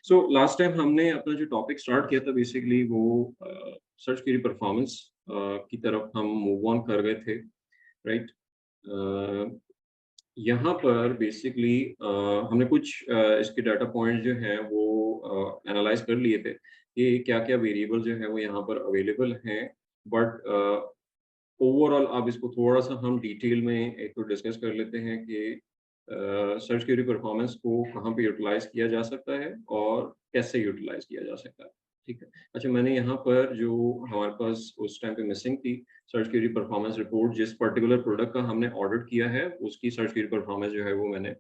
So last time हमने अपना जो टॉपिक स्टार्ट किया था बेसिकली वो सर्च क्वेरी परफॉर्मेंस की तरफ हम मूव ऑन कर गए थे, राइट? यहाँ पर बेसिकली हमने कुछ इसके डाटा पॉइंट जो हैं वो एनालाइज कर लिए थे कि क्या-क्या वेरिएबल जो है वो यहाँ पर अवेलेबल हैं। बट ओवरऑल अब इसको थोड़ा-सा हम डिटेल में एक तो डिस्कस कर लेते हैं कि सर्च क्वेरी परफॉर्मेंस को कहाँ पे यूटिलाइज़ किया जा सकता है और कैसे यूटिलाइज़ किया जा सकता है, ठीक है? अच्छा, मैंने यहाँ पर जो हमारे पास उस टाइम पे मिसिंग थी सर्च क्वेरी परफॉर्मेंस रिपोर्ट, जिस पर्टिकुलर प्रोडक्ट का हमने ऑर्डर किया है, उसकी सर्च क्वेरी परफॉर्मेंस जो है वो मैंने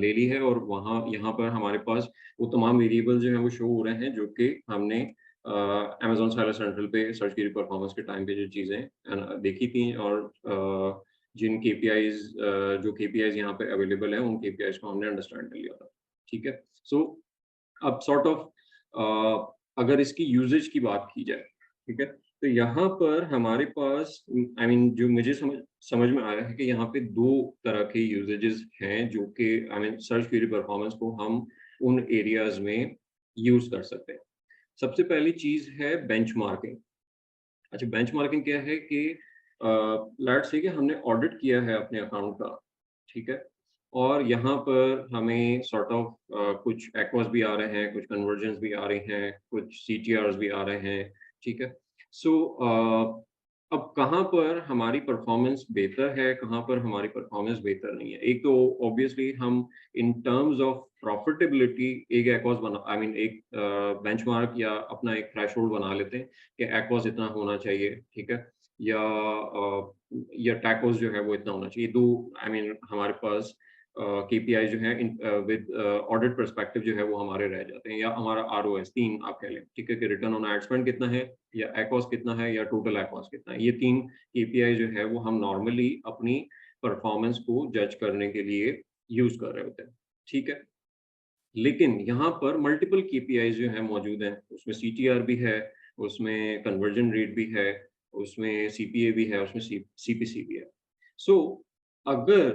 ले ली है और वहाँ यहाँ पर हमारे पास वो तमाम वेरिएबल जो हैं वो शो हो रहे हैं जो कि हमने अमेज़न सेलर सेंट्रल पे सर्च क्वेरी परफॉर्मेंस के टाइम पे जो चीज़ें देखी थी और जिन केपीआईज़ जो केपीआईज़ यहाँ पे अवेलेबल हैं, उन केपीआईज़ को हमने अंडरस्टैंड कर लिया था, ठीक है? सो अब सॉर्ट ऑफ अगर इसकी यूसेज की बात की जाए, ठीक है? तो यहाँ पर हमारे पास आई मीन जो मुझे समझ समझ में आया है कि यहाँ पे 2 तरह के यूसेजेस हैं जो कि I mean search query performance को हम उन एरियाज़ में यूज़ कर सकते हैं। सबसे पहली चीज़ है बेंचमार्किंग। अच्छा, बेंचमार्किंग क्या है कि लेट्स से कि हमने ऑडिट किया है अपने अकाउंट का, ठीक है? और यहाँ पर हमें सॉर्ट ऑफ कुछ एक्वास भी आ रहे हैं, कुछ कन्वर्जन्स भी आ रहे हैं, कुछ सीटीआर्स भी आ रहे हैं, ठीक है? सो अब कहाँ पर हमारी परफॉर्मेंस बेहतर है, कहाँ पर हमारी परफॉर्मेंस बेहतर नहीं है? एक तो ऑब्वियसली हम इन टर्म्स ऑफ प्रॉफिटेबिलिटी एक एक्वास बना आई मीन एक बेंचमार्क या अपना एक थ्रेशोल्ड बना लेते हैं कि एक्वास इतना होना चाहिए, ठीक है? या टैकोस जो है वो इतना होना चाहिए। 2 आई मीन हमारे पास केपीआई जो है विद ऑडिट पर्सपेक्टिव जो है वो हमारे रह जाते हैं या हमारा आरओएस 3 आप कह लें, ठीक है? कि रिटर्न ऑन एड स्पेंड कितना है या एक्वास कितना है या टोटल एक्वास कितना है। ये 3 केपीआई जो है वो हम नॉर्मली अपनी परफॉर्मेंस को जज करने के लिए यूज़ कर रहे होते हैं, ठीक है? लेकिन यहाँ पर मल्टीपल केपीआईज़ जो हैं मौजूद हैं, उसमें सीटीआर भी है, उसमें कन्वर्जन रेट भी है, उसमें सीपीए भी है, उसमें सीपीसी भी है। सो अगर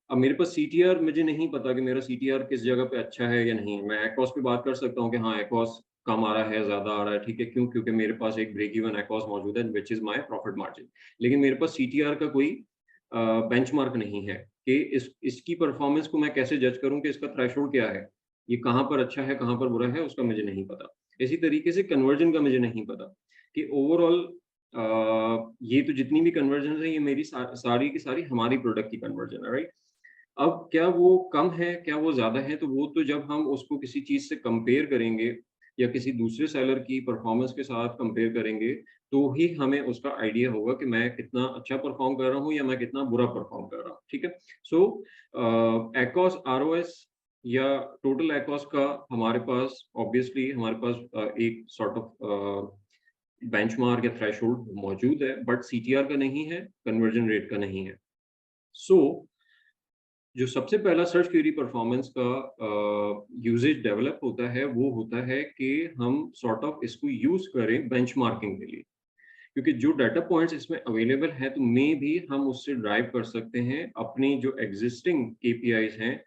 अब मेरे पास सीटीआर मुझे नहीं पता कि मेरा सीटीआर किस जगह पे अच्छा है या नहीं है। मैं एकोस पे बात कर सकता हूँ कि हाँ, एकोस कम आ रहा है, ज़्यादा आ रहा है, ठीक है? क्यों? क्योंकि मेरे पास एक ब्रेक इवन एकोस मौजूद है which is my profit margin. लेकिन मेरे पास सीटीआर का कोई अ, बेंचमार्क नहीं है कि इसकी परफॉर्मेंस को मैं कैसे जज करूँ कि इसका थ्रेशोल्ड क्या है? ये कहाँ पर अच्छा है, कहाँ पर बुरा है, उसका मुझे नहीं पता। इसी तरीके से कन्वर्जन का मुझे नहीं पता कि ओवरऑल ये तो जितनी भी कन्वर्जन्स हैं, ये मेरी सारी की सारी हमारी प्रोडक्ट की कन्वर्जन है, राइट? अब क्या वो कम है, क्या वो ज़्यादा है, तो वो तो जब हम उसको किसी चीज़ से कंपेयर करेंगे या किसी दूसरे सेलर की परफॉर्मेंस के साथ कंपेयर करेंगे, तो ही हमें उसका आइडिया होगा कि मैं कितना अच्छा परफॉर्म कर रहा हूँ या मैं कितना बुरा परफॉर्म कर रहा हूँ, ठीक है? सो एकोस आरओएस या टोटल एकोस का हमारे पास ऑब्वियसली हमारे पास एक सॉर्ट ऑफ बेंचमार्क या थ्रेशोल्ड मौजूद है, बट सीटीआर का नहीं है, कन्वर्जन रेट का नहीं है। सो जो सबसे पहला सर्च क्वेरी परफॉर्मेंस का यूसेज डेवलप होता है, वो होता है कि हम सॉर्ट ऑफ इसको यूज़ करें बेंचमार्किंग के लिए। क्योंकि जो डाटा पॉइंट्स इसमें अवेलेबल हैं, तो मे भी हम उससे ड्राइव कर सकते हैं अपनी जो एक्जिस्टिंग केपीआईज़ हैं,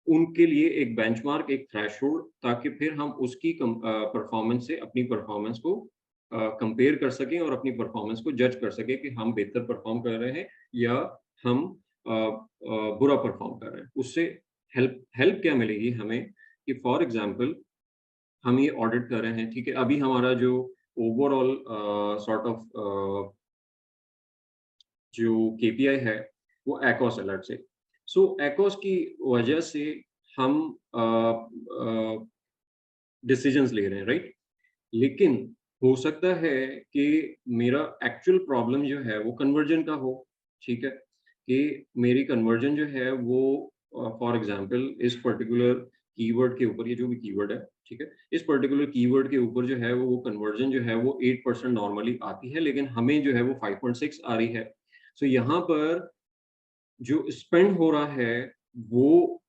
उनके लिए एक बेंचमार्क, एक थ्रेशोल्ड, ताकि फिर हम उसकी परफॉर्मेंस से अपनी परफॉर्मेंस को कंपेयर कर सकें और अपनी परफॉर्मेंस को जज कर सकें कि हम बेहतर परफॉर्म कर रहे हैं या हम बुरा परफॉर्म कर रहे हैं। उससे हेल्प हेल्प क्या मिलेगी हमें कि फॉर एग्ज़ाम्पल हम ये ऑडिट कर रहे हैं, ठीक है? अभी हमारा जो ओवरऑल सॉर्ट ऑफ जो केपीआई है, वो एकोस अलर्ट से। सो एकोस की वजह से हम डिसीजंस ले रहे हैं, राइट? लेकिन हो सकता है कि मेरा एक्चुअल प्रॉब्लम जो है वो कन्वर्जन का हो, ठीक है? कि मेरी कन्वर्जन जो है वो फॉर एग्ज़ाम्पल इस पर्टिकुलर कीवर्ड के ऊपर, ये जो भी कीवर्ड है, ठीक है? इस पर्टिकुलर कीवर्ड के ऊपर जो है वो कन्वर्जन जो है वो 8% नॉर्मली आती है, लेकिन हमें जो है वो 5.6 आ रही है। सो यहाँ पर जो स्पेंड हो रहा है वो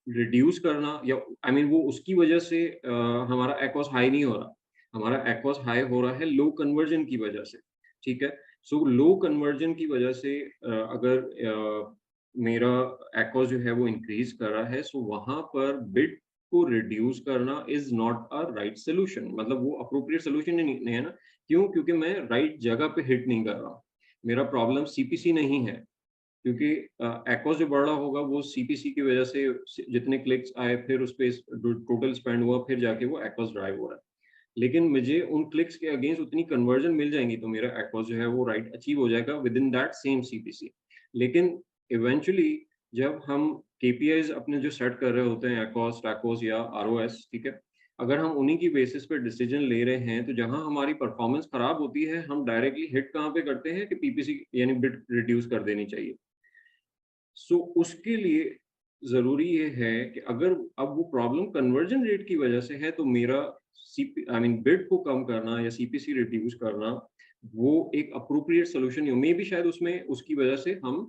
रिड्यूस करना या आई मीन वो उसकी वजह से हमारा एक्वास हाई नहीं हो रहा। हमारा एक्वास हाई हो रहा है लो कन्वर्जन की वजह से, ठीक है? सो लो कन्वर्जन की वजह से अगर मेरा एक्वास जो है वो इंक्रीज़ कर रहा है, सो वहाँ पर बिड को रिड्यूस करना is not a right solution, मतलब वो अप्रोप्रिएट सोल्यूशन नहीं है ना। क्यों? क्योंकि मैं राइट जगह पे हिट नहीं कर रहा। मेरा प्रॉब्लम सीपीसी नहीं है, क्योंकि एक्ॉस जो बढ़ रहा होगा वो सीपीसी की वजह से जितने क्लिक्स आए, फिर उस पे टोटल स्पेंड हुआ, फिर जाके वो एक्ॉस ड्राइव हो रहा है। लेकिन मुझे उन क्लिक्स के अगेंस्ट उतनी कन्वर्जन मिल जाएंगी तो मेरा एक्ॉस जो है वो राइट अचीव हो जाएगा with in that same CPC. लेकिन इवेंचुअली जब हम केपीआईज अपने जो सेट कर रहे होते हैं, एक्ॉस, टैकोस या आरओएस, ठीक है, अगर हम उन्हीं की बेसिस पे डिसीजन ले रहे हैं, तो जहां हमारी परफॉर्मेंस खराब होती है, हम डायरेक्टली हिट कहाँ पे करते हैं कि पीपीसी यानी बिट रिड्यूस कर देनी चाहिए। सो उसके लिए ज़रूरी ये है कि अगर अब वो प्रॉब्लम कन्वर्जन रेट की वजह से है, तो मेरा सीपी आई मीन बिड को कम करना या सीपीसी रिड्यूस करना, वो एक अप्रोप्रिएट सॉल्यूशन नहीं हो। मे बी शायद उसमें उसकी वजह से हम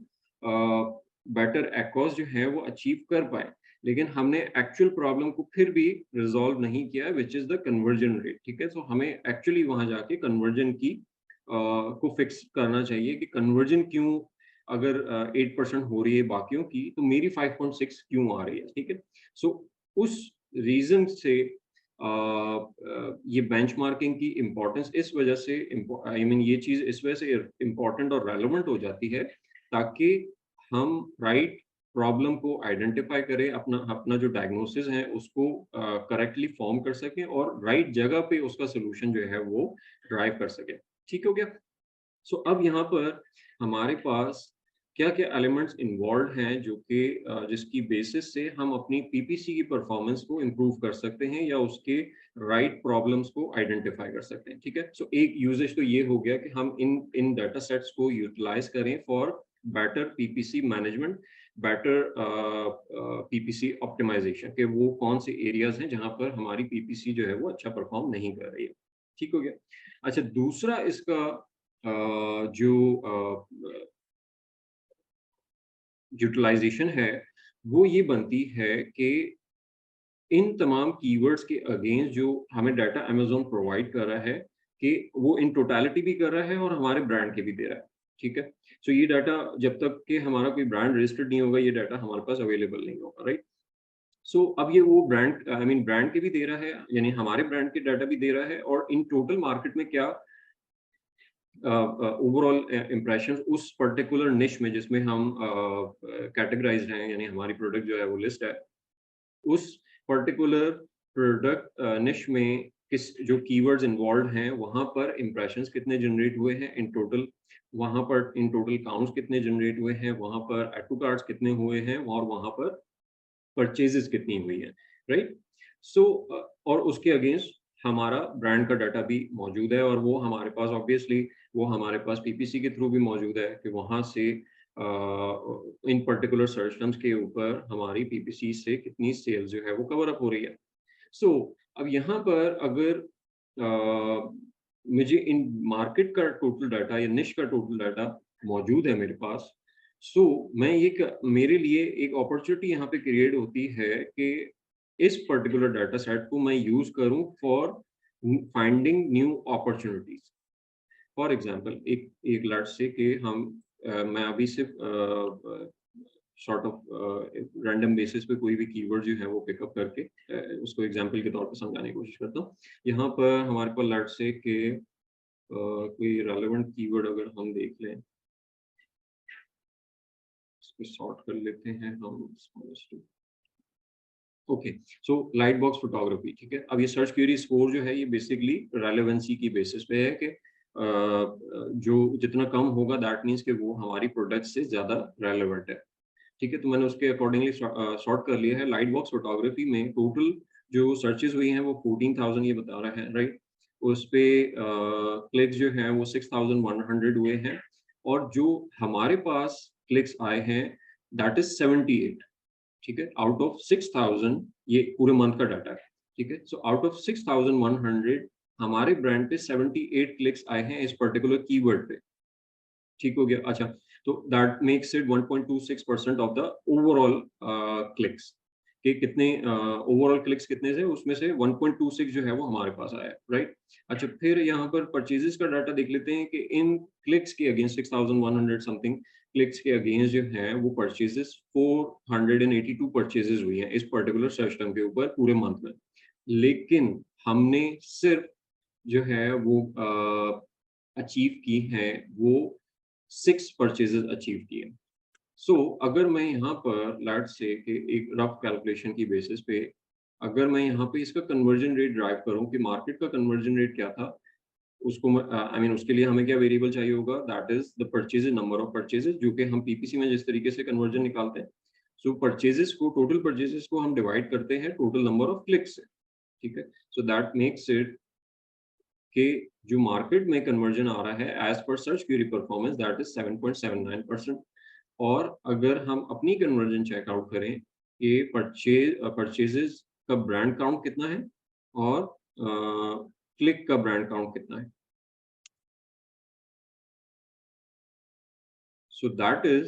बेटर एक्ॉस जो है वो अचीव कर पाए, लेकिन हमने एक्चुअल प्रॉब्लम को फिर भी रिजॉल्व नहीं किया, which is the conversion rate, ठीक है? सो हमें एक्चुअली वहाँ जाके कन्वर्जन की को फिक्स करना चाहिए कि कन्वर्जन क्यों, अगर 8% हो रही है बाकियों की, तो मेरी 5.6 क्यों आ रही है, ठीक है? सो उस रीज़न से ये बेंचमार्किंग की इम्पोर्टेंस इस वजह से आई मीन ये चीज़ इस वजह से इम्पोर्टेंट और रेलेवेंट हो जाती है, ताकि हम राइट प्रॉब्लम को आइडेंटिफाई करें, अपना अपना जो डायग्नोसिस है उसको करेक्टली फॉर्म कर सकें और राइट जगह पे उसका सॉल्यूशन जो है वो ड्राइव कर सकें। ठीक हो गया? सो अब यहाँ पर हमारे पास क्या-क्या एलिमेंट्स इन्वॉल्व्ड हैं, जो कि जिसकी बेसिस से हम अपनी पीपीसी की परफॉर्मेंस को इम्प्रूव कर सकते हैं या उसके राइट प्रॉब्लम्स को आइडेंटिफाई कर सकते हैं, ठीक है? सो एक यूसेज तो ये हो गया कि हम इन इन डाटा सेट्स को यूटिलाइज करें for better PPC management, better PPC optimisation, कि वो कौन से एरियाज हैं जहाँ पर हमारी पीपीसी जो है वो अच्छा परफॉर्म नहीं कर रही है। ठीक हो गया? अच्छा, दूसरा इसका जो यूटिलाइजेशन है, वो ये बनती है कि इन तमाम कीवर्ड्स के अगेंस्ट जो हमें डाटा अमेज़न प्रोवाइड कर रहा है, कि वो इन टोटैलिटी भी कर रहा है और हमारे ब्रांड के भी दे रहा है, ठीक है? सो ये डाटा जब तक कि हमारा कोई ब्रांड रजिस्टर्ड नहीं होगा, ये डाटा हमारे पास अवेलेबल नहीं होगा, राइट? सो अब ये वो ब्रांड आई मीन ब्रांड के भी दे रहा है, यानी हमारे ब्रांड के डाटा भी दे रहा है, और इन टोटल मार्केट में क्या ओवरऑल इम्प्रेशंस उस पर्टिकुलर निश में जिसमें हम कैटेगराइज्ड हैं, यानी हमारी प्रोडक्ट जो है वो लिस्ट है, उस पर्टिकुलर प्रोडक्ट निश में किस जो कीवर्ड्स इन्वॉल्व हैं, वहाँ पर इम्प्रेशंस कितने जनरेट हुए हैं इन टोटल, वहाँ पर इन टोटल काउंट्स कितने जनरेट हुए हैं, वहाँ पर ऐड टू कार्ट्स कितने हुए हैं, और वहाँ पर परचेजेस कितनी हुई हैं, राइट? सो और उसके अगेंस्ट हमारा ब्रांड का डाटा भी मौजूद है, और वो हमारे पास ऑब्वियसली वो हमारे पास पीपीसी के थ्रू भी मौजूद है, कि वहाँ से इन पर्टिकुलर सर्च टर्म्स के ऊपर हमारी पीपीसी से कितनी सेल्स जो है वो कवर अप हो रही है। सो अब यहाँ पर अगर मुझे इन मार्केट का टोटल डाटा या निश का टोटल डाटा मौजूद है मेरे पास, सो मैं ये मेरे लिए एक अपॉर्चुनिटी यहाँ पे क्रिएट होती है कि इस पर्टिकुलर डाटा सेट को मैं यूज करूँ for finding new opportunities. For example एक एक लेट्स से कि हम मैं अभी सिर्फ सॉर्ट ऑफ रैंडम बेसिस पे कोई भी कीवर्ड जो है वो पिकअप करके उसको एग्जांपल के तौर पे समझाने की कोशिश करता हूँ। यहाँ पर हमारे पास लेट्स से कि कोई रेलेवेंट कीवर्ड अगर हम देख लें, इसको सॉर्ट कर लेते हैं हम। Okay, so light box photography, ठीक है? अब ये सर्च क्वेरी स्कोर जो है ये बेसिकली रेलेवेंसी की बेसिस पे है, कि जो जितना कम होगा दैट मीन्स कि वो हमारी प्रोडक्ट से ज़्यादा रेलेवेंट है, ठीक है? तो मैंने उसके अकॉर्डिंगली सॉर्ट कर लिया है। लाइट बॉक्स फोटोग्राफी में टोटल जो सर्चेज़ हुई हैं वो 14,000 ये बता रहा है, राइट? उस पे क्लिक्स जो हैं वो 6,100 हुए हैं, और जो हमारे पास क्लिक्स आए हैं दैट इज़ 78, ठीक है? आउट ऑफ 6,000, ये पूरे मंथ का डाटा है, ठीक है? सो आउट ऑफ 6,100 हमारे ब्रांड पे 78 क्लिक्स आए हैं इस पर्टिकुलर कीवर्ड पे, ठीक हो गया? अच्छा, तो that makes it 1.26% of the overall clicks, कि कितने ओवरऑल क्लिक्स कितने से, उसमें से 1.26 जो है वो हमारे पास आया है, राइट? अच्छा, फिर यहाँ पर परचेजेस का डाटा देख लेते हैं कि इन क्लिक्स के अगेंस्ट 6,100 समथिंग क्लिक्स के अगेंस्ट जो हैं वो परचेजेस 482 परचेजेस हुई हैं इस पर्टिकुलर सर्च टर्म के ऊपर पूरे मंथ में। लेकिन हमने सिर्फ जो है वो अचीव की हैं वो 6 परचेजेस अचीव किए। सो अगर मैं यहाँ पर लेट्स से कि एक रफ कैलकुलेशन की बेसिस पे अगर मैं यहाँ पे इसका कन्वर्जन रेट ड्राइव करूँ कि मार्केट का कन्वर्जन रेट क्या था, उसको मैं आई मीन उसके लिए हमें क्या वेरिएबल चाहिए होगा, that is the purchases, number of purchases, जो कि हम पीपीसी में जिस तरीके से कन्वर्जन निकालते हैं। सो परचेज़ेज़ को, टोटल परचेज़ेज़ को हम डिवाइड करते हैं टोटल नंबर ऑफ क्लिक्स से, ठीक है? सो दैट मेक्स इट कि जो मार्केट में कन्वर्जन आ रहा है as per search query performance that is 7.79%। और अगर हम अपनी कन्वर्जन चेकआउट करें कि परचेज़ेज़ का ब्रांड काउंट कितना है और क्लिक का ब्रांड काउंट कितना है। So that is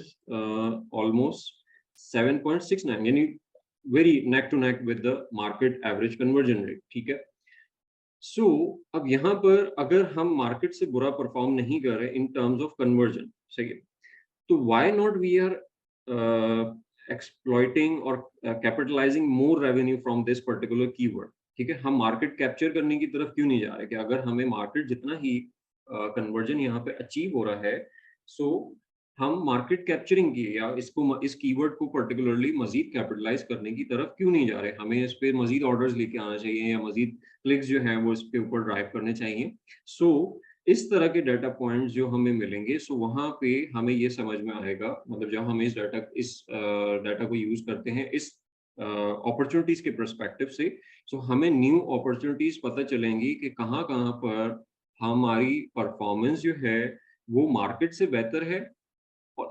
almost 7.69 यानी very neck to neck with the market average conversion rate, ठीक है? सो अब यहाँ पर अगर हम मार्केट से बुरा परफॉर्म नहीं कर रहे इन टर्म्स ऑफ कन्वर्जन, सही है, तो why not we are exploiting और capitalizing more revenue from this particular keyword, ठीक है? हम मार्केट कैप्चर करने की तरफ क्यों नहीं जा रहे कि अगर हमें मार्केट जितना ही कन्वर्जन यहाँ पे अचीव हो रहा है, सो हम मार्केट कैप्चरिंग की या इस कीवर्ड को पर्टिकुलरली मजीद कैपिटलाइज करने की तरफ क्यों नहीं जा रहे? हमें इस पे मजीद ऑर्डर्स लेके आना चाहिए या मजीद क्लिक्स जो हैं वो इसके ऊपर ड्राइव करने चाहिए। सो इस तरह के डाटा पॉइंट्स जो हमें मिलेंगे, सो वहाँ पे हमें ये समझ में आएगा, मतलब जब हम इस डाटा को यूज़ करते हैं इस अपॉर्चुनिटीज़ के पर्सपेक्टिव से, सो हमें न्यू अपॉर्चुनिटीज़ पता चलेंगी कि कहाँ-कहाँ पर हमारी परफॉर्मेंस जो है वो मार्केट से बेहतर है,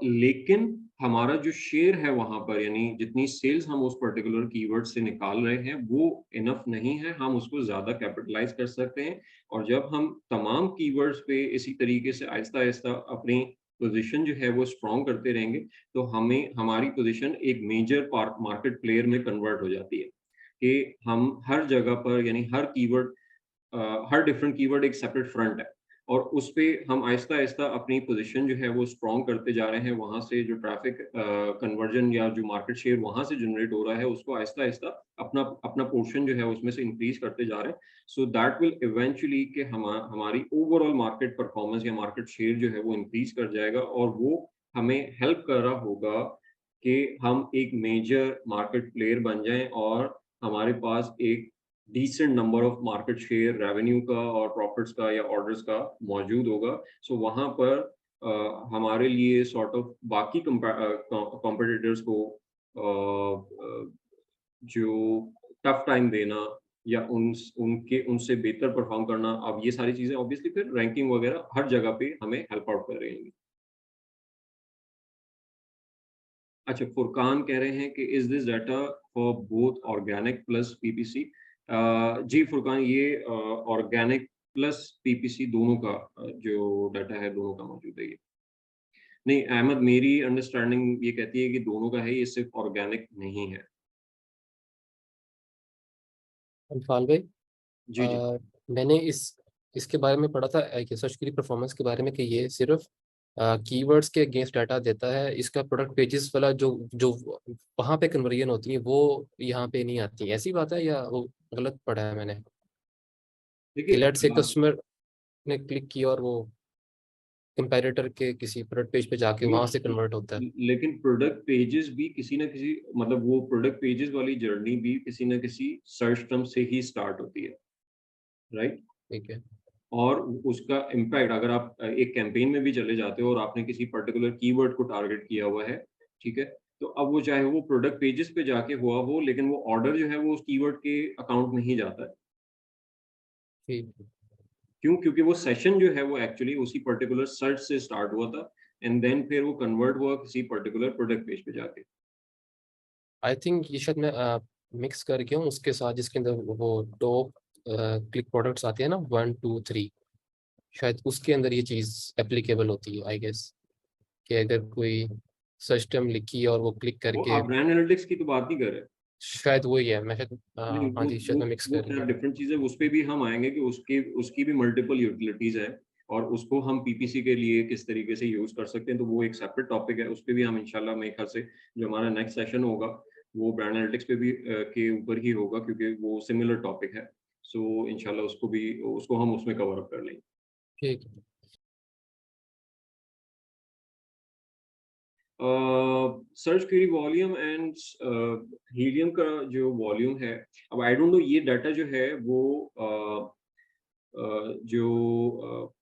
लेकिन हमारा जो शेयर है वहाँ पर, यानी जितनी सेल्स हम उस पर्टिकुलर कीवर्ड से निकाल रहे हैं वो इनफ नहीं है, हम उसको ज़्यादा कैपिटलाइज़ कर सकते हैं। और जब हम तमाम कीवर्ड्स पे इसी तरीके से आहिस्ता-आहिस्ता अपनी पोज़ीशन जो है वो स्ट्रॉन्ग करते रहेंगे, तो हमें हमारी पोज़ीशन एक मेजर पार्ट मार्केट प्लेयर में कन्वर्ट हो जाती है, कि हम हर जगह पर यानी हर डिफरेंट कीवर्ड एक सेपरेट फ्रंट है और उस पे हम आहिस्ता-आहिस्ता अपनी पोज़ीशन जो है वो स्ट्रॉन्ग करते जा रहे हैं। वहाँ से जो ट्रैफ़िक कन्वर्जन या जो मार्केट शेयर वहाँ से जनरेट हो रहा है, उसको आहिस्ता-आहिस्ता अपना अपना पोर्शन जो है उसमें से इंक्रीज़ करते जा रहे हैं। सो दैट विल इवेंचुअली कि हमारी ओवरऑल मार्केट परफॉर्मेंस या मार्केट शेयर जो है वो इंक्रीज़ कर जाएगा और वो हमें हेल्प कर रहा होगा कि हम एक मेजर मार्केट प्लेयर बन जाएँ और हमारे पास एक decent number of market share revenue का और प्रॉफिट्स का या ऑर्डर्स का मौजूद होगा। सो वहाँ पर हमारे लिए सॉर्ट ऑफ बाकी कॉम्पिटिटर्स को जो टफ टाइम देना या उनसे बेहतर परफॉर्म करना, अब ये सारी चीज़ें ऑब्वियसली फिर रैंकिंग वगैरह हर जगह पे हमें हेल्प आउट कर रहेंगी। अच्छा, फुरकान कह रहे हैं कि is this data for both organic plus PPC? जी फुरकान, ये ऑर्गेनिक प्लस पीपीसी दोनों का जो डाटा है दोनों का मौजूद है ये। नहीं अहमद, मेरी अंडरस्टैंडिंग ये कहती है कि दोनों का है, ये सिर्फ़ ऑर्गेनिक नहीं है। इरफान भाई, जी, जी। मैंने इसके बारे में पढ़ा था कि सर्च की परफॉर्मेंस के बारे में कि ये सिर्फ कीवर्ड्स के अगेंस्ट डाटा देता है। इसका प्रोडक्ट पेजेस वाला जो जो वहाँ पे कन्वर्जन होती है वो यहाँ पे नहीं आती। ऐसी बात है या वो गलत पढ़ा है मैंने? कि देखिए लेट्स से कस्टमर ने क्लिक किया और वो कंपैरेटर के किसी प्रोडक्ट पेज पे जाके नहीं, वहां से कन्वर्ट होता है। लेकिन प्रोडक्ट पेजेस भी किसी न किसी, मतलब वो प्रोडक्ट पेजेस वाली जर्नी भी किसी न किसी सर्च टर्म से ही स्टार्ट होती है, राइट? ठीक है। और उसका इम्पैक्ट अगर आप एक कैंपेन में भी चले जाते हो और आपने किसी पर्टिकुलर कीवर्ड को टारगेट किया हुआ है, ठीक है? तो अब वो चाहे वो प्रोडक्ट पेजेस पे जाके हुआ हो, लेकिन वो ऑर्डर जो है वो उस कीवर्ड के अकाउंट में ही जाता है। ठीक। क्यों? क्योंकि वो सेशन जो है वो एक्चुअली उसी पर्टिकुलर सर्च से स्टार्ट हुआ था एंड देन फिर वो कन्वर्ट हुआ किसी पर्टिकुलर प्रोडक्ट पेज पे जाके। आई थिंक ये शायद मैं मिक्स कर गया हूँ उसके साथ जिसके अंदर वो टॉप क्लिक प्रोडक्ट्स आते हैं ना, 1 2 3, शायद उसके अंदर ये चीज़ एप्लीकेबल होती है आई गेस। कि अगर कोई सर्च टर्म लिखी है और वो क्लिक वो करके, आप ब्रांड एनालिटिक्स की तो बात नहीं कर रहे। शायद वही है। मैं शायद नहीं, हाँ जी, शायद मैं मिक्स वो कर खैर गया। डिफरेंट चीज़ है, उस पे भी हम आएँगे कि उसकी उसकी भी मल्टीपल यूटिलिटीज़ हैं। और उसको हम पीपीसी के लिए किस तरीके से यूज़ कर सकते हैं, तो वो एक सेपरेट टॉपिक है। उस पे भी हम इंशाल्लाह मेरे ख्याल से जो हमारा नेक्स्ट सेशन होगा, वो ब्रांड एनालिटिक्स पे भी के ऊपर ही होगा, क्योंकि वो सिमिलर टॉपिक है। सो इंशाल्लाह उसको हम उसमें कवर अप कर लेंगे। ठीक है। Search query volume and helium का जो वॉल्यूम है, अब आई डोंट नो ये डाटा जो है वो जो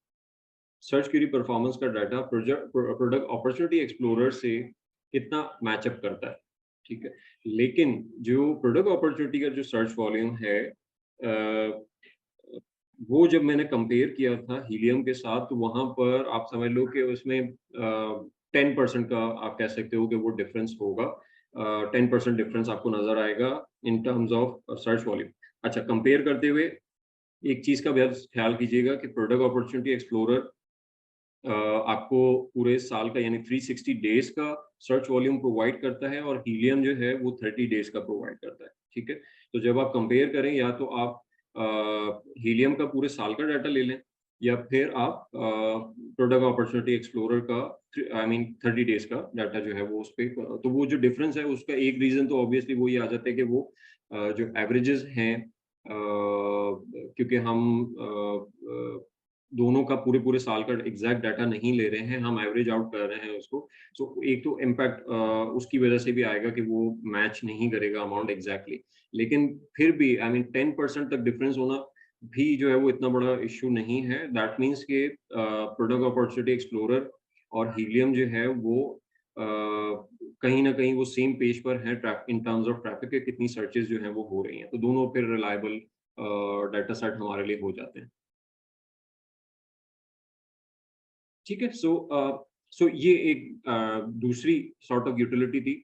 सर्च क्वेरी परफॉर्मेंस का डाटा प्रोडक्ट अपॉर्चुनिटी एक्सप्लोरर से कितना मैचअप करता है, ठीक है। लेकिन जो प्रोडक्ट अपॉर्चुनिटी का जो सर्च वॉल्यूम है, वो जब मैंने कंपेयर किया था हीलियम के साथ, तो वहां पर आप समझ लो कि उसमें 10% का आप कह सकते हो कि वो डिफरेंस होगा। 10% डिफरेंस आपको नजर आएगा in terms of search volume. अच्छा, कंपेयर करते हुए एक चीज का बेहद ख्याल कीजिएगा कि प्रोडक्ट अपॉर्चुनिटी एक्सप्लोरर आपको पूरे साल का यानी 360 डेज का सर्च वॉल्यूम प्रोवाइड करता है, और हीलियम जो है वो 30 डेज का प्रोवाइड करता है, ठीक है। तो जब आप कंपेयर करें, या तो आप हीलियम का पूरे साल का डाटा ले लें, या फिर आप प्रोडक्ट अपॉर्चुनिटी एक्सप्लोरर का आई मीन 30 डेज का डाटा जो है वो उस पे, तो वो जो डिफरेंस है उसका एक रीजन तो ऑब्वियसली वो ये आ जाता है कि वो जो एवरेजेस हैं, क्योंकि हम दोनों का पूरे साल का एग्जैक्ट डाटा नहीं ले रहे हैं, हम एवरेज आउट कर रहे हैं उसको। सो एक तो इम्पैक्ट उसकी वजह से भी आएगा कि वो मैच नहीं करेगा अमाउंट एग्जैक्टली। लेकिन फिर भी आई मीन 10% तक डिफरेंस होना भी जो है वो इतना बड़ा इश्यू नहीं है। दैट मीन्स के प्रोडक्ट अपॉर्चुनिटी एक्सप्लोरर और हीलियम जो है वो कहीं ना कहीं वो सेम पेज पर है इन टर्म्स ऑफ ट्रैफिक के, कितनी सर्चेज जो है वो हो रही हैं, तो दोनों फिर रिलायबल डाटा सेट हमारे लिए हो जाते हैं, ठीक है। सो ये एक दूसरी सॉर्ट ऑफ यूटिलिटी थी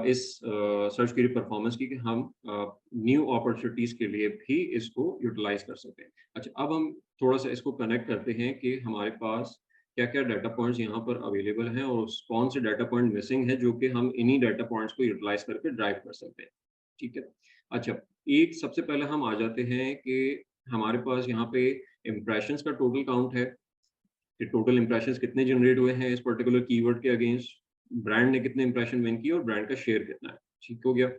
इस सर्च क्वेरी परफॉर्मेंस की, कि हम न्यू अपॉर्चुनिटीज के लिए भी इसको यूटिलाइज कर सकते हैं। अच्छा, अब हम थोड़ा सा इसको कनेक्ट करते हैं कि हमारे पास क्या क्या डाटा पॉइंट्स यहाँ पर अवेलेबल हैं, और कौन से डाटा पॉइंट मिसिंग है जो कि हम इन्हीं डाटा पॉइंट्स को यूटिलाइज करके ड्राइव कर सकते हैं, ठीक है। अच्छा, एक सबसे पहले हम आ जाते हैं कि हमारे पास यहाँ पे इम्प्रेशंस का टोटल काउंट है, कि टोटल इंप्रेशंस कितने जनरेट हुए हैं इस पर्टिकुलर कीवर्ड के अगेंस्ट, ब्रांड ने कितने इंप्रेशन विन किए और ब्रांड का शेयर कितना है, ठीक हो गया।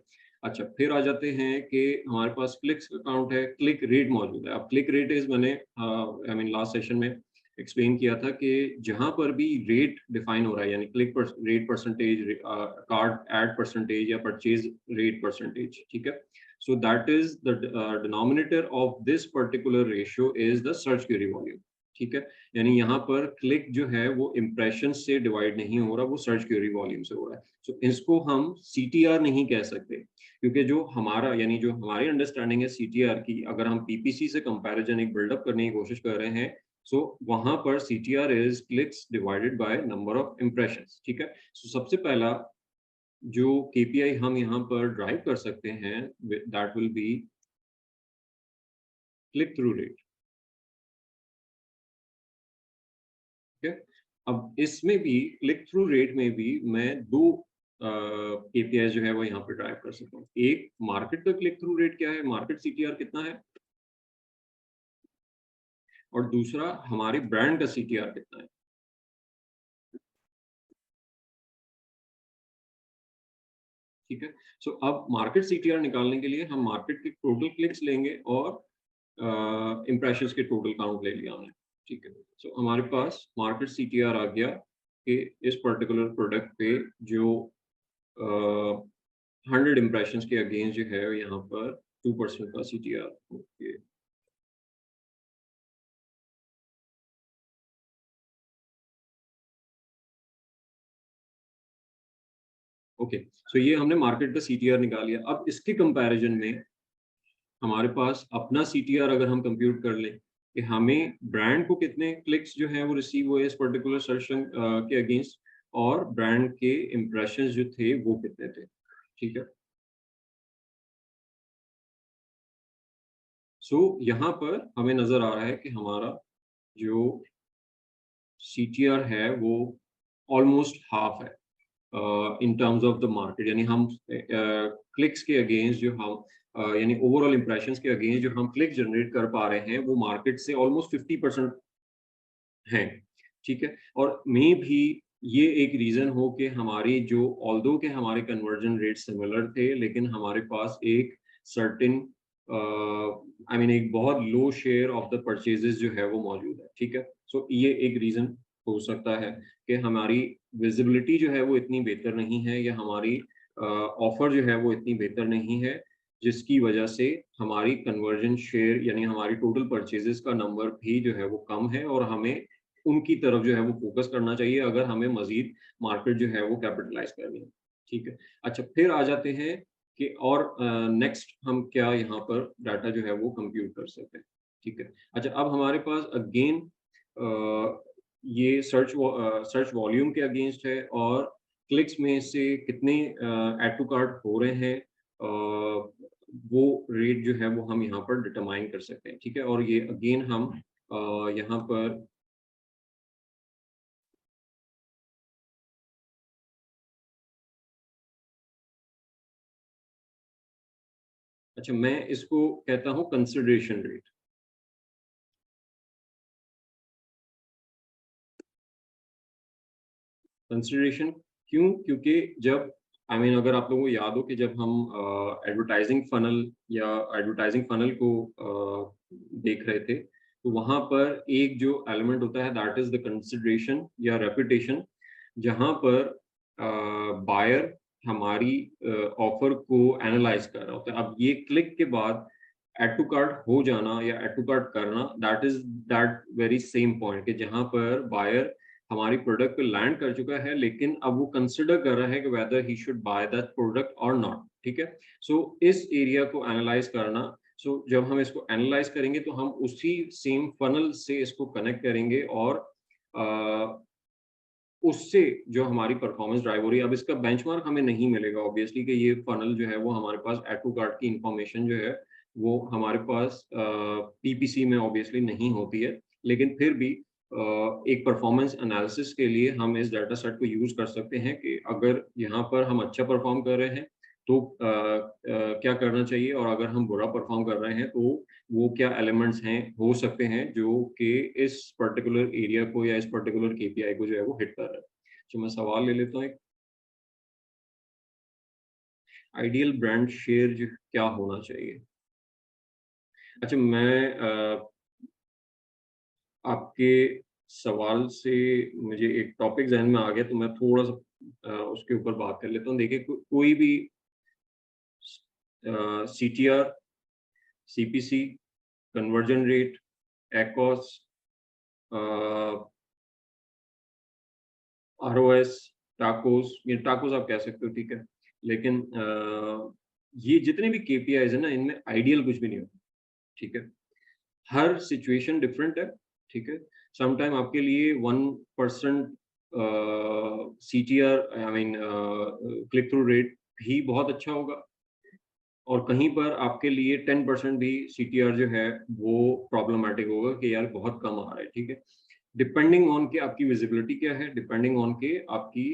अच्छा, फिर आ जाते हैं कि हमारे पास क्लिक्स का काउंट है, क्लिक रेट मौजूद है। अब क्लिक रेट इज मैंने आई मीन लास्ट सेशन में एक्सप्लेन किया था कि जहां पर भी रेट डिफाइन हो रहा है, यानी click rate percentage, cart add percentage या परचेज रेट परसेंटेज, ठीक है। So that is the denominator of this particular ratio is the search query volume, ठीक है। यानी यहाँ पर क्लिक जो है वो इम्प्रेशन से डिवाइड नहीं हो रहा, वो सर्च क्वेरी वॉल्यूम से हो रहा है। सो इसको हम सीटीआर नहीं कह सकते, क्योंकि जो हमारा यानी जो हमारी अंडरस्टैंडिंग है सीटीआर की, अगर हम पीपीसी से कंपैरिजन एक बिल्डअप करने की कोशिश कर रहे हैं, सो वहां पर CTR is clicks divided by number of impressions, ठीक है। सो सबसे पहला जो केपीआई हम यहाँ पर ड्राइव कर सकते हैं, that will be click through rate, ठीक है। अब इसमें भी क्लिक थ्रू रेट में भी मैं दो केपीआई जो है वो यहाँ पे ड्राइव कर सकता हूँ। एक, मार्केट का क्लिक थ्रू रेट क्या है, मार्केट सीटीआर कितना है, और दूसरा हमारे ब्रांड का सीटीआर कितना है, ठीक है। सो अब मार्केट सीटीआर निकालने के लिए हम मार्केट के टोटल क्लिक्स लेंगे और इम्प्रेशंस के टोटल काउंट ले लिया हमने, ठीक है। सो हमारे पास मार्केट सीटीआर आ गया कि इस पर्टिकुलर प्रोडक्ट पे जो 100 इम्प्रेशंस के अगेंस्ट जो है यहाँ पर 2% का सीटीआर, ओके। ओके, सो ये हमने मार्केट का सीटीआर निकाल लिया। अब इसके कंपैरिजन में हमारे पास अपना सीटीआर अगर हम कंप्यूट कर लें कि हमें ब्रांड को कितने क्लिक्स जो हैं वो रिसीव हुए इस पर्टिकुलर सेशन के अगेंस्ट, और ब्रांड के इम्प्रेशंस जो थे वो कितने थे, ठीक है। सो यहाँ पर हमें नजर आ रहा है कि हमारा जो सीटीआर है वो ऑलमोस्ट हाफ है in terms of the market, यानी हम क्लिक्स के अगेंस्ट जो हम यानी ओवरऑल इंप्रेशंस के अगेंस्ट जो हम क्लिक जनरेट कर पा रहे हैं वो मार्केट से ऑलमोस्ट 50% हैं, ठीक है। और मे भी ये एक रीज़न हो कि हमारी जो ऑल्दो के हमारे कन्वर्जन रेट सिमिलर थे, लेकिन हमारे पास एक सर्टेन आई मीन एक बहुत लो शेयर ऑफ द परचेजेस जो है वो मौजूद है, ठीक है। सो ये एक रीज़न हो सकता है कि हमारी विजिबिलिटी जो है वो इतनी बेहतर नहीं है, या हमारी ऑफर जो है वो इतनी बेहतर नहीं है, जिसकी वजह से हमारी कन्वर्जन शेयर यानी हमारी टोटल परचेजेस का नंबर भी जो है वो कम है, और हमें उनकी तरफ जो है वो फ़ोकस करना चाहिए अगर हमें मज़ीद मार्केट जो है वो कैपिटलाइज़ करनी है, ठीक है। अच्छा, फिर आ जाते हैं कि और नेक्स्ट हम क्या यहाँ पर डाटा जो है वो कंप्यूट कर सकते हैं, ठीक है। अच्छा, अब हमारे पास अगेन ये सर्च वॉल्यूम के अगेंस्ट है, और क्लिक्स में से कितने ऐड टू कार्ट हो रहे हैं, वो रेट जो है वो हम यहाँ पर डिटरमाइन कर सकते हैं, ठीक है। और ये अगेन हम यहाँ पर अच्छा, मैं इसको कहता हूँ कंसिडरेशन रेट। कंसिडरेशन क्यों? क्योंकि जब आई मीन अगर आप लोगों को याद हो कि जब हम एडवर्टाइजिंग फनल या एडवर्टाइजिंग फनल को देख रहे थे, तो वहाँ पर एक जो एलिमेंट होता है दैट इज़ द कंसिडरेशन या रेपुटेशन, जहाँ पर बायर हमारी ऑफर को एनालाइज़ कर रहा होता है। अब ये क्लिक के बाद ऐड टू कार्ट हो जाना या ऐड टू कार्ट करना, that is that very same point कि जहाँ पर बायर हमारी प्रोडक्ट पे लैंड कर चुका है, लेकिन अब वो कंसिडर कर रहा है कि weather he should by that product और नॉट, ठीक है। सो इस एरिया को एनालाइज करना, जब हम इसको एनालाइज करेंगे तो हम उसी सेम फनल से इसको कनेक्ट करेंगे, और उससे जो हमारी परफॉर्मेंस ड्राइव हो रही है, अब इसका बेंचमार्क हमें नहीं मिलेगा ऑब्वियसली कि ये फनल जो है वो हमारे पास ऐड टू कार्ट की इंफॉर्मेशन जो है वो हमारे पास पीपीसी में ऑब्वियसली नहीं होती है, लेकिन फिर भी एक परफॉर्मेंस एनालिसिस के लिए हम इस डाटा सेट को यूज कर सकते हैं कि अगर यहाँ पर हम अच्छा परफॉर्म कर रहे हैं तो क्या करना चाहिए, और अगर हम बुरा परफॉर्म कर रहे हैं तो वो क्या एलिमेंट्स हैं हो सकते हैं जो कि इस पर्टिकुलर एरिया को या इस पर्टिकुलर केपीआई को जो है वो हिट कर रहा है। तो मैं सवाल ले लेता हूँ एक, आइडियल ब्रांड शेयर जो क्या होना चाहिए? अच्छा, मैं आपके सवाल से मुझे एक टॉपिक ज़हन में आ गया, तो मैं थोड़ा-सा उसके ऊपर बात कर लेता हूँ। देखिए, कोई भी CTR, CPC, conversion rate, X, uh, ROAS, TACoS, ये टाकोस आप कह सकते हो, ठीक है। लेकिन ये जितने भी केपीआईज़ हैं ना, इनमें आइडियल कुछ भी नहीं होता, ठीक है। हर सिचुएशन डिफरेंट है, ठीक है। सम टाइम आपके लिए 1% CTR I mean click through rate भी बहुत अच्छा होगा, और कहीं पर आपके लिए 10% भी सीटीआर जो है वो प्रॉब्लमैटिक होगा कि यार बहुत कम आ रहा है, ठीक है। डिपेंडिंग ऑन के आपकी विजिबिलिटी क्या है, डिपेंडिंग ऑन के आपकी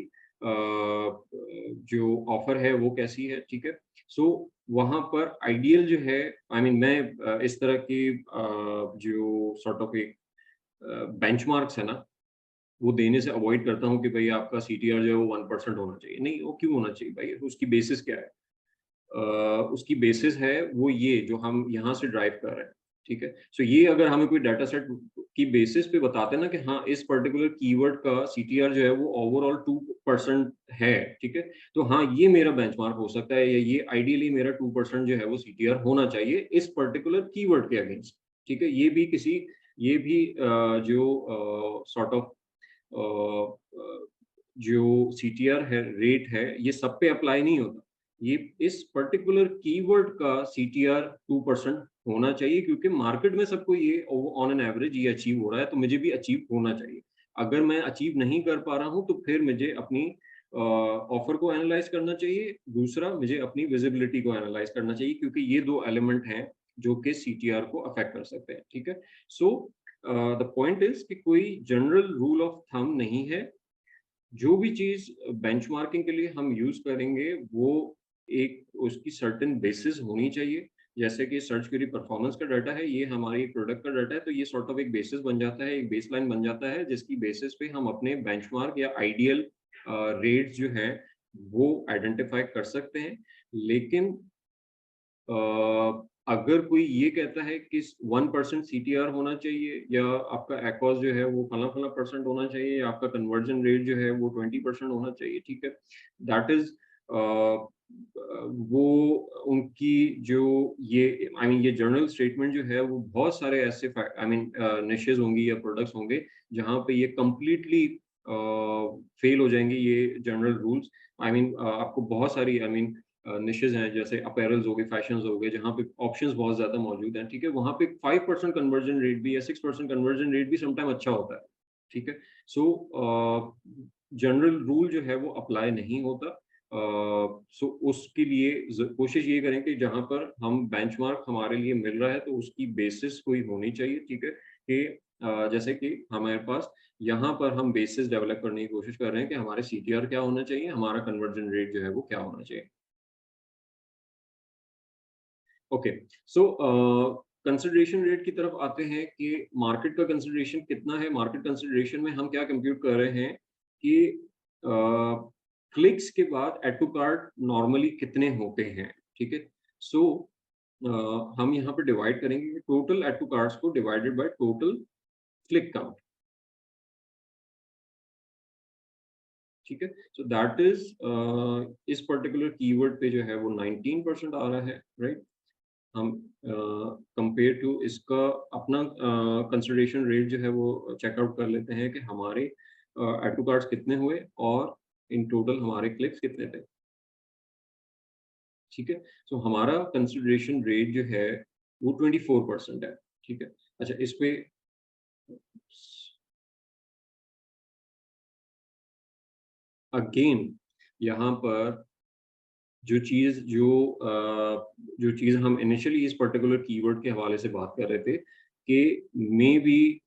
जो ऑफर है वो कैसी है, ठीक है। सो वहाँ पर आइडियल जो है, आई मीन मैं इस तरह की जो सॉर्ट ऑफ एक बेंचमार्क्स है ना, वो देने से अवॉइड करता हूँ कि भई आपका सीटीआर जो है वो 1% होना चाहिए। नहीं, वो क्यों होना चाहिए भाई? उसकी बेसिस क्या है? उसकी बेसिस है वो ये जो हम यहाँ से ड्राइव कर रहे हैं, ठीक है। सो ये अगर हमें कोई डाटा सेट की बेसिस पे बताते हैं ना कि हाँ, इस पर्टिकुलर कीवर्ड का सीटीआर जो है वो ओवरऑल 2% है, ठीक है। तो हाँ, ये मेरा बेंचमार्क हो सकता है, या ये आइडियली मेरा 2% जो है वो सीटीआर होना चाहिए इस पर्टिकुलर कीवर्ड के अगेंस्ट, ठीक है। ये भी जो सॉर्ट ऑफ जो सीटीआर है, रेट है, ये सब पे अप्लाई नहीं होता। ये इस पर्टिकुलर कीवर्ड का सीटीआर 2% होना चाहिए, क्योंकि मार्केट में सबको ये ऑन एन एवरेज ये अचीव हो रहा है, तो मुझे भी अचीव होना चाहिए। अगर मैं अचीव नहीं कर पा रहा हूँ, तो फिर मुझे अपनी ऑफर को एनालाइज़ करना चाहिए। दूसरा, मुझे अपनी विजिबिलिटी को एनालाइज़ करना चाहिए, क्योंकि ये 2 एलिमेंट हैं जो कि सीटीआर को अफेक्ट कर सकते हैं, ठीक है? सो द पॉइंट इज़ कि कोई जनरल रूल ऑफ थंब नहीं है। जो भी चीज़ बेंचमार्किंग के लिए हम यूज़ करेंगे, वो एक उसकी सर्टेन बेसिस होनी चाहिए, जैसे कि सर्च क्वेरी परफॉर्मेंस का डाटा है, ये हमारी प्रोडक्ट का डाटा है, तो ये सॉर्ट ऑफ एक बेसिस बन जाता है, एक बेसलाइन बन जाता है, जिसकी बेसिस पे हम अपने बेंचमार्क या आइडियल रेट्स जो हैं, वो आइडेंटिफाई कर सकते हैं। लेकिन अगर कोई ये कहता है कि 1% सीटीआर होना चाहिए या आपका एक्ॉस जो है वो फला-फला परसेंट होना चाहिए या आपका कन्वर्जन रेट जो है वो 20% होना चाहिए, ठीक है? दैट इज़ वो उनकी जो ये आई मीन ये जर्नल स्टेटमेंट जो है वो बहुत सारे ऐसे आई मीन निशेज़ होंगी या प्रोडक्ट्स होंगे जहाँ पे ये कंप्लीटली फेल हो जाएँगे ये जनरल रूल्स। आई मीन आपको बहुत सारी आई मीन निशेज़ हैं जैसे अपैरल्स हो गए, फैशंस हो गए, जहाँ पे ऑप्शंस बहुत ज़्यादा मौजूद हैं, ठीक है? वहाँ पे 5% कन्वर्जन रेट भी या 6% कन्वर्जन रेट भी समटाइम अच्छा होता है, ठीक है? सो जनरल रूल जो है वो अप्लाई नहीं होता। सो उसके लिए कोशिश ये करें कि जहाँ पर हम बेंचमार्क हमारे लिए मिल रहा है तो उसकी बेसिस कोई होनी चाहिए, ठीक है? कि जैसे कि हमारे पास यहाँ पर हम बेसिस डेवलप करने की कोशिश कर रहे हैं कि हमारे सीटीआर क्या होना चाहिए, हमारा कन्वर्जन रेट जो है वो क्या होना चाहिए। ओके, सो कंसिडरेशन रेट की तरफ आते हैं कि मार्केट का कंसिडरेशन कितना है। मार्केट कंसिडरेशन में हम क्या कंप्यूट कर रहे हैं कि क्लिक्स के बाद एड टू कार्ट नॉर्मली कितने होते हैं, ठीक है? सो हम यहाँ पे डिवाइड करेंगे कि टोटल एड टू कार्ट्स को divided by total click count, ठीक है? सो दैट इज इस पर्टिकुलर कीवर्ड पे जो है वो 19% आ रहा है, राइट? हम कंपेयर टू इसका अपना कंसिडरेशन रेट जो है वो चेकआउट कर लेते हैं कि हमारे एड टू कार्ड्स कितने हुए और इन टोटल हमारे क्लिक्स कितने थे, ठीक है? सो हमारा कंसिडरेशन रेट जो है वो 24% है, ठीक है? अच्छा, इस पे अगेन यहाँ पर जो चीज़ हम इनिशियली इस पर्टिकुलर कीवर्ड के हवाले से बात कर रहे थे कि मेबी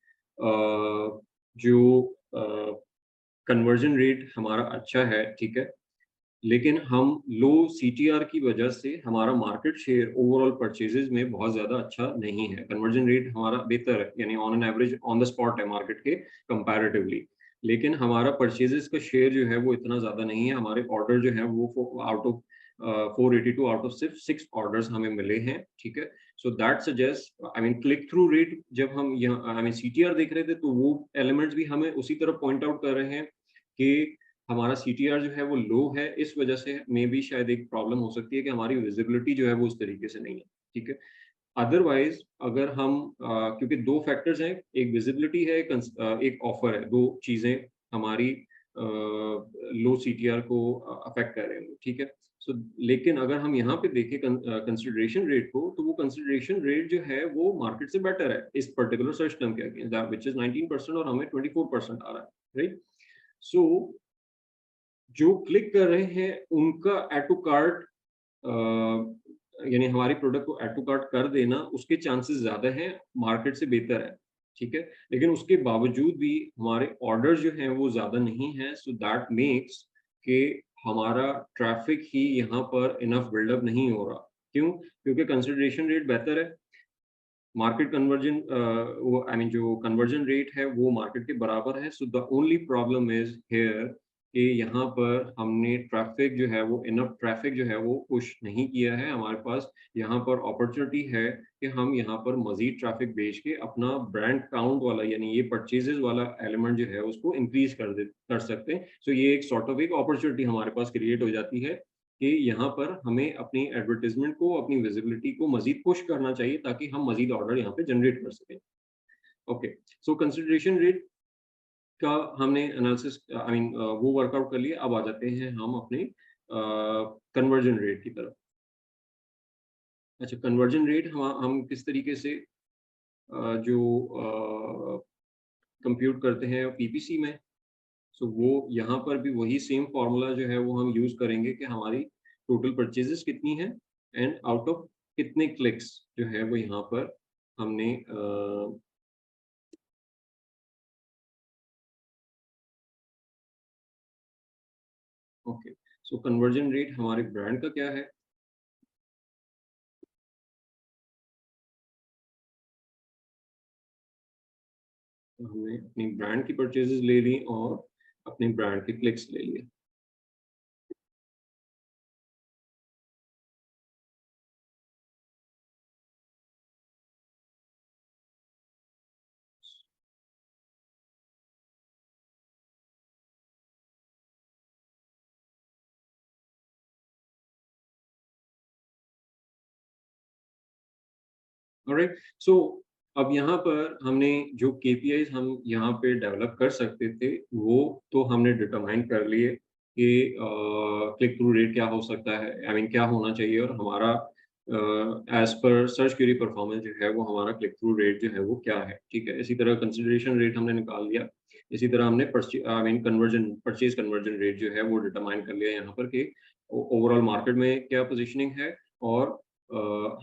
जो कन्वर्जन रेट हमारा अच्छा है, ठीक है? लेकिन हम लो सीटीआर की वजह से हमारा मार्केट शेयर ओवरऑल परचेज़ेज़ में बहुत ज़्यादा अच्छा नहीं है। कन्वर्जन रेट हमारा बेहतर है, यानी on an average on the spot है मार्केट के कंपैरेटिवली। लेकिन हमारा परचेज़ेज़ का शेयर जो है वो इतना ज़्यादा नहीं है। हमारे ऑर्डर जो हैं वो आउट ऑफ 482 आउट ऑफ सिर्फ 6 ऑर्डर्स हमें मिले हैं, ठीक है? So that suggest I mean click through rate जब हम यहाँ आई मीन सीटीआर देख रहे थे तो वो एलिमेंट्स भी हमें उसी तरह पॉइंट आउट कर रहे हैं कि हमारा सीटीआर जो है वो लो है, इस वजह से मेबी शायद एक प्रॉब्लम हो सकती है कि हमारी विजिबिलिटी जो है वो उस तरीके से नहीं है, ठीक है? अदरवाइज़ अगर हम क्योंकि 2 फैक्टर्स हैं, एक विजिबिलिटी है, एक ऑफर है, 2 चीज़ें हमारी लो सीटीआर को अफ़ेक्ट कर रहे हैं, ठीक है? सो लेकिन अगर हम यहाँ पे देखें कंसिडरेशन रेट को, तो वो कंसिडरेशन रेट जो है वो मार्केट से बेटर है, इस पर्टिकुलर सर्च टर्म के अगेंस्ट दैट व्हिच इज़ 19% और हमें 24% आ रहा है, राइट? सो जो क्लिक कर रहे हैं उनका ऐड टू कार्ट यानी हमारी प्रोडक्ट को ऐड टू कार्ट कर देना उसके चांसेस ज़्यादा हैं, मार्केट से बेहतर है, ठीक है? लेकिन उसके बावजूद भी हमारे ऑर्डर जो हैं वो ज़्यादा नहीं हैं, सो दैट मेक्स कि हमारा ट्रैफिक ही यहाँ पर इनफ बिल्डअप नहीं हो रहा। क्यों? क्योंकि कंसिडरेशन रेट बेहतर है, मार्केट कन्वर्जन वो आई मीन जो कन्वर्जन रेट है वो मार्केट के बराबर है। So the only problem is here कि यहाँ पर हमने ट्रैफ़िक जो है वो इनफ ट्रैफ़िक जो है वो पुश नहीं किया है। हमारे पास यहाँ पर अपॉर्च्युनिटी है कि हम यहाँ पर मज़ीद ट्रैफ़िक भेज के अपना ब्रांड काउंट वाला यानी ये परचेज़ेज़ वाला एलिमेंट जो है उसको इंक्रीज़ कर सकते हैं। सो ये एक सॉर्ट ऑफ एक अपॉर्च्युनिटी हमारे पास क्रिएट हो जाती है कि यहाँ पर हमें अपनी एडवर्टाइज़मेंट को, अपनी विज़िबिलिटी को मज़ीद पुश करना चाहिए ताकि हम मज़ीद ऑर्डर यहाँ पे जनरेट कर सकें। ओके, सो कंसिडरेशन रेट का हमने एनालिसिस आई मीन वो वर्कआउट कर लिया। अब आ जाते हैं हम अपने कन्वर्जन रेट की तरफ। अच्छा, कन्वर्जन रेट हम किस तरीके से जो कंप्यूट करते हैं पीपीसी में, सो वो यहाँ पर भी वही सेम फ़ॉर्मूला जो है वो हम यूज़ करेंगे कि हमारी टोटल परचेज़ेज़ कितनी हैं एंड आउट ऑफ कितने क्लिक्स जो है वो यहाँ पर हमने ओके, सो कन्वर्जन रेट हमारे ब्रांड का क्या है? हमने अपनी ब्रांड की परचेजेस ले ली और अपने ब्रांड के क्लिक्स ले लिए। ऑलराइट, सो अब यहाँ पर हमने जो केपीआईज हम यहाँ पे डेवलप कर सकते थे वो तो हमने डिटरमाइन कर लिए कि क्लिक थ्रू रेट क्या हो सकता है, आई मीन क्या होना चाहिए, और हमारा as per search query performance जो है वो हमारा क्लिक थ्रू रेट जो है वो क्या है। ठीक है, इसी तरह कंसिडरेशन रेट हमने निकाल लिया, इसी तरह हमने I mean conversion purchase conversion rate जो है वो डिटरमाइन कर लिया यहाँ पर कि ओवरऑल मार्केट में क्या पोजीशनिंग है और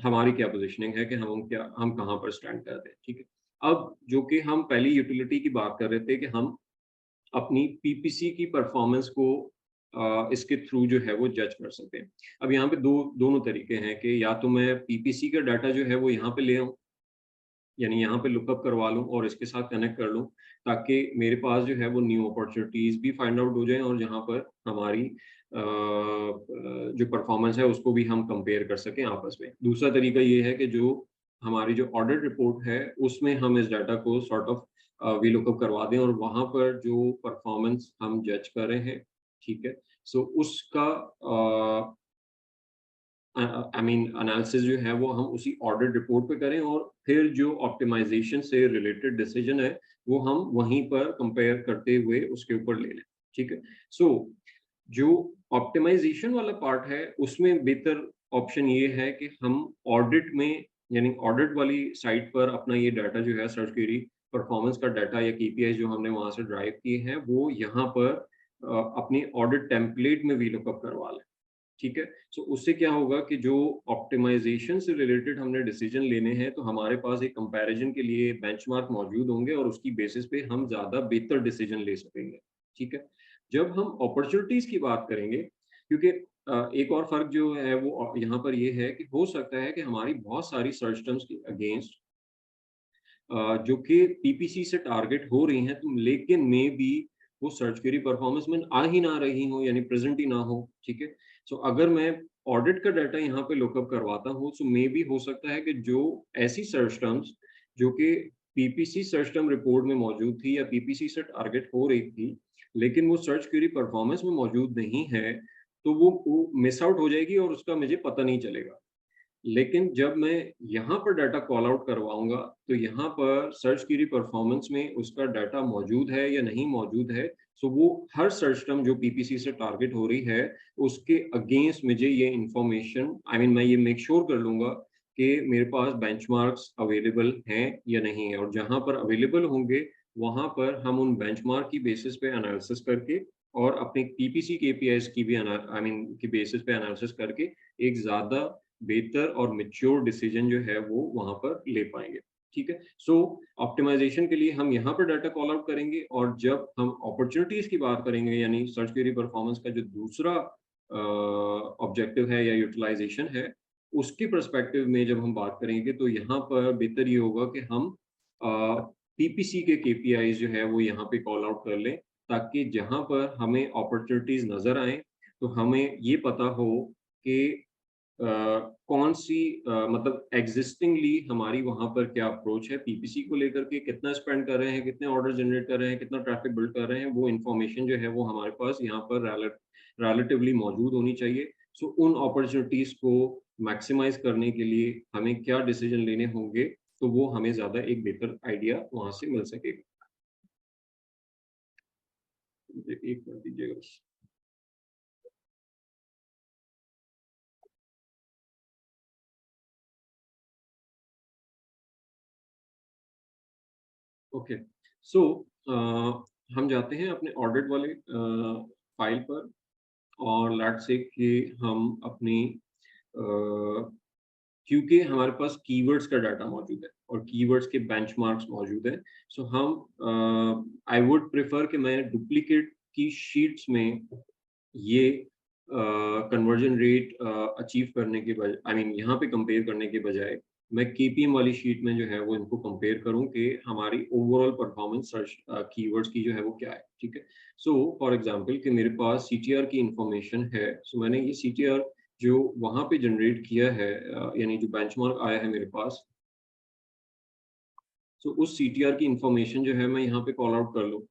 हमारी क्या पोजीशनिंग है कि हम कहाँ पर स्टैंड करते हैं। ठीक है, अब जो कि हम पहली यूटिलिटी की बात कर रहे थे कि हम अपनी पीपीसी की परफॉर्मेंस को इसके थ्रू जो है वो जज कर सकते हैं। अब यहाँ पे दोनों तरीके हैं कि या तो मैं पीपीसी का डाटा जो है वो यहाँ पे ले आऊँ, यानी यहाँ पे लुकअप करवा लूँ और इसके साथ कनेक्ट कर लूँ, ताकि मेरे पास जो है वो न्यू अपॉर्चुनिटीज़ भी फाइंड आउट हो जाएँ और जहाँ पर हमारी जो परफॉर्मेंस है उसको भी हम कंपेयर कर सकें आपस में। दूसरा तरीका ये है कि जो हमारी जो ऑडिट रिपोर्ट है उसमें हम इस डाटा को सॉर्ट ऑफ वीलुकअप करवा दें और वहाँ पर जो परफॉर्मेंस हम जज कर रहे हैं, ठीक है? सो उसका आई मीन एनालिसिस जो है वो हम उसी ऑडिट रिपोर्ट पे करें और फिर जो ऑप्टिमाइजेशन से रिलेटेड डिसीजन है वो हम वहीं पर कंपेयर करते हुए उसके ऊपर ले लें। ठीक है, सो जो ऑप्टिमाइजेशन वाला पार्ट है उसमें बेहतर ऑप्शन ये है कि हम ऑडिट में, यानी ऑडिट वाली साइट पर अपना ये डाटा जो है सर्च क्वेरी परफॉर्मेंस का डाटा या केपीआई जो हमने वहां से ड्राइव किए हैं वो यहाँ पर अपनी ऑडिट टेम्पलेट में वीलुकअप करवा लें। ठीक है, सो उससे क्या होगा कि जो ऑप्टिमाइजेशन से रिलेटेड हमने डिसीजन लेने हैं तो हमारे पास एक कंपैरिजन के लिए बेंचमार्क मौजूद होंगे और उसकी बेसिस पे हम ज़्यादा बेहतर डिसीजन ले सकेंगे। ठीक है, जब हम अपॉर्चुनिटीज़ की बात करेंगे, क्योंकि एक और फ़र्क जो है वो यहाँ पर ये है कि हो सकता है कि हमारी बहुत सारी सर्च टर्म्स के अगेंस्ट जो कि पीपीसी से टारगेट हो रही हैं, तो लेकिन मे बी वो सर्च क्वेरी परफॉर्मेंस में आ ही ना रही हो, यानी प्रेजेंट ही ना हो। ठीक है, सो अगर मैं ऑडिट का डाटा यहाँ पे लुकअप करवाता हूँ सो मे बी हो सकता है कि जो ऐसी सर्च टर्म्स जो कि पीपीसी सर्च टर्म रिपोर्ट में मौजूद थी या पीपीसी से टारगेट हो रही थी लेकिन वो सर्च क्वेरी परफॉर्मेंस में मौजूद नहीं है, तो वो मिस आउट हो जाएगी और उसका मुझे पता नहीं चलेगा। लेकिन जब मैं यहाँ पर डाटा कॉल आउट करवाऊँगा, तो यहाँ पर सर्च क्वेरी परफॉर्मेंस में उसका डाटा मौजूद है या नहीं मौजूद है, सो वो हर सर्च टर्म जो पीपीसी से टारगेट हो रही है, उसके अगेंस्ट मुझे ये इन्फॉर्मेशन आई मीन मैं ये मेक श्योर कर लूँगा कि मेरे पास बेंचमार्क्स अवेलेबल हैं या नहीं है और जहाँ पर अवेलेबल होंगे, वहाँ पर हम उन बेंचमार्क की बेसिस पे एनालिसिस करके और अपने पीपीसी केपीआईज़ की भी आई मीन की बेसिस पे एनालिसिस करके एक ज़्यादा बेहतर और मैच्योर डिसीजन जो है वो वहाँ पर ले पाएँगे। ठीक है? सो ऑप्टिमाइज़ेशन के लिए हम यहाँ पर डाटा कॉल आउट करेंगे और जब हम अपॉर्च्युनिटीज़ की बात करेंगे यानी सर्च क्वेरी परफॉर्मेंस का जो दूसरा ऑब्जेक्टिव है या यूटिलाइज़ेशन है, उसके पर्सपेक्टिव में जब हम बात करेंगे तो यहाँ पर बेहतर ये होगा कि हम अ, पीपीसी के केपीआईज़ जो है वो यहाँ पे कॉल आउट कर लें, ताकि जहाँ पर हमें अपॉर्च्युनिटीज़ नज़र आएँ, तो हमें ये पता हो कि अ, कौन-सी मतलब एक्जिस्टिंगली हमारी वहाँ पर क्या अप्रोच है, पीपीसी को लेकर के कितना स्पेंड कर रहे हैं, कितने ऑर्डर जनरेट कर रहे हैं, कितना ट्रैफिक बिल्ड कर रहे हैं, वो इन्फॉर्मेशन जो है वो हमारे पास यहाँ पर रिलेटिवली मौजूद होनी चाहिए। सो उन अपॉर्च्युनिटीज़ को मैक्सिमाइज़ करने के लिए हमें क्या डिसीजन लेने होंगे, तो वो हमें ज़्यादा एक बेहतर आइडिया वहाँ से मिल सकेगा। मुझे 1 मिनट दीजिएगा बस। ओके, सो हम जाते हैं अपने ऑडिट वाले फ़ाइल पर और लेट्स से कि हम अपनी क्योंकि हमारे पास कीवर्ड्स का डाटा मौजूद है और कीवर्ड्स के बेंचमार्क्स मौजूद हैं, सो हम आई वुड प्रेफर कि मैं डुप्लीकेट की शीट्स में ये कन्वर्जन रेट अचीव करने के बजाय आई मीन यहाँ पे कंपेयर करने के बजाय मैं केपीएम वाली शीट में जो है वो इनको कंपेयर करूं कि हमारी ओवरऑल परफॉर्मेंस सर्च कीवर्ड्स की जो है वो क्या है, ठीक है। सो फॉर एग्जांपल कि मेरे पास सीटीआर की इंफॉर्मेशन है, सो मैंने ये सीटीआर जो वहां पे जनरेट किया है, यानी जो बेंचमार्क आया है मेरे पास, सो उस सीटीआर की इंफॉर्मेशन जो है मैं यहाँ पे कॉल आउट कर लूँ।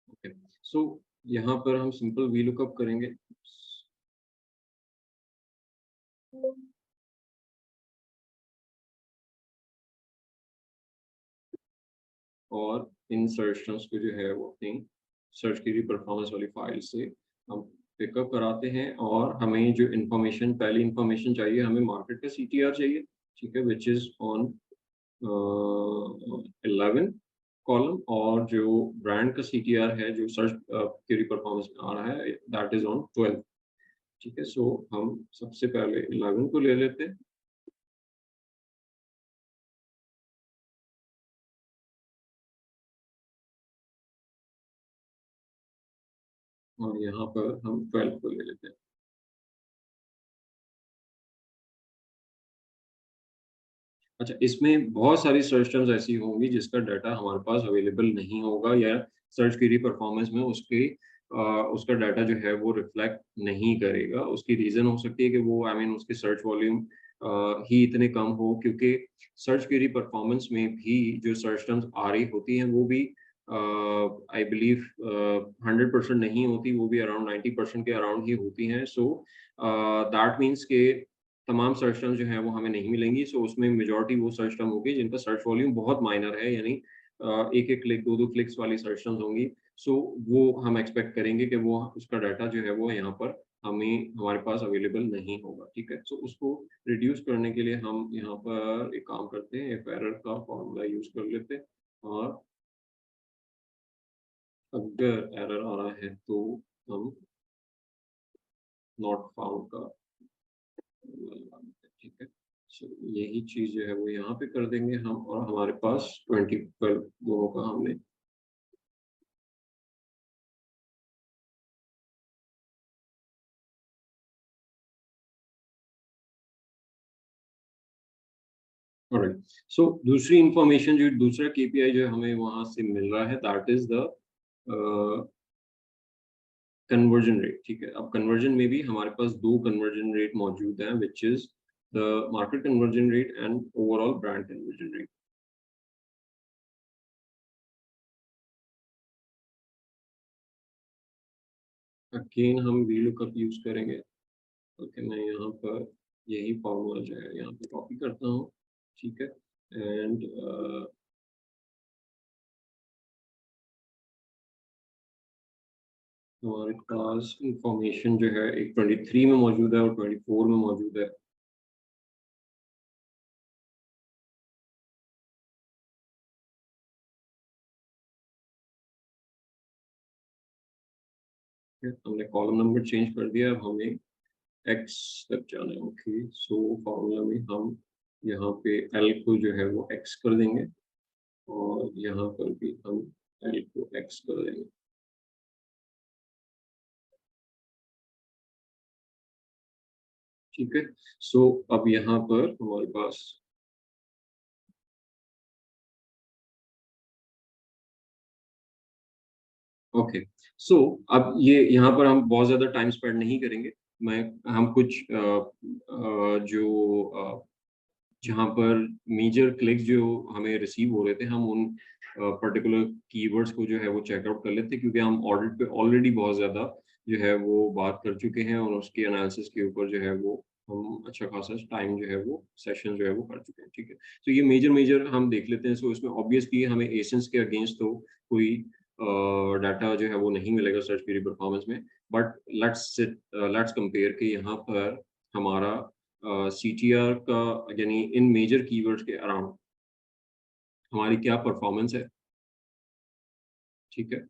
ओके, सो यहाँ पर हम सिंपल वी लुकअप करेंगे और इन सर्चन्स को जो है वो अपनी सर्च की परफॉर्मेंस वाली फाइल से हम पिकअप कराते हैं। और हमें जो इन्फॉर्मेशन, पहली इन्फॉर्मेशन चाहिए, हमें मार्केट का सीटीआर चाहिए, ठीक है, विच इज ऑन 11 कॉलम, और जो ब्रांड का सीटीआर है जो सर्च की परफॉर्मेंस में आ रहा है, दैट इज ऑन 12, ठीक है। सो हम सबसे पहले 11 को ले लेते हैं और यहाँ पर हम 12 को ले लेते हैं। अच्छा, इसमें बहुत सारी सर्च टर्म्स ऐसी होंगी जिसका डाटा हमारे पास अवेलेबल नहीं होगा, या सर्च क्वेरी परफॉर्मेंस में उसका डाटा जो है वो रिफ्लेक्ट नहीं करेगा। उसकी रीज़न हो सकती है कि वो उसके सर्च वॉल्यूम ही इतने कम हो, क्योंकि सर्च क्वेरी परफॉर्मेंस में भी जो सर्च टर्म्स आ रही होती हैं वो भी आई बिलीव 100% नहीं होती, वो भी अराउंड 90% के अराउंड ही होती हैं। सो दैट मीन्स के तमाम सर्च टर्म्स जो हैं वो हमें नहीं मिलेंगी। सो उसमें मेजॉरिटी वो सर्च टर्म होगी जिनका सर्च वॉल्यूम बहुत माइनर है, यानी एक-एक क्लिक, 2-2 क्लिक्स वाली सर्च टर्म्स होंगी। सो वो हम एक्सपेक्ट करेंगे कि वो उसका डाटा जो है वो यहाँ पर हमारे पास अवेलेबल नहीं होगा, ठीक है। सो उसको रिड्यूस करने के लिए हम यहाँ पर एक काम करते हैं, इफ एरर का फॉर्मूला यूज़ कर लेते हैं, और अगर एरर आ रहा है तो हम नॉट फाउंड का ठीक है। सो यही चीज़ जो है वो यहाँ पे कर देंगे हम, और हमारे पास 20 दोनों का हमने ऑलराइट। सो दूसरी इंफॉर्मेशन, जो दूसरा केपीआई जो हमें वहां से मिल रहा है, that is the conversion rate, ठीक है। अब कन्वर्जन में भी हमारे पास दो कन्वर्जन रेट मौजूद हैं, which is the market conversion rate and overall brand conversion rate. Again हम वीलुकअप यूज करेंगे। ओके, मैं यहाँ पर यही फॉर्मूला जो है यहाँ पे कॉपी करता हूँ, ठीक है। एंड हमारे पास इंफॉर्मेशन जो है एक 23 में मौजूद है और 24 में मौजूद है। हमने कॉलम नंबर चेंज कर दिया, अब हमें एक्स तक जाना है। ओके, सो फॉर्मूला में हम यहाँ पे एल को जो है वो एक्स कर देंगे, और यहाँ पर भी हम एल को एक्स कर देंगे, ठीक है। सो अब यहाँ पर हमारे पास ओके, सो अब ये यहाँ पर हम बहुत ज़्यादा टाइम स्पेंड नहीं करेंगे। मैं हम कुछ जो जहाँ पर मेजर क्लिक्स जो हमें रिसीव हो रहे थे, हम उन पर्टिकुलर कीवर्ड्स को जो है वो चेकआउट कर लेते हैं, क्योंकि हम ऑडिट पे ऑलरेडी बहुत ज़्यादा जो है वो बात कर चुके हैं, और उसके एनालिसिस के ऊपर जो है वो हम अच्छा खासा टाइम जो है वो सेशन जो है वो कर चुके हैं, ठीक है। तो ये मेजर मेजर हम देख लेते हैं। सो इसमें ऑब्वियसली हमें एसेंस के अगेंस्ट तो कोई डाटा जो है वो नहीं मिलेगा सर्च क्वेरी परफॉर्मेंस में। बट लेट्स कंपेयर कि यहाँ पर हमारा CTR का यानी इन मेजर कीवर्ड्स के अराउंड हमारी क्या परफॉर्मेंस है, ठीक है?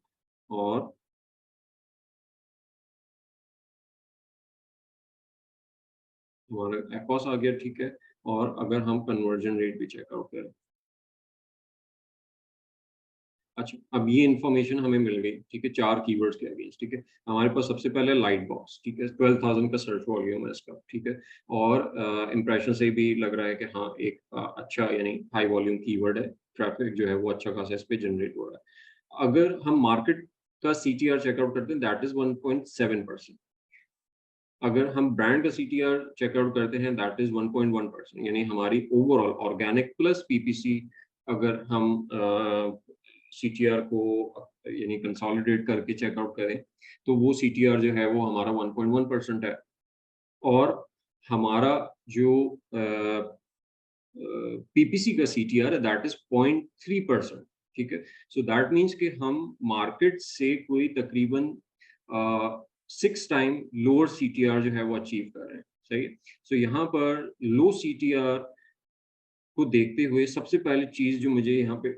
और हमारा एफओस आ गया, ठीक है? और अगर हम कन्वर्जन रेट भी चेकआउट करें, अच्छा, अब ये इन्फॉर्मेशन हमें मिल गई, ठीक है, 4 कीवर्ड्स के अगेंस्ट, ठीक है। हमारे पास सबसे पहले लाइट बॉक्स, ठीक है, 12,000 का सर्च वॉल्यूम है इसका, ठीक है। और इम्प्रेशन से भी लग रहा है कि हाँ, एक अच्छा यानी हाई वॉल्यूम कीवर्ड है, ट्रैफिक जो है वो अच्छा खासा इस पे जनरेट हो रहा है। अगर हम मार्केट का CTR चेकआउट करते हैं, दैट इज़ 1.7%। अगर हम ब्रांड का CTR चेकआउट करते हैं, दैट इज़ 1.1%, यानी हमारी ओवरऑल ऑर्गेनिक प्लस PPC अगर हम CTR को यानी कंसोलिडेट करके चेकआउट करें, तो वो CTR जो है वो हमारा 1.1% है। और हमारा जो PPC का CTR है, दैट इज़ 0.3%, ठीक है? सो दैट मीन्स कि हम मार्केट से कोई तकरीबन 6 टाइम लोअर CTR जो है वो अचीव कर रहे हैं, सही है? सो यहाँ पर लो CTR को देखते हुए सबसे पहली चीज़ जो मुझे यहाँ पे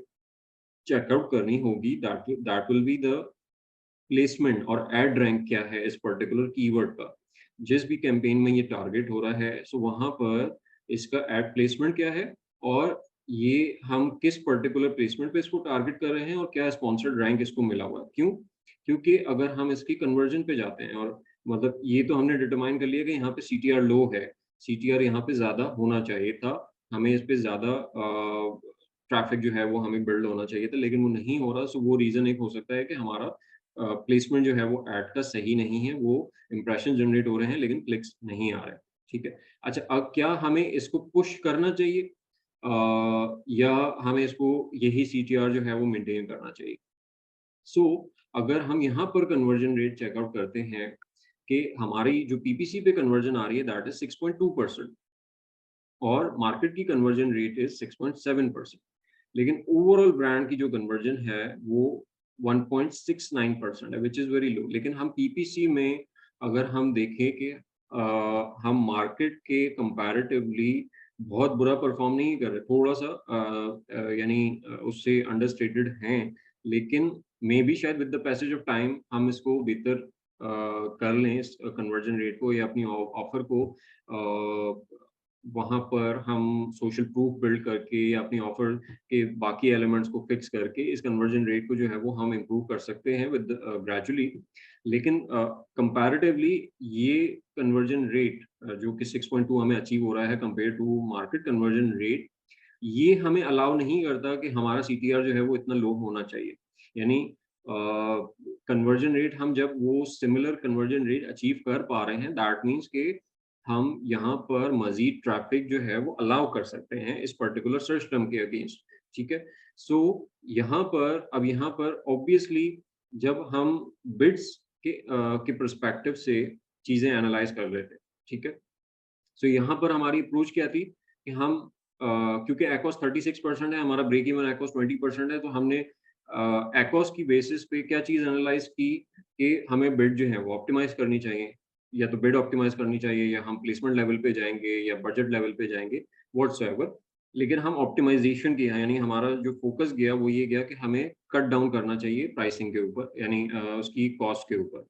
चेकआउट करनी होगी, that will be the placement और एड रैंक क्या है इस पर्टिकुलर कीवर्ड का। जिस भी कैंपेन में ये टारगेट हो रहा है, सो वहाँ पर इसका एड प्लेसमेंट क्या है और ये हम किस पर्टिकुलर प्लेसमेंट पे इसको टारगेट कर रहे हैं और क्या स्पॉन्सर्ड रैंक इसको मिला हुआ है। क्यों? क्योंकि अगर हम इसकी कन्वर्जन पे जाते हैं और मतलब ये तो हमने डिटरमाइन कर लिया कि यहाँ पे CTR लो है, CTR यहाँ पे ज़्यादा होना चाहिए था, हमें इस पे ज़्यादा ट्रैफिक जो है वो हमें बिल्ड होना चाहिए था, लेकिन वो नहीं हो रहा। सो वो रीज़न एक हो सकता है कि हमारा प्लेसमेंट जो है वो ऐड का सही नहीं है, वो इम्प्रेशन जनरेट हो रहे हैं लेकिन क्लिक्स नहीं आ रहे हैं, ठीक है? अच्छा, अब क्या हमें इसको पुश करना चाहिए या हमें इसको यही CTR जो है वो मेंटेन करना चाहिए? सो अगर हम यहाँ पर कन्वर्जन रेट चेकआउट करते हैं कि हमारी जो PPC पे कन्वर्जन आ रही है दैट इज़ 6.2% और मार्केट की कन्वर्जन रेट इज़ 6.7%। लेकिन ओवरऑल ब्रांड की जो कन्वर्जन है वो 1.69% है, व्हिच इज़ वेरी लो। लेकिन हम PPC में अगर हम देखें कि हम मार्केट के कंपैरेटिवली बहुत बुरा परफॉर्म नहीं कर रहे, थोड़ा-सा यानी उससे अंडरस्टेटेड हैं, लेकिन मे बी शायद with the passage of time हम इसको बेहतर कर लें इस कन्वर्जन रेट को या अपनी ऑफर को वहाँ पर हम सोशल प्रूफ बिल्ड करके या अपनी ऑफर के बाकी एलिमेंट्स को फिक्स करके इस कन्वर्जन रेट को जो है वो हम इम्प्रूव कर सकते हैं विद ग्रेजुअली। लेकिन कंपैरेटिवली ये कन्वर्जन रेट जो कि 6.2 हमें अचीव हो रहा है compare to market conversion rate, ये हमें अलाउ नहीं करता कि हमारा CTR जो है वो इतना लो होना चाहिए। यानी कन्वर्जन रेट हम जब वो सिमिलर कन्वर्जन रेट अचीव कर पा रहे हैं, दैट मीन्स कि हम यहाँ पर मज़ीद ट्रैफ़िक जो है वो अलाउ कर सकते हैं इस पर्टिकुलर सर्च टर्म के अगेंस्ट, ठीक है? सो यहाँ पर ऑब्वियसली जब हम बिड्स के पर्सपेक्टिव से चीज़ें एनालाइज़ कर रहे थे, ठीक है? सो यहाँ पर हमारी अप्रोच क्या थी कि हम क्योंकि एक्ॉस 36% है, हमारा ब्रेक इवन एक्ॉस 20% है, तो हमने एक्ॉस की बेसिस पे क्या चीज़ एनालाइज़ की कि हमें बिड जो है वो ऑप्टिमाइज़ करनी चाहिए। या तो बिड ऑप्टिमाइज़ करनी चाहिए या हम प्लेसमेंट लेवल पे जाएँगे या बजट लेवल पे जाएँगे, व्हाट्सएवर। लेकिन हम ऑप्टिमाइज़ेशन किया, यानी हमारा जो फ़ोकस गया वो ये गया कि हमें कट डाउन करना चाहिए प्राइसिंग के ऊपर, यानी उसकी कॉस्ट के ऊपर।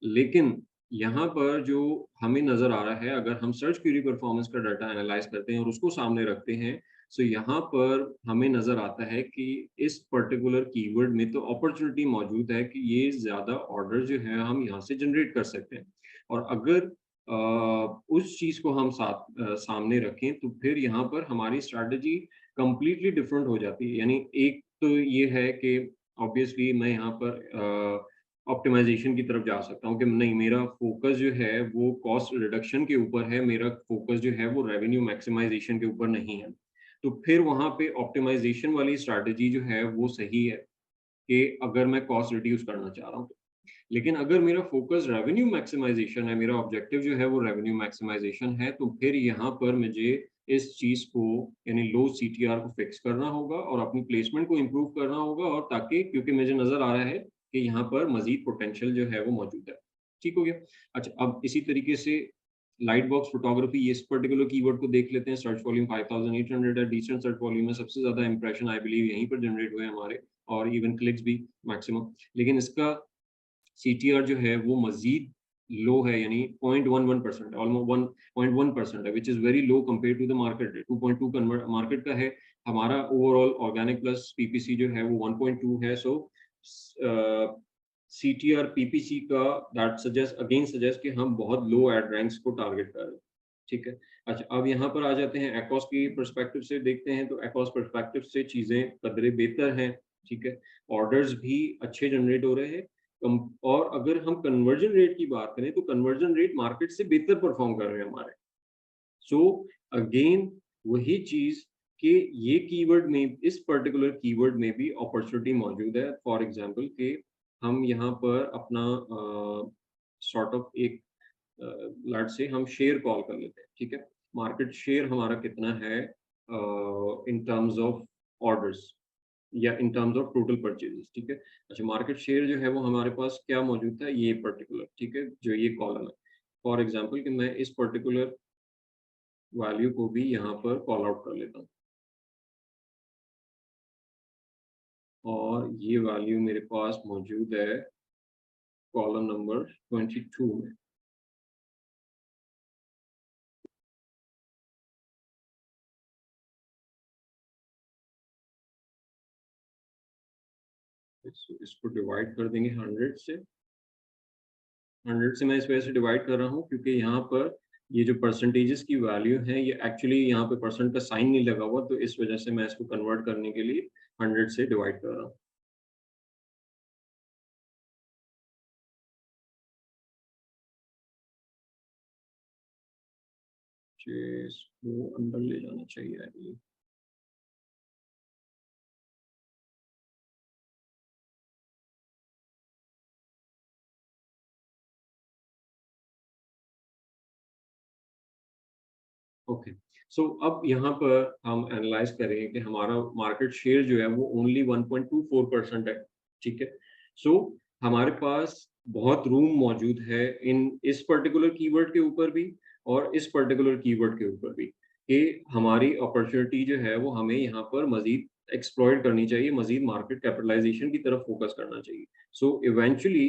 लेकिन यहाँ पर जो हमें नज़र आ रहा है, अगर हम सर्च क्वेरी परफॉर्मेंस का डाटा एनालाइज़ करते हैं और उसको सामने रखते हैं, सो यहाँ पर हमें नज़र आता है कि इस पर्टिकुलर कीवर्ड में तो अपॉर्च्युनिटी मौजूद है कि ये ज़्यादा ऑर्डर जो है हम यहाँ से जनरेट कर सकते हैं। और अगर उस चीज़ को हम सामने रखें तो फिर यहाँ पर हमारी स्ट्रैटेजी कंप्लीटली डिफरेंट हो जाती है। यानी एक तो ये है कि ऑब्वियसली मैं यहाँ पर ऑप्टिमाइज़ेशन की तरफ जा सकता हूँ कि नहीं, मेरा फ़ोकस जो है वो कॉस्ट रिडक्शन के ऊपर है, मेरा फ़ोकस जो है वो रेवेन्यू मैक्सिमाइज़ेशन के ऊपर नहीं है। तो फिर वहाँ पे ऑप्टिमाइज़ेशन वाली स्ट्रैटेजी जो है वो सही है कि अगर मैं कॉस्ट रिड्यूस करना चाह रहा हूँ तो। लेकिन अगर मेरा फ़ोकस रेवेन्यू मैक्सिमाइज़ेशन है, मेरा ऑब्जेक्टिव जो है वो रेवेन्यू मैक्सिमाइज़ेशन है, तो फिर यहाँ पर मुझे इस चीज़ को यानी लो CTR को फिक्स करना होगा और अपनी प्लेसमेंट को इम्प्रूव करना होगा, और ताकि क्योंकि मुझे नज़र आ रहा है कि यहाँ पर मज़ीद पोटेंशियल जो है वो मौजूद है। ठीक हो गया। अच्छा, अब इसी तरीके से लाइट बॉक्स फोटोग्राफी, ये इस पर्टिकुलर कीवर्ड को देख लेते हैं। सर्च वॉल्यूम 5800 है, डिसेंट सर्च वॉल्यूम है, सबसे ज़्यादा इंप्रेशन आई बिलीव यहीं पर जनरेट हुए हमारे, और इवन क्लिक्स भी मैक्सिमम। लेकिन इसका सीटीआर जो है वो मज़ीद लो है, यानी 0.11%, ऑलमोस्ट 1.1% है, which is very low compare to the market rate. 2.2 convert market का है, हमारा ओवरऑल ऑर्गेनिक प्लस पीपीसी जो है वो 1.2 है। सो सीटीआर पीपीसी का दैट सजेस्ट कि हम बहुत लो एड रैंक्स को टारगेट कर रहे हैं, ठीक है। अच्छा, अब यहाँ पर आ जाते हैं एकॉस की पर्सपेक्टिव से देखते हैं, तो एकॉस पर्सपेक्टिव से चीज़ें कदरे बेहतर हैं, ठीक है। ऑर्डर्स भी अच्छे जनरेट हो रहे हैं। और अगर हम कन्वर्जन रेट की बात करें तो कन्वर्जन रेट मार्केट से बेहतर परफॉर्म कर रहे हैं हमारे। सो अगेन वही चीज कि ये कीवर्ड में, इस पर्टिकुलर कीवर्ड में भी अपॉर्चुनिटी मौजूद है। फॉर एग्जांपल कि हम यहाँ पर अपना सॉर्ट ऑफ एक लाट से हम शेयर कॉल कर लेते हैं, ठीक है। मार्केट शेयर हमारा कितना है इन टर्म्स ऑफ ऑर्डर्स या in terms of total purchases, ठीक है। अच्छा, मार्केट शेयर जो है वो हमारे पास क्या मौजूद था, ये पर्टिकुलर, ठीक है, जो ये कॉलम है। फॉर एग्जांपल कि मैं इस पर्टिकुलर वैल्यू को भी यहाँ पर कॉल आउट कर लेता हूँ, और ये वैल्यू मेरे पास मौजूद है कॉलम नंबर 22 में। इसको डिवाइड कर देंगे 100 से। 100 से मैं इस वजह से डिवाइड कर रहा हूँ क्योंकि यहाँ पर ये जो परसेंटेजेस की वैल्यू है, ये एक्चुअली यहाँ पे परसेंट का साइन नहीं लगा हुआ, तो इस वजह से मैं इसको कन्वर्ट करने के लिए 100 से डिवाइड कर रहा हूँ। मुझे इसको अंदर ले जाना चाहिए एक्चुअली। ओके, सो अब यहाँ पर हम एनालाइज करें कि हमारा मार्केट शेयर जो है वो ओनली 1.24% है, ठीक है। सो हमारे पास बहुत रूम मौजूद है इन इस पर्टिकुलर कीवर्ड के ऊपर भी और इस पर्टिकुलर कीवर्ड के ऊपर भी, कि हमारी अपॉर्चुनिटी जो है वो हमें यहाँ पर मजीद एक्सप्लॉइट करनी चाहिए, मजीद मार्केट कैपिटलाइजेशन की तरफ फोकस करना चाहिए। सो इवेंचुअली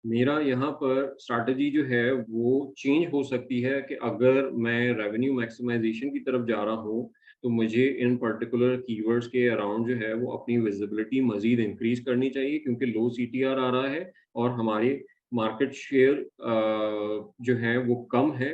मेरा यहाँ पर स्ट्रैटेजी जो है वो चेंज हो सकती है कि अगर मैं रेवेन्यू मैक्सिमाइजेशन की तरफ जा रहा हूँ, तो मुझे इन पर्टिकुलर कीवर्ड्स के अराउंड जो है वो अपनी विजिबिलिटी मज़ीद इंक्रीज़ करनी चाहिए, क्योंकि लो सीटीआर आ रहा है और हमारे मार्केट शेयर जो है वो कम है।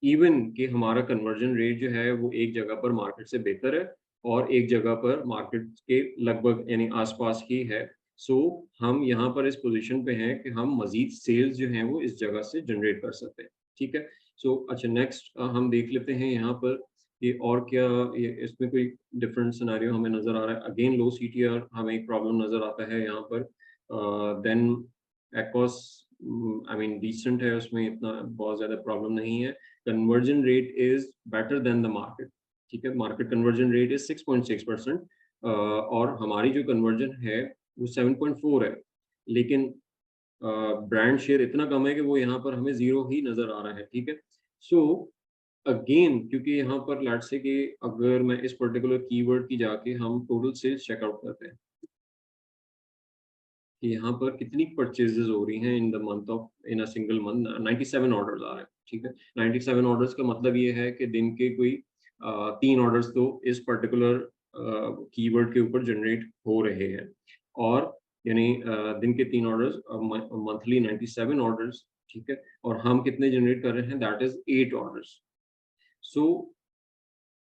इवन कि हमारा कन्वर्जन रेट जो है वो एक जगह पर मार्केट से बेहतर है और एक जगह पर मार्केट के लगभग यानी आसपास ही है। सो हम यहाँ पर इस पोजीशन पे हैं कि हम मजीद सेल्स जो हैं वो इस जगह से जनरेट कर सकते हैं, ठीक है। सो अच्छा, नेक्स्ट हम देख लेते हैं यहाँ पर ये और क्या, ये इसमें कोई डिफरेंट सिनेरियो हमें नज़र आ रहा है। अगेन लो सीटीआर हमें एक प्रॉब्लम नज़र आता है यहाँ पर। देन एक्ॉस आई मीन डिसेंट है, उसमें इतना बहुत ज़्यादा प्रॉब्लम नहीं है। Conversion rate is better than the market, ठीक है। मार्केट कन्वर्जन रेट इज़ 6.6%, और हमारी जो कन्वर्जन है वो 7.4 है। लेकिन ब्रांड शेयर इतना कम है कि वो यहाँ पर हमें ज़ीरो ही नज़र आ रहा है, ठीक है। सो अगेन क्योंकि यहाँ पर लेट्स से कि अगर मैं इस पर्टिकुलर कीवर्ड की जाके हम टोटल सेल्स चेकआउट करते हैं कि यहाँ पर कितनी परचेजेस हो रही हैं in the month of, in a single month 97 orders आ रहे हैं, ठीक है। 97 ऑर्डर्स का मतलब ये है कि दिन के कोई 3 ऑर्डर्स तो इस पर्टिकुलर कीवर्ड के ऊपर जनरेट हो रहे हैं, और यानी दिन के 3 ऑर्डर्स, मंथली 97 ऑर्डर्स, ठीक है। और हम कितने जनरेट कर रहे हैं, that is 8 orders. So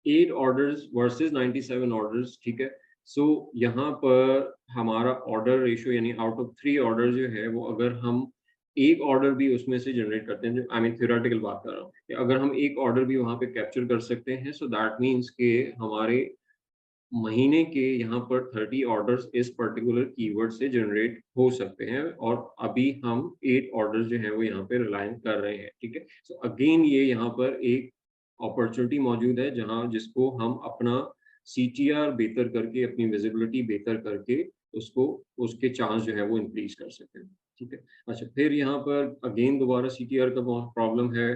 8 orders versus 97 orders, ठीक है। सो यहाँ पर हमारा ऑर्डर रेशियो यानी आउट ऑफ 3 ऑर्डर जो है वो, अगर हम एक ऑर्डर भी उसमें से जनरेट करते हैं, जो आई मीन थ्योरेटिकल बात कर रहा हूँ, कि अगर हम एक ऑर्डर भी वहाँ पे कैप्चर कर सकते हैं, सो दैट मीन्स कि हमारे महीने के यहाँ पर 30 ऑर्डर्स इस पर्टिकुलर कीवर्ड से जनरेट हो सकते हैं, और अभी हम 8 ऑर्डर्स जो हैं वो यहाँ पे रिलाय कर रहे हैं, ठीक है। सो अगेन ये यहाँ पर एक अपॉर्चुनिटी मौजूद है जहाँ जिसको हम अपना सीटीआर बेहतर करके, अपनी विजिबिलिटी बेहतर करके उसको, उसके चांस जो है वो इंक्रीज कर सकते हैं। ठीक है। अच्छा, फिर यहाँ पर अगेन दोबारा सीटीआर का बहुत प्रॉब्लम है।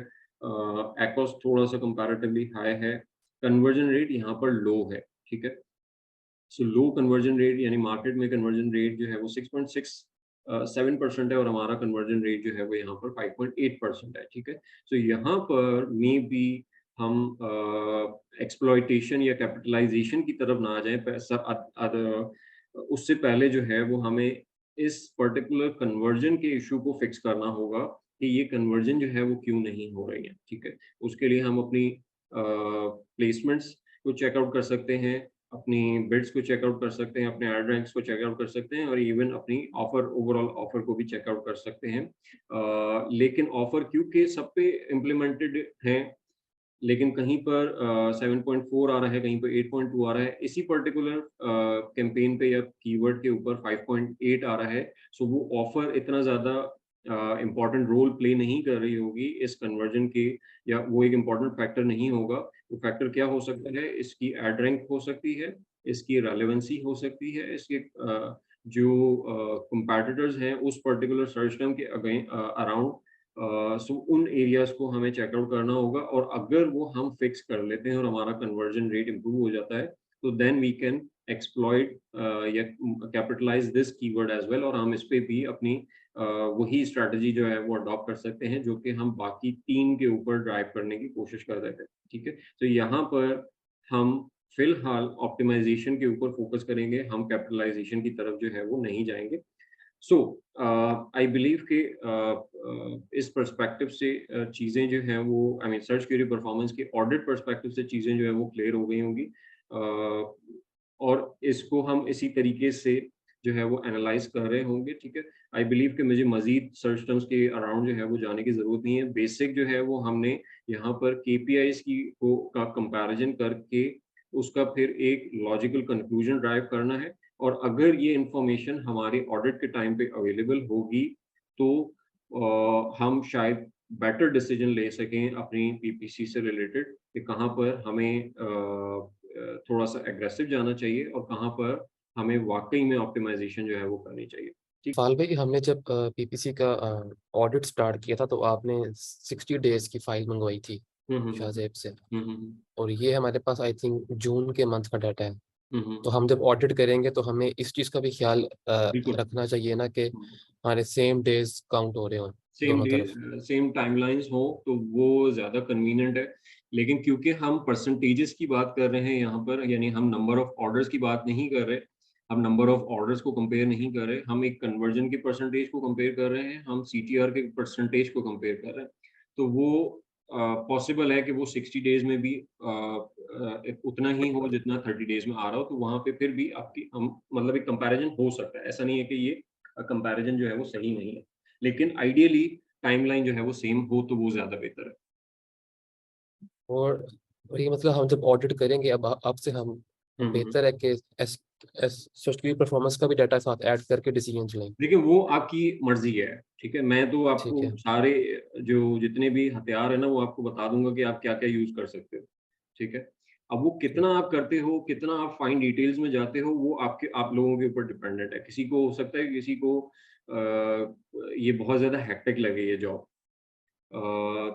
एक्ॉस थोड़ा सा कंपैरेटिवली हाई है, कन्वर्जन रेट यहाँ पर लो है, ठीक है। सो लो कन्वर्जन रेट यानी मार्केट में कन्वर्जन रेट जो है वो 6.67% है और हमारा कन्वर्जन रेट जो है वो यहाँ पर 5.8% है, ठीक है। सो यहाँ पर मे बी हम एक्सप्लॉयटेशन या कैपिटलाइजेशन की तरफ ना आ जाए, उससे पहले जो है वो हमें इस पर्टिकुलर कन्वर्जन के इशू को फिक्स करना होगा कि ये कन्वर्जन जो है वो क्यों नहीं हो रही है, ठीक है। उसके लिए हम अपनी प्लेसमेंट्स को चेकआउट कर सकते हैं, अपनी बिड्स को चेकआउट कर सकते हैं, अपने एड रैंक्स को चेकआउट कर सकते हैं और इवन अपनी ऑफर ओवरऑल ऑफर को भी चेकआउट कर सकते हैं। लेकिन ऑफर क्योंकि सब पे इम्प्लीमेंटेड हैं, लेकिन कहीं पर 7.4 आ रहा है, कहीं पर 8.2 आ रहा है, इसी पर्टिकुलर कैंपेन पे या कीवर्ड के ऊपर 5.8 आ रहा है। सो वो ऑफर इतना ज़्यादा इम्पोर्टेंट रोल प्ले नहीं कर रही होगी इस कन्वर्जन के, या वो एक इम्पोर्टेंट फैक्टर नहीं होगा। वो फैक्टर क्या हो सकता है? इसकी एड रैंक हो सकती है, इसकी रेलेवेंसी हो सकती है, इसके जो कंपैटिटर्स हैं उस पर्टिकुलर सर्च टर्म के अराउंड। सो उन एरियाज को हमें चेकआउट करना होगा और अगर वो हम फिक्स कर लेते हैं और हमारा कन्वर्जन रेट इम्प्रूव हो जाता है, तो देन वी कैन एक्सप्लॉइट या capitalise this keyword as well, और हम इस पे भी अपनी वही स्ट्रैटेजी जो है वो अडॉप्ट कर सकते हैं जो कि हम बाकी 3 के ऊपर ड्राइव करने की कोशिश कर रहे थे, ठीक है। तो यहाँ पर हम फिलहाल ऑप्टिमाइजेशन के ऊपर फोकस करेंगे, हम कैपिटलाइजेशन की तरफ जो है वो नहीं जाएंगे। सो आई बिलीव कि इस पर्सपेक्टिव से चीज़ें जो हैं वो, I mean search query performance के ऑडिट पर्सपेक्टिव से चीज़ें जो है वो क्लियर हो गई होंगी। और इसको हम इसी तरीके से जो है वो एनालाइज कर रहे होंगे, ठीक है। आई बिलीव कि मुझे मजीद सर्च टर्म्स के अराउंड जो है वो जाने की ज़रूरत नहीं है। बेसिक जो है वो हमने यहाँ पर केपीआईज़ की का कंपैरिजन करके उसका फिर एक लॉजिकल कंक्लूजन ड्राइव करना है, और अगर ये इंफॉर्मेशन हमारे ऑडिट के टाइम पे अवेलेबल होगी तो हम शायद बेटर डिसीजन ले सकें अपनी पीपीसी से रिलेटेड कि कहाँ पर हमें थोड़ा सा एग्रेसिव जाना चाहिए और कहाँ पर हमें वाकई में ऑप्टिमाइजेशन जो है वो करनी चाहिए, ठीक। फाल भाई, हमने जब पीपीसी का ऑडिट स्टार्ट किया था तो आपने 60 डेज की फाइल मंगवाई थी शाहजेब से, हम्म। और ये हमारे पास आई थिंक जून के मंथ का डाटा है। हम्म। तो हम जब ऑडिट करेंगे तो हमें इस चीज़ का भी ख्याल बिल्कुल। रखना चाहिए ना कि हमारे सेम डेज काउंट हो रहे हो सेम दोनों डे तरफ। सेम टाइमलाइंस हो तो वो ज़्यादा कन्वीनियंट है। लेकिन क्योंकि हम परसेंटेजेस की बात कर रहे हैं यहाँ पर, यानी हम नंबर ऑफ ऑर्डर्स की बात नहीं कर रहे, हम नंबर ऑफ ऑर्डर्स को कंपेयर नहीं कर रहे, हम एक कन्वर्जन के परसेंटेज को कंपेयर कर रहे हैं, हम सीटीआर के परसेंटेज को कंपेयर कर रहे हैं। तो वो पॉसिबल है कि वो 60 डेज में भी उतना ही हो जितना 30 डेज में आ रहा हो, तो वहाँ पे फिर भी आपकी हम मतलब एक कंपैरिजन हो सकता है। ऐसा नहीं है कि ये कंपैरिजन जो है वो सही नहीं है। लेकिन आइडियली टाइमलाइन जो है वो सेम हो तो वो ज़्यादा बेहतर है। और ये मतलब हम जब ऑडिट करेंगे अब से हम हुँ। बेहतर है कि एस एस सोशल परफॉर्मेंस का भी डाटा साथ ऐड करके डिसीजन लें। देखिए वो आपकी मर्ज़ी है, ठीक है? मैं तो ठीक आपको है। सारे जो जितने भी हथियार हैं ना, वो आपको बता दूँगा कि आप क्या-क्या यूज़ कर सकते हो, ठीक है? अब वो ठीक। कितना आप करते हो, कितना आप फाइन डिटेल्स में जाते हो, वो आप लोगों के ऊपर डिपेंडेंट है। किसी को हो सकता है कि किसी को ये बहुत ज़्यादा हेक्टिक लगे ये जॉब,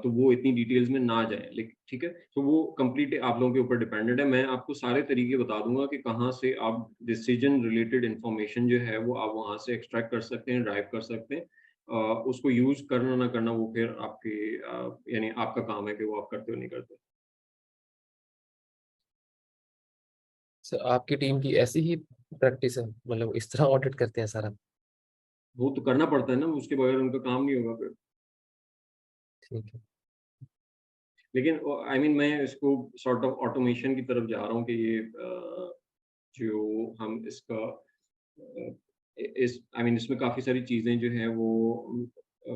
तो वो इतनी डिटेल्स में ना जाए, लेकिन ठीक है, तो वो कंप्लीट आप लोगों के ऊपर डिपेंडेंट है। मैं आपको सारे तरीके बता दूंगा कि कहाँ से आप डिसीजन रिलेटेड इंफॉर्मेशन जो है वो आप वहाँ से एक्सट्रैक्ट कर सकते हैं, ड्राइव कर सकते हैं। उसको यूज करना ना करना वो फिर आपके यानी आपका काम है कि वो आप करते हो नहीं करते। सर, आपकी टीम की ऐसी ही प्रैक्टिस है, मतलब इस तरह ऑडिट करते हैं सारा? वो तो करना पड़ता है ना, उसके बगैर उनका काम नहीं होगा फिर। ठीक है। लेकिन आई मीन मैं इसको सॉर्ट ऑफ ऑटोमेशन की तरफ जा रहा हूँ कि ये जो हम इसका अ, इस आई मीन इसमें काफ़ी सारी चीज़ें जो हैं वो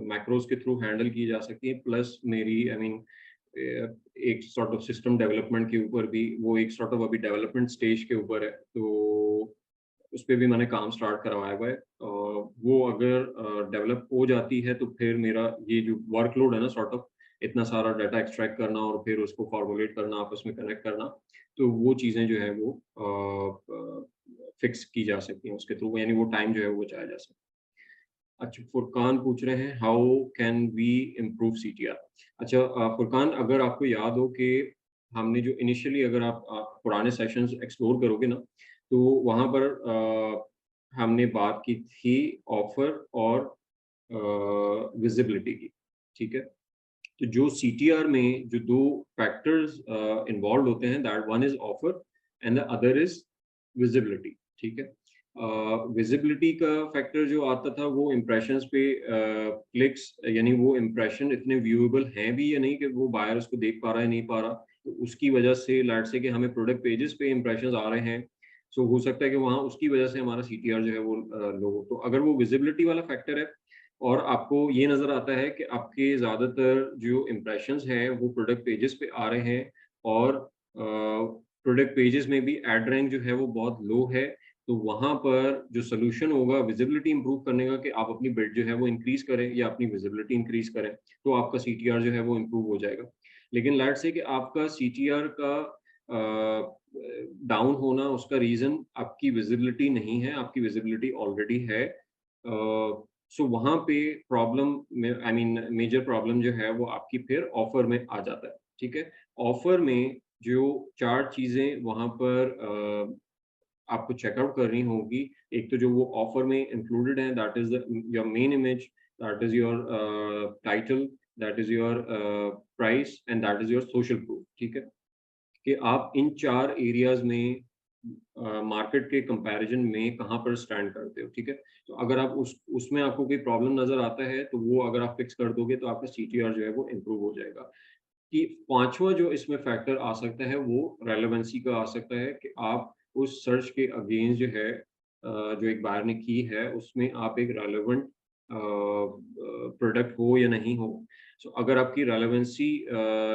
मैक्रोज़ के थ्रू हैंडल की जा सकती हैं, प्लस मेरी आई मीन एक सॉर्ट ऑफ सिस्टम डेवलपमेंट के ऊपर भी, वो एक सॉर्ट ऑफ अभी डेवलपमेंट स्टेज के ऊपर है, तो उस पे भी मैंने काम स्टार्ट करवाया हुआ है। वो अगर डेवलप हो जाती है तो फिर मेरा ये जो वर्कलोड है ना सॉर्ट ऑफ, इतना सारा डाटा एक्सट्रैक्ट करना और फिर उसको फॉर्मुलेट करना, आपस में कनेक्ट करना, तो वो चीज़ें जो है वो फिक्स की जा सकती हैं उसके थ्रू, यानी वो टाइम जो है वो बचाया जा सकता है। अच्छा, फुरकान पूछ रहे हैं how can we improve CTR. अच्छा फुरकान, अगर आपको याद हो कि हमने जो इनिशियली, अगर आप पुराने सेशंस एक्सप्लोर करोगे ना, तो वहाँ पर हमने बात की थी ऑफर और विजिबिलिटी की, ठीक है। तो जो सीटीआर में जो दो फैक्टर्स इन्वॉल्व होते हैं, that one is offer and the other is visibility, ठीक है। विजिबिलिटी का फैक्टर जो आता था वो इम्प्रेशंस पे क्लिक्स, यानी वो इम्प्रेशन इतने व्यूएबल हैं भी या नहीं कि वो बायर उसको देख पा रहा है नहीं पा रहा, तो उसकी वजह से लेट से कि हमें प्रोडक्ट पेजेस पे इम्प्रेशंस आ रहे हैं, सो हो सकता है कि वहाँ उसकी वजह से हमारा सीटीआर जो है वो लो हो। तो अगर वो विजिबिलिटी वाला फैक्टर है और आपको ये नज़र आता है कि आपके ज़्यादातर जो इम्प्रेशंस हैं वो प्रोडक्ट पेजेस पे आ रहे हैं और प्रोडक्ट पेजेस में भी एड रैंक जो है वो बहुत लो है, तो वहाँ पर जो सॉल्यूशन होगा विजिबिलिटी इंप्रूव करने का कि आप अपनी बिड जो है वो इंक्रीज़ करें या अपनी विजिबिलिटी इंक्रीज़ करें, तो आपका सीटीआर जो है वो इंप्रूव हो जाएगा। लेकिन लेट्स से कि आपका सीटीआर का डाउन होना, उसका रीज़न आपकी विजिबिलिटी नहीं है, आपकी विजिबिलिटी ऑलरेडी है। सो वहाँ पे प्रॉब्लम में, आई मीन मेजर प्रॉब्लम जो है वो आपकी फिर ऑफर में आ जाता है, ठीक है। ऑफर में जो 4 चीज़ें वहाँ पर आपको चेकआउट करनी होगी। एक तो जो वो ऑफर में इंक्लूडेड है, that is your main image, that is your title, that is your price and that is your social proof, ठीक है। कि आप इन 4 एरियाज़ में मार्केट के कंपैरिज़न में कहाँ पर स्टैंड करते हो, ठीक है? तो अगर आप उसमें आपको कोई प्रॉब्लम नज़र आता है, तो वो अगर आप फिक्स कर दोगे, तो आपका सीटीआर जो है वो इम्प्रूव हो जाएगा। कि 5वां जो इसमें फैक्टर आ सकता है, वो रेलेवेंसी का आ सकता है कि आप उस सर्च के अगेंस्ट जो है जो एक बायर ने की है, उसमें आप एक रेलेवेंट प्रोडक्ट हो या नहीं हो। सो अगर आपकी रेलेवेंसी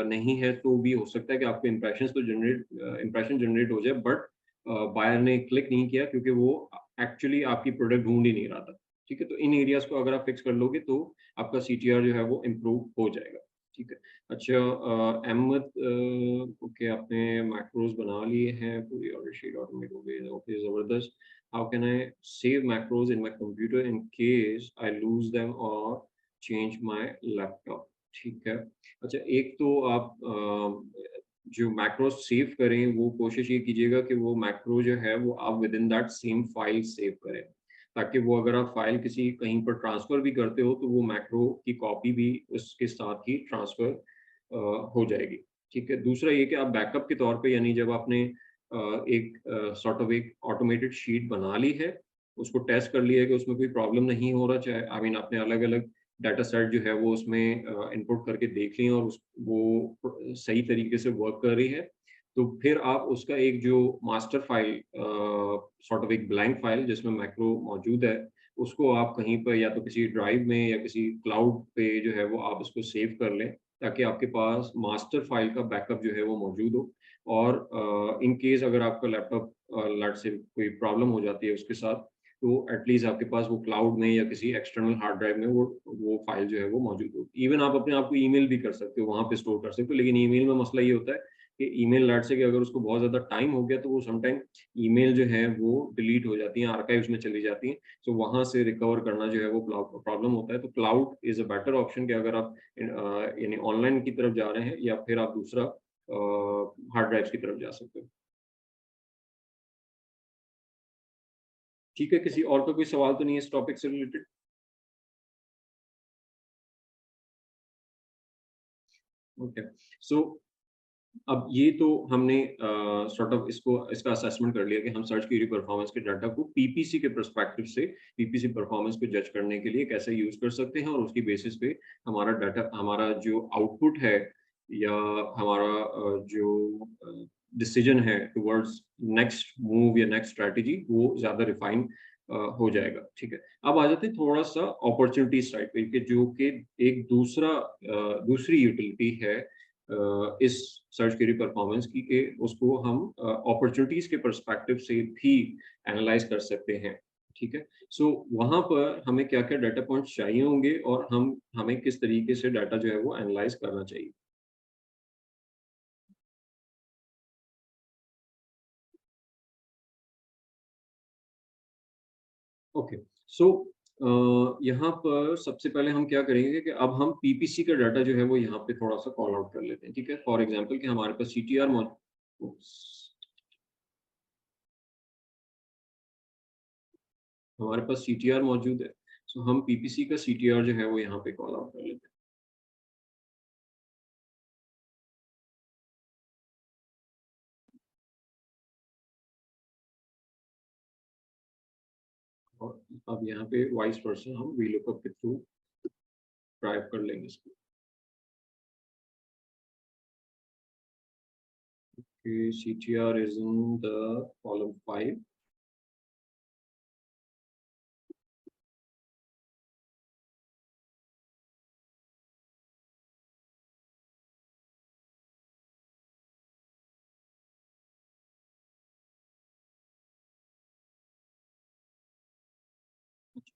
नहीं है, तो भी हो सकता है कि आपके इम्प्रेशन जनरेट हो जाए, बट बायर ने क्लिक नहीं किया क्योंकि वो एक्चुअली आपकी प्रोडक्ट ढूँढ ही नहीं रहा था। ठीक है? तो इन एरियाज़ को अगर आप फिक्स कर लोगे, तो आपका सीटीआर जो है वो इम्प्रूव हो जाएगा। ठीक है? अच्छा अहमद ओके, आपने मैक्रोज़ बना लिए हैं, पूरी ऑर्डर शीट ऑटोमेट हो गई है, ओके ज़बरदस्त। How can I save macros in my computer in case I loose them और चेंज माय लैपटॉप? ठीक है। अच्छा, एक तो आप जो मैक्रोज़ सेव करें, वो कोशिश ये कीजिएगा कि वो मैक्रो जो है वो आप within that same file save करें। ताकि वो अगर आप फाइल किसी कहीं पर ट्रांसफ़र भी करते हो, तो वो मैक्रो की कॉपी भी उसके साथ ही ट्रांसफ़र हो जाएगी, ठीक है। दूसरा ये कि आप बैकअप के तौर पे, यानी जब आपने एक सॉर्ट ऑफ एक ऑटोमेटेड शीट बना ली है, उसको टेस्ट कर लिया है कि उसमें कोई प्रॉब्लम नहीं हो रहा, चाहे आई मीन आपने अलग-अलग डाटा सेट जो है वो उसमें इनपुट करके देख लिए और वो सही तरीके से वर्क कर रही है, तो फिर आप उसका एक जो मास्टर फाइल सॉर्ट ऑफ एक ब्लैंक फाइल जिसमें मैक्रो मौजूद है, उसको आप कहीं पर या तो किसी ड्राइव में या किसी क्लाउड पे जो है वो आप उसको सेव कर लें, ताकि आपके पास मास्टर फाइल का बैकअप जो है वो मौजूद हो। और इन केस अगर आपका लैपटॉप लेट्स से कोई प्रॉब्लम हो जाती है उसके साथ, तो एटलीस्ट आपके पास वो क्लाउड में या किसी एक्सटर्नल हार्ड ड्राइव में वो फाइल जो है वो मौजूद हो। इवन आप अपने आप को ईमेल भी कर सकते हो, वहाँ पे स्टोर कर सकते हो, लेकिन ईमेल में मसला ये होता है कि ईमेल लेट्स से कि अगर उसको बहुत ज़्यादा टाइम हो गया, तो वो समटाइम ईमेल जो है वो डिलीट हो जाती हैं, आर्काइव्स में चली जाती हैं। सो वहाँ से रिकवर करना जो है वो प्रॉब्लम होता है। तो cloud is a better option कि अगर आप यानी ऑनलाइन की तरफ जा रहे हैं, या फिर आप दूसरा हार्ड ड्राइव्स की तरफ जा सकते हो। ठीक है, किसी और का कोई सवाल तो नहीं है इस टॉपिक से रिलेटेड? ओके। सो अब ये तो हमने सॉर्ट ऑफ इसका असेसमेंट कर लिया कि हम सर्च क्वेरी परफॉर्मेंस के डाटा को पीपीसी के पर्सपेक्टिव से, पीपीसी परफॉर्मेंस को जज करने के लिए कैसे यूज़ कर सकते हैं, और उसकी बेसिस पे हमारा जो आउटपुट है, या हमारा जो डिसीजन है टुवर्ड्स नेक्स्ट मूव या नेक्स्ट स्ट्रैटेजी, वो ज़्यादा रिफाइन हो जाएगा। ठीक है। अब आ जाते हैं थोड़ा-सा अपॉर्च्युनिटी साइड पे, कि जो कि एक दूसरी यूटिलिटी है इस सर्च क्वेरी परफॉर्मेंस की, कि उसको हम अपॉर्चुनिटीज़ के पर्सपेक्टिव से भी एनालाइज़ कर सकते हैं, ठीक है? सो वहाँ पर हमें क्या-क्या डाटा पॉइंट्स चाहिए होंगे, और हमें किस तरीके से डाटा जो है वो एनालाइज़ करना चाहिए। ओके, सो यहाँ पर सबसे पहले हम क्या करेंगे कि अब हम पीपीसी का डाटा जो है वो यहाँ पे थोड़ा-सा कॉल आउट कर लेते हैं, ठीक है? फॉर एग्ज़ाम्पल कि हमारे पास सीटीआर मौ हमारे पास सीटीआर मौजूद है, सो हम पीपीसी का सीटीआर जो है वो यहाँ पे कॉल आउट कर लेते हैं। और अब यहाँ पे वाइस वर्सा हम वीलुकअप के थ्रू ड्राइव कर लेंगे इसको कि CTR is in the column 5।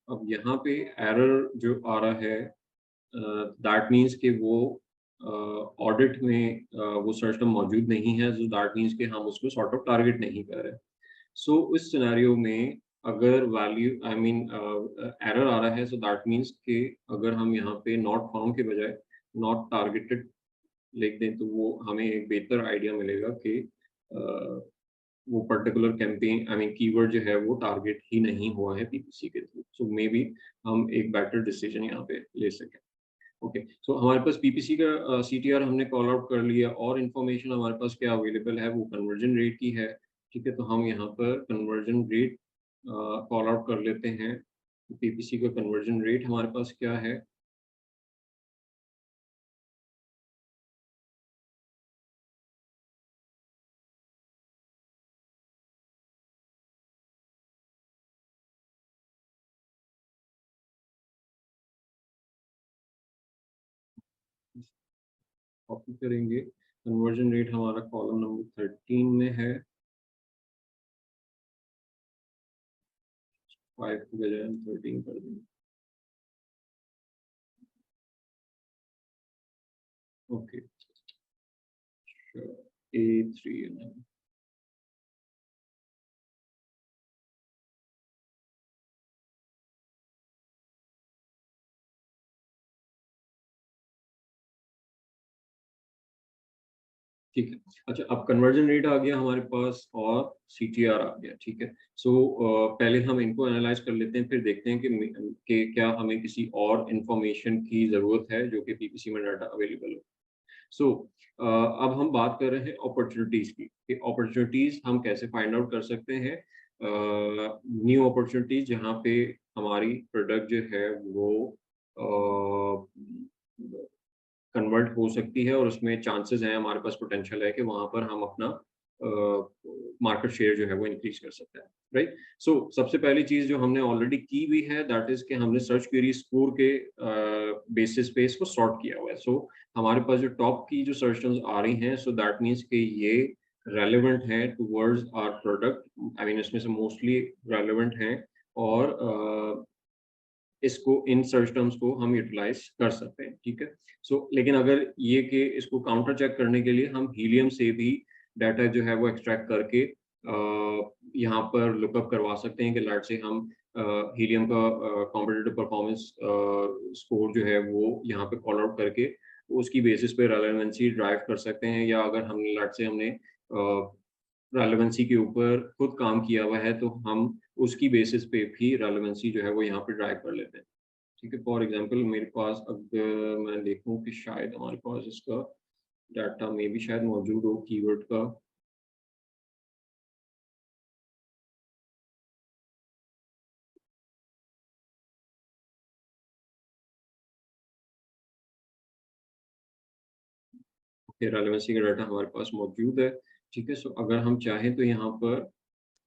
अब यहाँ पे एरर जो आ रहा है दैट मीन्स कि वो ऑडिट में वो सर्च टर्म मौजूद नहीं है, सो दैट मीन्स कि हम उसको सॉर्ट ऑफ टारगेट नहीं कर रहे। सो इस सिनेरियो में अगर वैल्यू आई मीन एरर आ रहा है, सो दैट मीन्स कि अगर हम यहाँ पे नॉट फाउंड के बजाय नॉट टारगेटेड लिख दें तो वो हमें एक बेहतर आइडिया मिलेगा कि वो particular campaign I mean keyword जो है वो टारगेट ही नहीं हुआ है पीपीसी के थ्रू, सो मे बी हम एक बेटर डिसीजन यहाँ पे ले सकें। ओके, सो हमारे पास पीपीसी का सीटीआर हमने कॉल आउट कर लिया और इन्फॉर्मेशन हमारे पास क्या अवेलेबल है वो कन्वर्जन रेट की है। ठीक है, तो हम यहाँ पर कन्वर्जन रेट कॉल आउट कर लेते हैं। पीपीसी का कन्वर्जन रेट हमारे पास क्या है? कॉपी करेंगे, कन्वर्जन रेट हमारा कॉलम नंबर 13 में है। 5 की बजाय हम 13 कर देंगे। ओके, A3 ठीक है। अच्छा, अब कन्वर्जन रेट आ गया हमारे पास और सीटीआर आ गया, ठीक है। सो पहले हम इनको एनालाइज़ कर लेते हैं, फिर देखते हैं कि क्या हमें किसी और इन्फॉर्मेशन की ज़रूरत है जो कि पीपीसी में डाटा अवेलेबल हो। सो अब हम बात कर रहे हैं अपॉर्च्युनिटीज़ की, कि अपॉर्च्युनिटीज़ हम कैसे फाइंड आउट कर सकते हैं। न्यू अपॉर्च्युनिटीज़ जहाँ पे हमारी प्रोडक्ट जो है वो कन्वर्ट हो सकती है और उसमें चांसेस हैं, हमारे पास पोटेंशियल है कि वहाँ पर हम अपना मार्केट शेयर जो है वो इंक्रीज़ कर सकते हैं, राइट? सो सबसे पहली चीज़ जो हमने ऑलरेडी की हुई है दैट इज़ कि हमने सर्च क्वेरी स्कोर के बेसिस पे इसको सॉर्ट किया हुआ है। सो हमारे पास जो टॉप की जो सर्च टर्म्स आ रही हैं, सो दैट मीन्स कि ये रेलेवेंट हैं towards our product. I mean इसमें से मोस्टली रेलेवेंट हैं और इसको इन सर्च टर्म्स को हम यूटिलाइज़ कर सकते हैं, ठीक है? सो लेकिन अगर ये कि इसको काउंटर चेक करने के लिए हम हीलियम से भी डाटा जो है वो एक्सट्रैक्ट करके यहाँ पर लुकअप करवा सकते हैं कि लेट्स से हम हीलियम का कॉम्पिटिटिव परफॉर्मेंस स्कोर जो है वो यहाँ पे कॉल आउट करके उसकी बेसिस पे रेलेवेंसी ड्राइव कर सकते हैं, या अगर हमने लेट्स से हमने रेलेवेंसी के ऊपर खुद काम किया हुआ है तो हम उसकी बेसिस पे भी रेलेवेंसी जो है वो यहाँ पे ड्राइव कर लेते हैं। ठीक है, फॉर एग्जांपल मेरे पास अगर मैं देखूँ कि शायद हमारे पास इसका डाटा में भी शायद मौजूद हो कीवर्ड का। ये रेलेवेंसी का डाटा हमारे पास मौजूद है। ठीक है, सो अगर हम चाहें तो यहाँ पर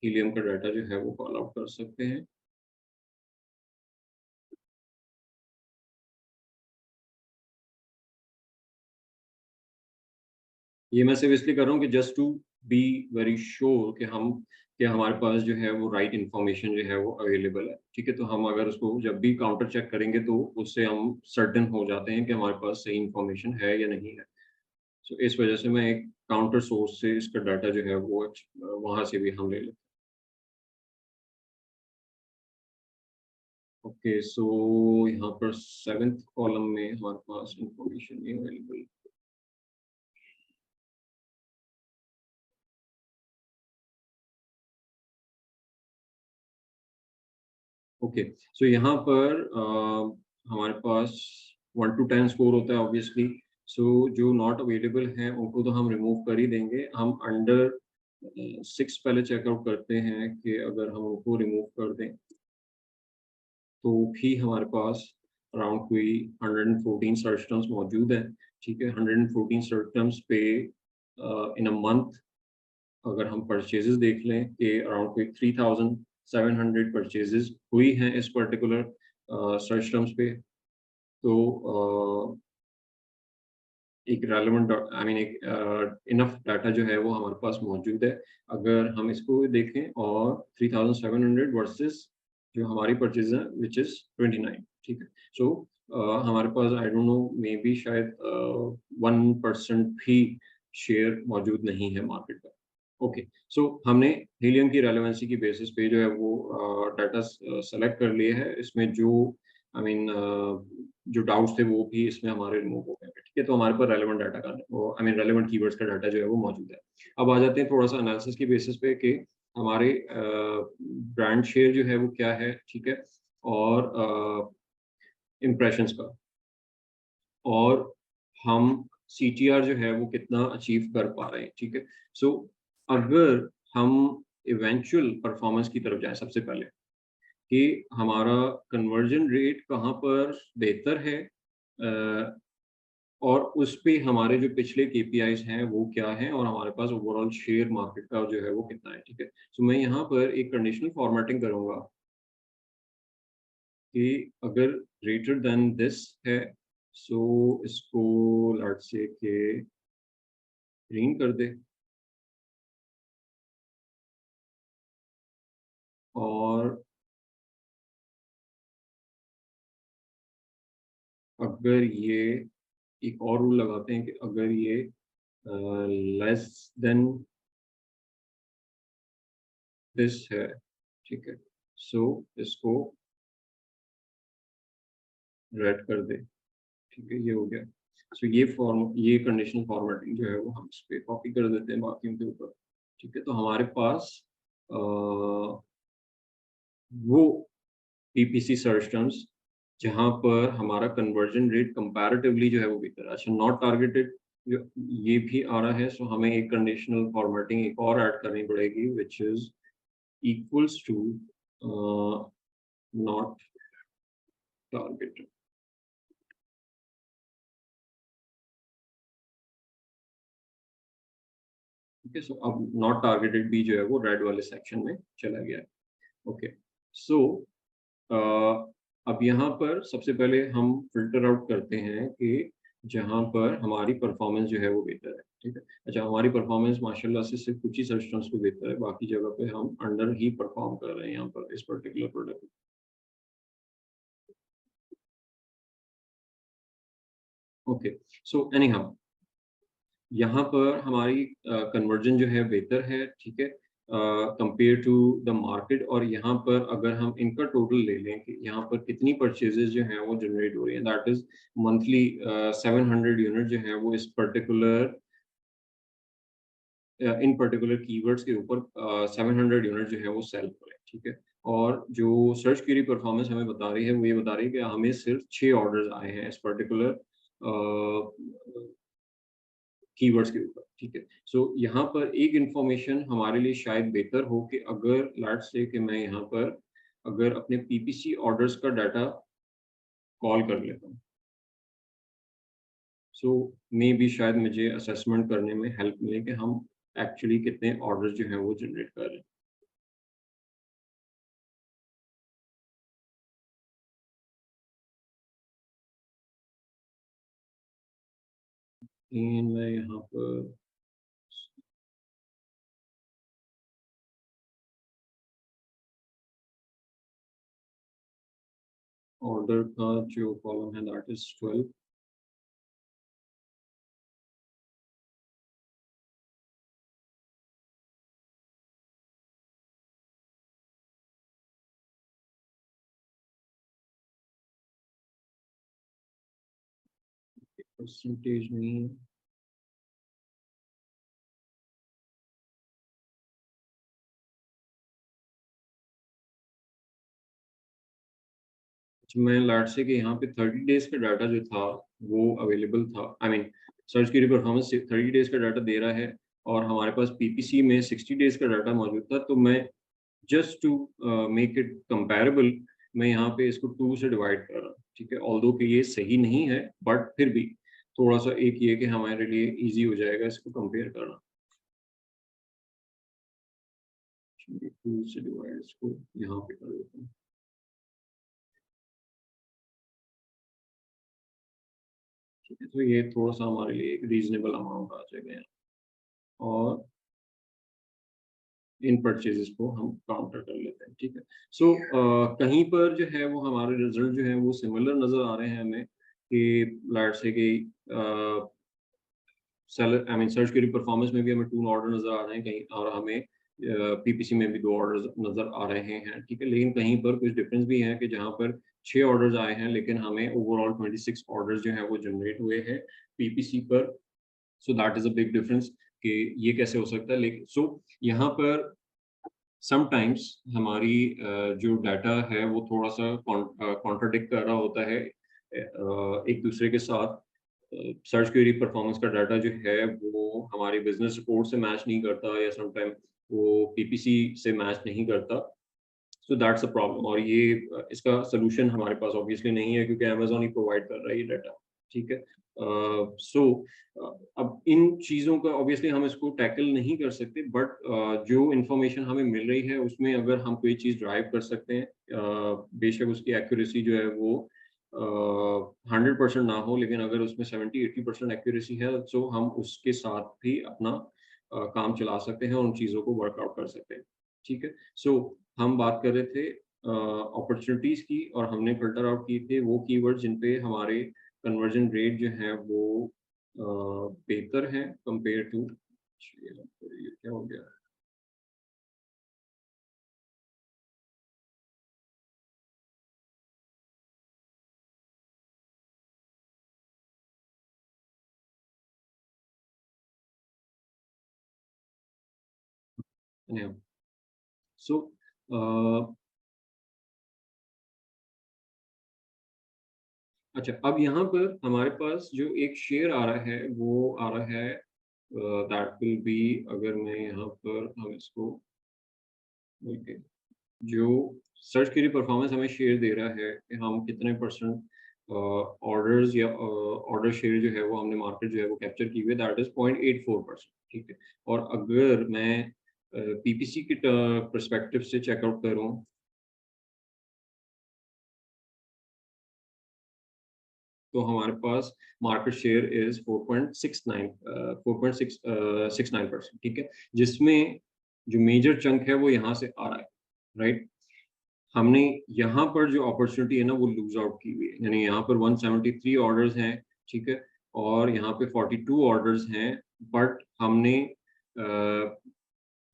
हीलियम का डाटा जो है वो कॉल आउट कर सकते हैं। ये मैं सिर्फ इसलिए कर रहा हूँ कि just to be very sure कि हमारे पास जो है वो राइट इन्फॉर्मेशन जो है वो अवेलेबल है। ठीक है, तो हम अगर उसको जब भी काउंटर चेक करेंगे तो उससे हम सर्टेन हो जाते हैं कि हमारे पास सही इन्फॉर्मेशन है या नहीं है। सो इस वजह से मैं एक काउंटर सोर्स से इसका डाटा जो है वो वहाँ से भी हम ले लेते हैं। ओके, सो यहाँ पर 7th कॉलम में हमारे पास इंफॉर्मेशन अवेलेबल। ओके, सो यहाँ पर हमारे पास 1 to 10 स्कोर होता है ऑब्वियसली। सो जो नॉट अवेलेबल हैं उनको तो हम रिमूव कर ही देंगे। हम अंडर 6 पहले चेकआउट करते हैं कि अगर हम उनको रिमूव कर दें तो भी हमारे पास अराउंड कोई 114 सर्च टर्म्स मौजूद हैं, ठीक है? 114 सर्च टर्म्स पे इन अ मंथ अगर हम परचेज़ेज़ देख लें कि अराउंड कोई 3700 परचेज़ेज़ हुई हैं इस पर्टिकुलर सर्च टर्म्स पे, तो एक रेलेवेंट आई मीन एक इनफ डाटा जो है वो हमारे पास मौजूद है। अगर हम इसको देखें और 3700 वर्सेस जो हमारी परचेज़ है व्हिच इज़ 29, ठीक है? सो हमारे पास I don't know maybe शायद 1% भी शेयर मौजूद नहीं है मार्केट का। ओके, सो हमने हीलियम की रेलेवेंसी की बेसिस पे जो है वो डाटा सेलेक्ट कर लिए है। इसमें जो आई मीन जो डाउट्स थे वो भी इसमें हमारे रिमूव हो गए हैं, ठीक है? तो हमारे पास रेलेवेंट डाटा का वो आई मीन रेलेवेंट कीवर्ड्स का डाटा जो है वो मौजूद है। अब आ जाते हैं थोड़ा-सा एनालिसिस की बेसिस पे कि हमारे ब्रांड शेयर जो है वो क्या है, ठीक है? और इम्प्रेशंस का और हम सीटीआर जो है वो कितना अचीव कर पा रहे हैं, ठीक है? सो अगर हम इवेंचुअल परफॉर्मेंस की तरफ जाएँ सबसे पहले कि हमारा कन्वर्जन रेट कहाँ पर बेहतर है अ, और उस पे हमारे जो पिछले केपीआईज़ हैं वो क्या हैं और हमारे पास ओवरऑल शेयर मार्केट का जो है वो कितना है, ठीक है? सो मैं यहाँ पर एक कंडीशनल फॉर्मेटिंग करूँगा कि अगर ग्रेटर देन दिस है, सो इसको लेट्स से कि ग्रीन कर दे और अगर ये एक और रूल लगाते हैं कि अगर ये लेस देन दिस है, ठीक है? सो इसको रेड कर दे, ठीक है? ये हो गया। सो ये कंडीशनल फॉर्मेटिंग जो है वो हम इस पे कॉपी कर देते हैं बाकियों के ऊपर, ठीक है? तो हमारे पास अ, वो पीपीसी सर्च टर्म्स जहाँ पर हमारा कन्वर्जन रेट कंपैरेटिवली जो है वो बेहतर है। अच्छा, नॉट टारगेटेड जो ये भी आ रहा है, सो हमें एक कंडीशनल फॉर्मेटिंग एक और ऐड करनी पड़ेगी which is equals to not targeted. ठीक है, सो अब नॉट टारगेटेड भी जो है वो रेड वाले सेक्शन में चला गया है। ओके, सो अ, अब यहाँ पर सबसे पहले हम फ़िल्टर आउट करते हैं कि जहाँ पर हमारी परफ़ॉर्मेंस जो है वो बेहतर है, ठीक है? अच्छा, हमारी परफ़ॉर्मेंस माशाल्लाह से सिर्फ़ कुछ ही सर्च टर्म्स पे बेहतर है, बाकी जगह पे हम अंडर ही परफ़ॉर्म कर रहे हैं यहाँ पर इस पर्टिकुलर प्रोडक्ट में। ओके, सो एनीहाउ यहाँ पर हमारी कन्वर्जन जो है बेहतर है, ठीक है? कंपेयर टू द मार्केट और यहाँ पर अगर हम इनका टोटल ले लें कि यहाँ पर कितनी परचेज़ेज़ जो हैं वो जनरेट हो रही हैं, दैट इज़ मंथली 700 यूनिट जो हैं वो इस पर्टिकुलर इन पर्टिकुलर कीवर्ड्स के ऊपर 700 यूनिट जो है वो सेल हो रहे हैं, ठीक है? और जो सर्च क्वेरी परफॉर्मेंस हमें बता रही है, वो ये बता रही है कि हमें सिर्फ 6 ऑर्डर्स आए हैं इस पर्टिकुलर कीवर्ड्स के ऊपर, ठीक है? सो यहाँ पर एक इन्फॉर्मेशन हमारे लिए शायद बेहतर हो कि अगर लेट्स से कि मैं यहाँ पर अगर अपने पीपीसी ऑर्डर्स का डाटा कॉल कर लेता हूँ, सो मे बी शायद मुझे असेसमेंट करने में हेल्प मिले कि हम एक्चुअली कितने ऑर्डर्स जो हैं वो जनरेट कर रहे हैं। लेकिन मैं यहाँ पर ऑर्डर का जो कॉलम है दैट इज़ 12। परसेंटेज नहीं है। मैं लाट से कि यहाँ पे 30 डेज का डाटा जो था वो अवेलेबल था, I mean search query performance 30 days का डाटा दे रहा है और हमारे पास पीपीसी में 60 डेज का डाटा मौजूद था। तो मैं just to make it comparable मैं यहाँ पे इसको 2 से डिवाइड कर रहा हूँ, ठीक है। ऑल्दो कि ये सही नहीं है बट फिर भी थोड़ा सा एक ये कि हमारे लिए इजी हो जाएगा इसको कंपेयर करना। 2 से डिवाइड इसको यहाँ पे कर देता हूँ। ठीक है, तो ये थोड़ा सा हमारे लिए एक रीजनेबल अमाउंट आ जाएगा यहाँ। और इन परचेजेस को हम काउंटर कर लेते हैं, ठीक है। सो कहीं पर जो है वो हमारे रिजल्ट जो है वो सिमिलर नजर आ रहे हैं हमें कि लेट्स से कि seller I mean search query performance में भी हमें 2 ऑर्डर नजर आ रहे हैं कहीं, और हमें पीपीसी में भी 2 ऑर्डर्स नजर आ रहे हैं, ठीक है। लेकिन कहीं पर कुछ डिफरेंस भी है कि जहाँ पर 6 ऑर्डर्स आए हैं लेकिन हमें ओवरऑल 26 ऑर्डर्स जो हैं वो जनरेट हुए हैं पीपीसी पर। सो that is a big difference कि ये कैसे हो सकता है। लेकिन सो यहाँ पर समटाइम्स हमारी जो डाटा है वो थोड़ा सा कॉन्ट्राडिक्ट कर रहा होता है एक दूसरे के साथ। सर्च क्वेरी परफॉर्मेंस का डाटा जो है वो हमारी बिजनेस रिपोर्ट से मैच नहीं करता या समटाइम वो पीपीसी से मैच नहीं करता। सो दैट्स अ प्रॉब्लम, और ये इसका सोल्यूशन हमारे पास ऑब्वियसली नहीं है क्योंकि अमेजोन ही प्रोवाइड कर रहा है ये डाटा, ठीक है। सो अब इन चीज़ों का ऑब्वियसली हम इसको टैकल नहीं कर सकते बट जो इन्फॉर्मेशन हमें मिल रही है उसमें अगर हम कोई चीज़ ड्राइव कर सकते हैं, बेशक उसकी एक्यूरेसी जो है वो 100% ना हो, लेकिन अगर उसमें 70-80% एक्यूरेसी है तो हम उसके साथ भी अपना काम चला सकते हैं और उन चीज़ों को वर्कआउट कर सकते हैं, ठीक है। सो हम बात कर रहे थे अपॉर्चुनिटीज़ की और हमने फ़िल्टर आउट किए थे वो कीवर्ड जिन पे हमारे कन्वर्जन रेट जो है वो बेहतर है कंपेयर टू, ये क्या हो गया? सो अच्छा, अब यहाँ पर हमारे पास जो एक शेयर आ रहा है वो आ रहा है दैट विल बी, अगर मैं यहाँ पर हम इसको ओके, जो सर्च क्वेरी परफॉर्मेंस हमें शेयर दे रहा है कि हम कितने परसेंट ऑर्डर्स या ऑर्डर शेयर जो है वो हमने मार्केट जो है वो कैप्चर की हुई है, दैट इज 0.84%, ठीक है। और अगर मैं पीपीसी के परस्पेक्टिव से चेकआउट करूँ तो हमारे पास मार्केट शेयर इज 4.69%, ठीक है। जिसमें जो मेजर चंक है वो यहाँ से आ रहा है, राइट। हमने यहाँ पर जो अपॉर्चुनिटी है ना वो लूज आउट की हुई है, यानी यहाँ पर 173 ऑर्डर्स हैं, ठीक है, और यहाँ पे 42 ऑर्डर्स हैं, बट हमने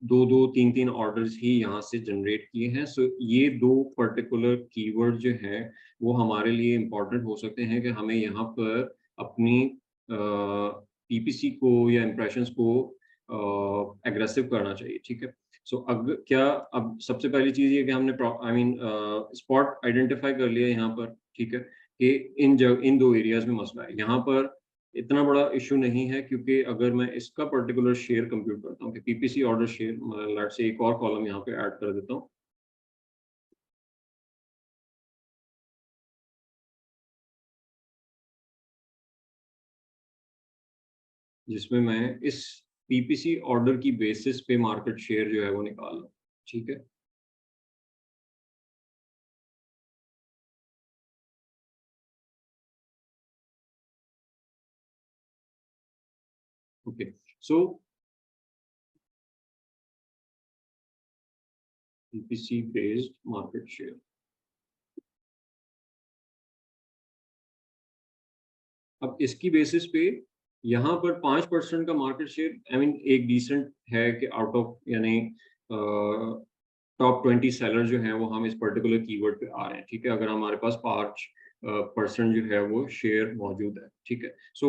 दो दो तीन तीन ऑर्डर्स ही यहाँ से जनरेट किए हैं। सो ये दो पर्टिकुलर कीवर्ड जो है वो हमारे लिए इम्पोर्टेंट हो सकते हैं कि हमें यहाँ पर अपनी पीपीसी को या इम्प्रेशंस को एग्रेसिव करना चाहिए, ठीक है। सो अगर क्या, अब सबसे पहली चीज़ ये कि हमने आई मीन स्पॉट आइडेंटिफाई कर लिया यहाँ पर, ठीक है, कि इन दो एरियाज में मसला है। यहाँ पर इतना बड़ा इशू नहीं है क्योंकि अगर मैं इसका पर्टिकुलर शेयर कंप्यूट करता हूँ कि PPC order share, let's say एक और कॉलम यहाँ पे ऐड कर देता हूँ, जिसमें मैं इस पीपीसी ऑर्डर की बेसिस पे मार्केट शेयर जो है वो निकाल रहा हूँ, ठीक है। ओके, सो पीपीसी बेस्ड मार्केट शेयर, अब इसकी बेसिस पे यहाँ पर 5% का मार्केट शेयर, आई मीन एक डिसेंट है कि आउट ऑफ, यानी टॉप 20 सेलर जो हैं वो हम इस पर्टिकुलर कीवर्ड पे आ रहे हैं, ठीक है। अगर हमारे पास 5 परसेंट जो है वो शेयर मौजूद है, ठीक है। सो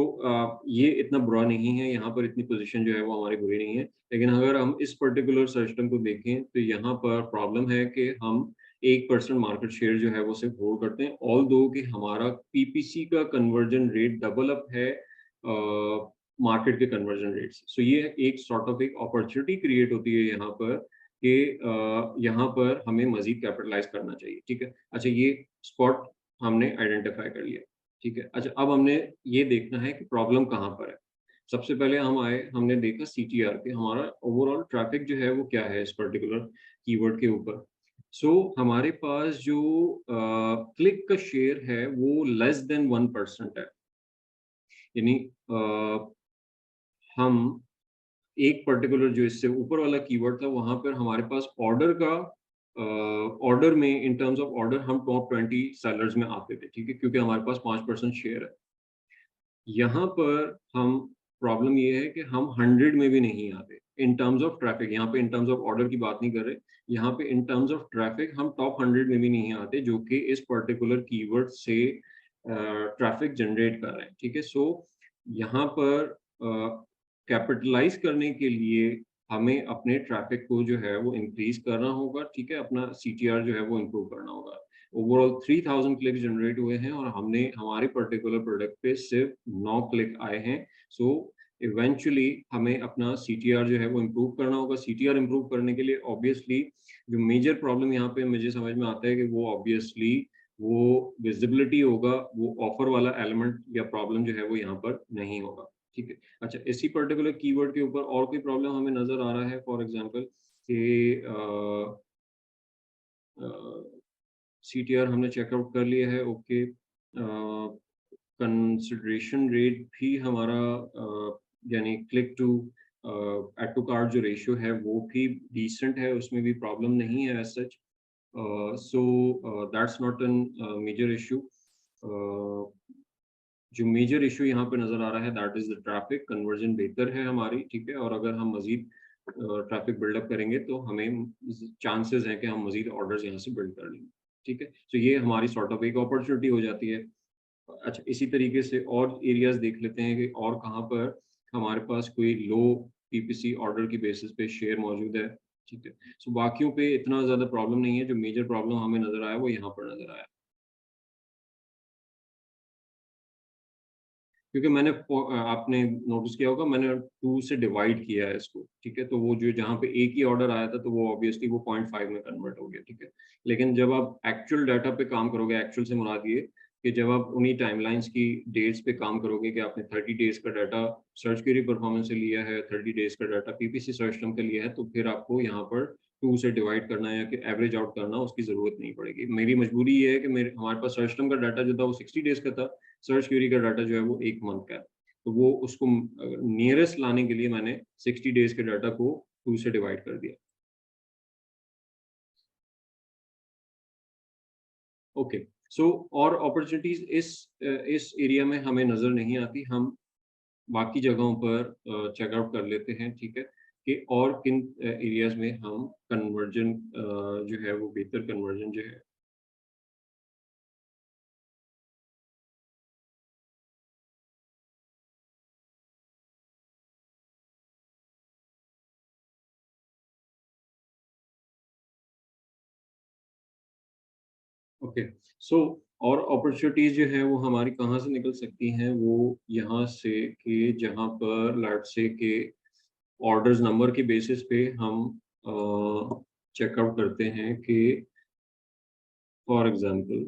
ये इतना बुरा नहीं है, यहाँ पर इतनी पोजीशन जो है वो हमारी बुरी नहीं है। लेकिन अगर हम इस पर्टिकुलर सिस्टम को देखें तो यहाँ पर प्रॉब्लम है कि हम 1% मार्केट शेयर जो है वो सिर्फ होल्ड करते हैं, ऑल्दो कि हमारा पीपीसी का कन्वर्जन रेट डबल अप है मार्केट के कन्वर्जन रेट से। सो ये एक सॉर्ट ऑफ एक अपॉर्चुनिटी क्रिएट होती है यहाँ पर कि यहाँ पर हमें मजीद कैपिटलाइज करना चाहिए, ठीक है। अच्छा, ये स्पॉट हमने आइडेंटिफाई कर लिया, ठीक है। अच्छा, अब हमने ये देखना है कि प्रॉब्लम कहाँ पर है। सबसे पहले हम आए, हमने देखा सीटीआर पे हमारा ओवरऑल ट्रैफिक जो है वो क्या है इस पर्टिकुलर कीवर्ड के ऊपर। सो हमारे पास जो क्लिक का शेयर है वो लेस देन 1% है, यानी हम एक पर्टिकुलर जो इससे ऊपर वाला कीवर्ड था वहां पर हमारे पास ऑर्डर का ऑर्डर में इन टर्म्स ऑफ ऑर्डर हम टॉप 20 सेलर्स में आते थे, ठीक है, क्योंकि हमारे पास 5% शेयर है। यहाँ पर हम प्रॉब्लम ये है कि हम 100 में भी नहीं आते इन टर्म्स ऑफ ट्रैफिक। यहाँ पे इन टर्म्स ऑफ ऑर्डर की बात नहीं कर रहे, यहाँ पे इन टर्म्स ऑफ ट्रैफिक हम टॉप 100 में भी नहीं आते, जो कि इस पर्टिकुलर कीवर्ड से ट्रैफिक जनरेट कर रहे हैं, ठीक है। सो यहाँ पर कैपिटलाइज करने के लिए हमें अपने ट्रैफिक को जो है वो इंक्रीज करना होगा, ठीक है, अपना सीटीआर जो है वो इम्प्रूव करना होगा। ओवरऑल 3000 क्लिक जनरेट हुए हैं और हमने हमारे पर्टिकुलर प्रोडक्ट पे सिर्फ 9 क्लिक आए हैं। सो इवेंचुअली हमें अपना सीटीआर जो है वो इम्प्रूव करना होगा। सीटीआर इम्प्रूव करने के लिए ऑब्वियसली जो मेजर प्रॉब्लम यहाँ पे मुझे समझ में आता है कि वो ऑब्वियसली वो विजिबिलिटी होगा, वो ऑफर वाला एलिमेंट या प्रॉब्लम जो है वो यहाँ पर नहीं होगा, ठीक है। अच्छा, इसी पर्टिकुलर कीवर्ड के ऊपर और कोई प्रॉब्लम हमें नजर आ रहा है, फॉर एग्जांपल कि सीटीआर हमने चेकआउट कर लिया है, ओके। कंसिडरेशन रेट भी हमारा यानी click to add to cart जो रेशियो है वो भी डिसेंट है, उसमें भी प्रॉब्लम नहीं है as such. So that's not an major issue. जो मेजर इशू यहाँ पे नजर आ रहा है that is the traffic conversion बेहतर है हमारी, ठीक है। और अगर हम मजीद ट्रैफिक बिल्डअप करेंगे तो हमें चांसेस हैं कि हम मजीद ऑर्डर्स यहाँ से बिल्ड कर लेंगे, ठीक है। तो ये हमारी सॉर्ट ऑफ एक अपॉर्चुनिटी हो जाती है। अच्छा, इसी तरीके से और एरियाज देख लेते हैं कि और कहाँ पर हमारे पास कोई लो पीपीसी ऑर्डर की बेसिस पे शेयर मौजूद है, ठीक है। सो बाकियों पे इतना ज्यादा प्रॉब्लम नहीं है, जो मेजर प्रॉब्लम हमें नजर आया वो यहाँ पर नजर आया, क्योंकि मैंने आपने नोटिस किया होगा मैंने 2 से डिवाइड किया है इसको, ठीक है। तो वो जो जहाँ पे एक ही ऑर्डर आया था तो वो ऑब्वियसली वो 0.5 में कन्वर्ट हो गया, ठीक है। लेकिन जब आप एक्चुअल डाटा पे काम करोगे, एक्चुअल से मुराद ये कि जब आप उन्हीं टाइमलाइंस की डेट्स पे काम करोगे कि आपने 30 डेज का डाटा सर्च क्वेरी परफॉर्मेंस से लिया है, 30 डेज का डाटा पीपीसी सर्च टर्म का लिया है, तो फिर आपको यहाँ पर 2 से डिवाइड करना है या कि एवरेज आउट करना, उसकी जरूरत नहीं पड़ेगी। मेरी मजबूरी ये है कि मेरे हमारे पास सर्च टर्म का डाटा जो था वो 60 डेज का था, सर्च क्वेरी का डाटा जो है वो 1 मंथ का है। तो वो उसको नियरेस्ट लाने के लिए मैंने 60 डेज के डाटा को 2 से डिवाइड कर दिया। ओके, सो और अपॉर्चुनिटीज इस एरिया में हमें नजर नहीं आती, हम बाकी जगहों पर चेकआउट कर लेते हैं, ठीक है, कि और किन एरियाज में हम कन्वर्जन जो है वो बेहतर कन्वर्जन जो है। ओके, सो और अपॉर्चुनिटीज जो है वो हमारी कहाँ से निकल सकती हैं, वो यहाँ से कि जहाँ पर लेट्स से के ऑर्डर्स नंबर के बेसिस पे हम चेकआउट करते हैं कि फॉर एग्जांपल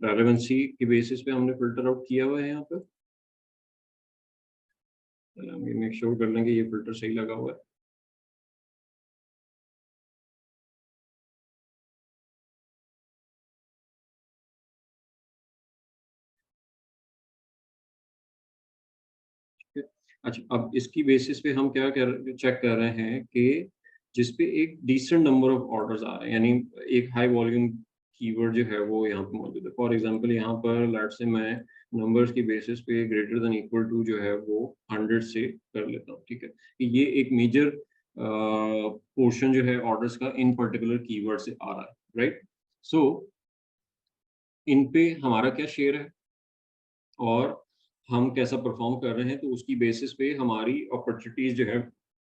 रेलेवेंसी की बेसिस पे हमने फिल्टर आउट किया हुआ है यहाँ पर। हम ये मेक श्योर कर लेंगे ये फिल्टर सही लगा हुआ है। ठीक है? अच्छा, अब इसकी बेसिस पे हम क्या कर चेक कर रहे हैं कि जिस पे एक डिसेंट नंबर ऑफ ऑर्डर्स आ रहे हैं, यानी एक हाई वॉल्यूम कीवर्ड जो है वो यहाँ पे मौजूद है। फॉर एग्जांपल यहाँ पर लेट्स से मैं नंबर्स की बेसिस पे ग्रेटर देन इक्वल टू जो है वो 100 से कर लेता हूँ, ठीक है। कि ये एक मेजर पोर्शन जो है ऑर्डर्स का इन पर्टिकुलर कीवर्ड से आ रहा है, राइट। सो इन पे हमारा क्या शेयर है और हम कैसा परफॉर्म कर रहे हैं, तो उसकी बेसिस पे हमारी अपॉर्चुनिटीज जो है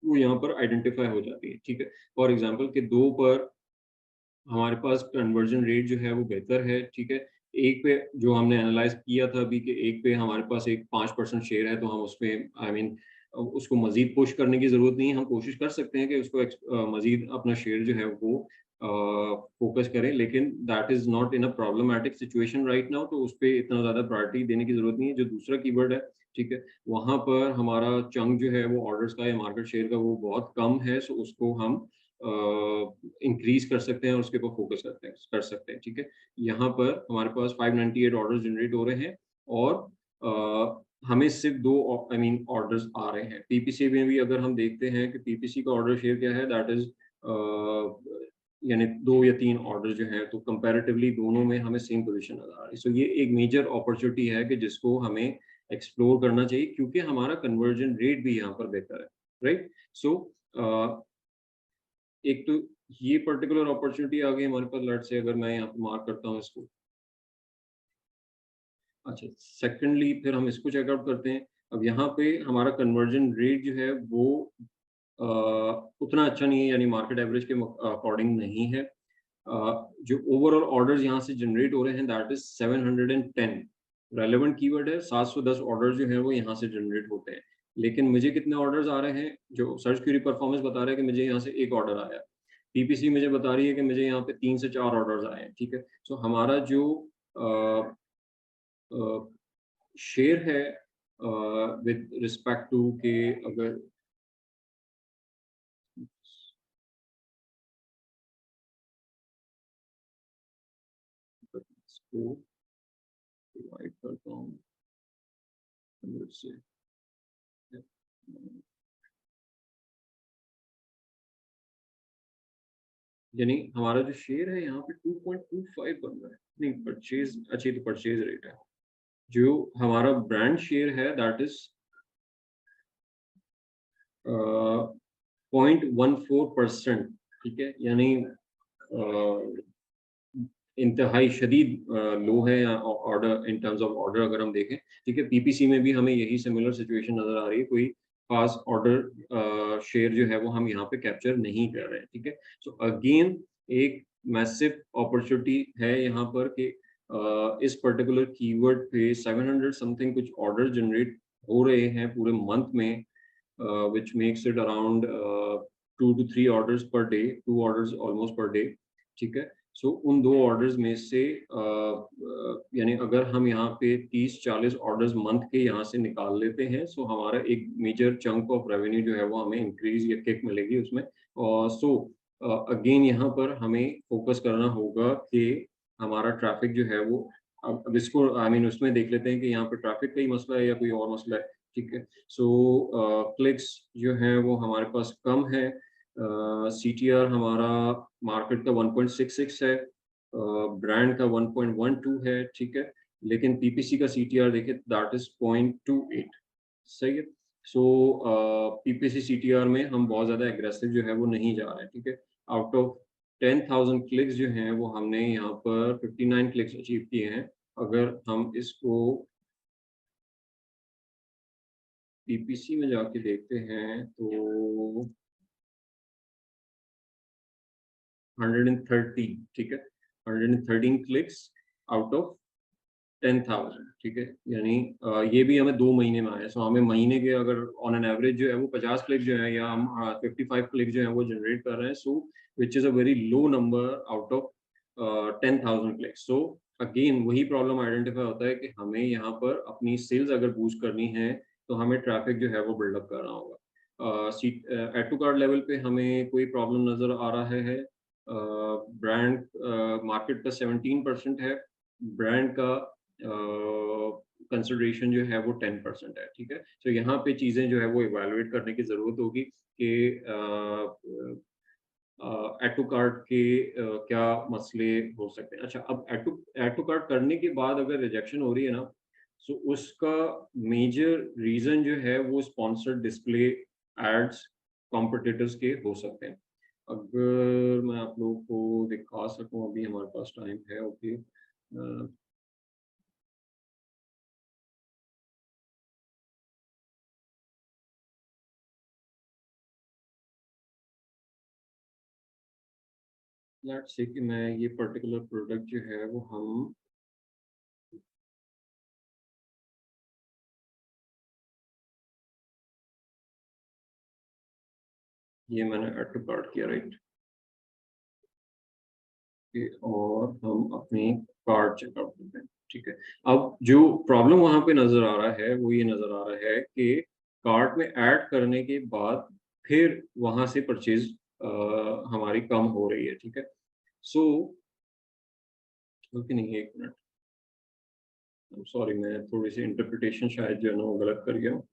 वो यहाँ पर आइडेंटिफाई हो जाती है, ठीक है। फॉर एग्जांपल कि 2 पर हमारे पास कन्वर्जन रेट जो है वो बेहतर है, ठीक है। एक पे जो हमने एनालाइज़ किया था अभी कि एक पे हमारे पास एक 5% शेयर है, तो हम उसमें आई मीन उसको मज़ीद पुश करने की ज़रूरत नहीं है। हम कोशिश कर सकते हैं कि उसको मज़ीद अपना शेयर जो है वो फ़ोकस करें, लेकिन that is not in a problematic situation right now, तो उसपे इतना ज़्यादा प्रायोरिटी देने की ज़रूरत नहीं है। जो दूसरा कीवर्ड है, ठीक है, वहाँ पर हमारा चंक जो है वो ऑर्डर्स का या मार्केट शेयर का वो बहुत कम है, सो उसको हम इंक्रीज़ कर सकते हैं और उसके ऊपर फ़ोकस कर सकते हैं, ठीक है। यहाँ पर हमारे पास 598 ऑर्डर्स जनरेट हो रहे हैं और हमें सिर्फ़ 2 आई मीन ऑर्डर्स आ रहे हैं। पीपीसी में भी अगर हम देखते हैं कि पीपीसी का ऑर्डर शेयर क्या है, दैट इज़ यानी 2 या 3 ऑर्डर जो हैं, तो कंपैरेटिवली दोनों में हमें सेम पोज़ीशन नज़र आ रही है। सो ये एक मेजर अपॉर्च्युनिटी है कि जिसको हमें एक्सप्लोर करना चाहिए, क्योंकि हमारा कन्वर्जन रेट भी यहाँ पर बेहतर है, राइट? सो अ एक तो ये पर्टिकुलर अपॉर्च्युनिटी आ गई हमारे पास, लेट्स से अगर मैं यहाँ पे मार्क करता हूँ इसको। अच्छा, सेकंडली फिर हम इसको चेकआउट करते हैं। अब यहाँ पे हमारा कन्वर्जन रेट जो है वो अ, उतना अच्छा नहीं है, यानी मार्केट एवरेज के अकॉर्डिंग नहीं है। जो ओवरऑल ऑर्डर्स यहाँ से जनरेट हो रहे हैं दैट इज़ 710। रेलेवेंट कीवर्ड है, 710 ऑर्डर जो हैं वो यहाँ से जनरेट होते हैं। लेकिन मुझे कितने ऑर्डर्स आ रहे हैं, जो सर्च क्वेरी परफॉर्मेंस बता रहा है कि मुझे यहाँ से 1 ऑर्डर आया। पीपीसी मुझे बता रही है कि मुझे यहाँ पे 3 से 4 ऑर्डर्स आए हैं, ठीक है? सो हमारा जो अ अ, शेयर है विद रिस्पेक्ट टू के अगर इसको डिवाइड करता हूँ 100 से, यानी हमारा जो शेयर है यहाँ पे 2.25 बन रहा है। नहीं, परचेज़ अच्छा, ये तो परचेज़ रेट है। जो हमारा ब्रांड शेयर है दैट इज़ 0.14%, ठीक है? यानी इंतहाई शदीद लो है order in terms of order अगर हम देखें, ठीक है? पीपीसी में भी हमें यही सिमिलर सिचुएशन नज़र आ रही है, कोई ख़ास ऑर्डर शेयर जो है वो हम यहाँ पे कैप्चर नहीं कर रहे हैं, ठीक है? सो अगेन एक मैसिव अपॉर्च्युनिटी है यहाँ पर कि इस पर्टिकुलर कीवर्ड पे 700 समथिंग कुछ ऑर्डर जनरेट हो रहे हैं पूरे मंथ में, which makes it around 2 to 3 orders per day, 2 orders almost per day, ठीक है? सो उन 2 ऑर्डर्स में से यानी अगर हम यहाँ पे 30-40 ऑर्डर्स मंथ के यहाँ से निकाल लेते हैं, सो हमारा एक मेजर चंक ऑफ रेवेन्यू जो है वो हमें इंक्रीज़ या किक मिलेगी उसमें। सो अगेन यहाँ पर हमें फ़ोकस करना होगा कि हमारा ट्रैफ़िक जो है वो अब इसको आई मीन उसमें देख लेते हैं कि यहाँ पे ट्रैफ़िक का ही मसला है या कोई और मसला है, ठीक है? सो क्लिक्स जो हैं वो हमारे पास कम है। सीटीआर हमारा मार्केट का 1.66 है, ब्रांड का 1.12 है, ठीक है? लेकिन पीपीसी का सीटीआर देखिए दैट इज़ 0.28, सही है? सो पीपीसी सीटीआर में हम बहुत ज़्यादा एग्रेसिव जो है वो नहीं जा रहे हैं, ठीक है? आउट ऑफ 10,000 क्लिक्स जो हैं वो हमने यहाँ पर 59 क्लिक्स अचीव किए हैं। अगर हम इसको पीपीसी में जाके देखते हैं तो 130, ठीक है? 113 क्लिक्स आउट ऑफ 10,000, ठीक है? यानी ये भी हमें 2 महीने में आया। सो हमें महीने के अगर ऑन एन एवरेज जो है वो 50 क्लिक जो है या हम 55 क्लिक जो है वो जनरेट कर रहे हैं, so which is a very low number out of 10,000 clicks. So again वही प्रॉब्लम आइडेंटिफाई होता है कि हमें यहाँ पर अपनी सेल्स अगर बूस्ट करनी है, तो हमें ट्रैफिक जो है वो बिल्डअप करना होगा। ऐड टू कार्ट लेवल पे हमें कोई प्रॉब्लम नज़र आ रहा है। ब्रांड मार्केट का 17% है, ब्रांड का कंसिडरेशन जो है वो 10% है, ठीक है? तो यहाँ पे चीज़ें जो है वो इवैल्यूएट करने की ज़रूरत होगी कि ऐड टू कार्ट के क्या मसले हो सकते हैं। अच्छा, अब ऐड टू कार्ट करने के बाद अगर रिजेक्शन हो रही है ना, सो उसका मेजर रीज़न जो है वो स्पॉन्सर्ड डिस्प्ले एड्स कॉम्पिटिटर्स के हो सकते हैं। अगर मैं आप लोगों को दिखा सकूँ, अभी हमारे पास टाइम है, ओके। लेट्स से कि मैं ये पर्टिकुलर प्रोडक्ट जो है वो हम ये मैंने ऐड टू कार्ट किया, राइट? और हम अपनी कार्ड चेकआउट करते हैं, ठीक है। अब जो प्रॉब्लम वहां पे नजर आ रहा है वो ये नजर आ रहा है कि कार्ट में ऐड करने के बाद फिर वहां से परचेज हमारी कम हो रही है, ठीक है। सो ओके, नहीं, एक मिनट, सॉरी, मैं थोड़ी सी इंटरप्रिटेशन शायद जो है ना वो गलत कर गया हूँ।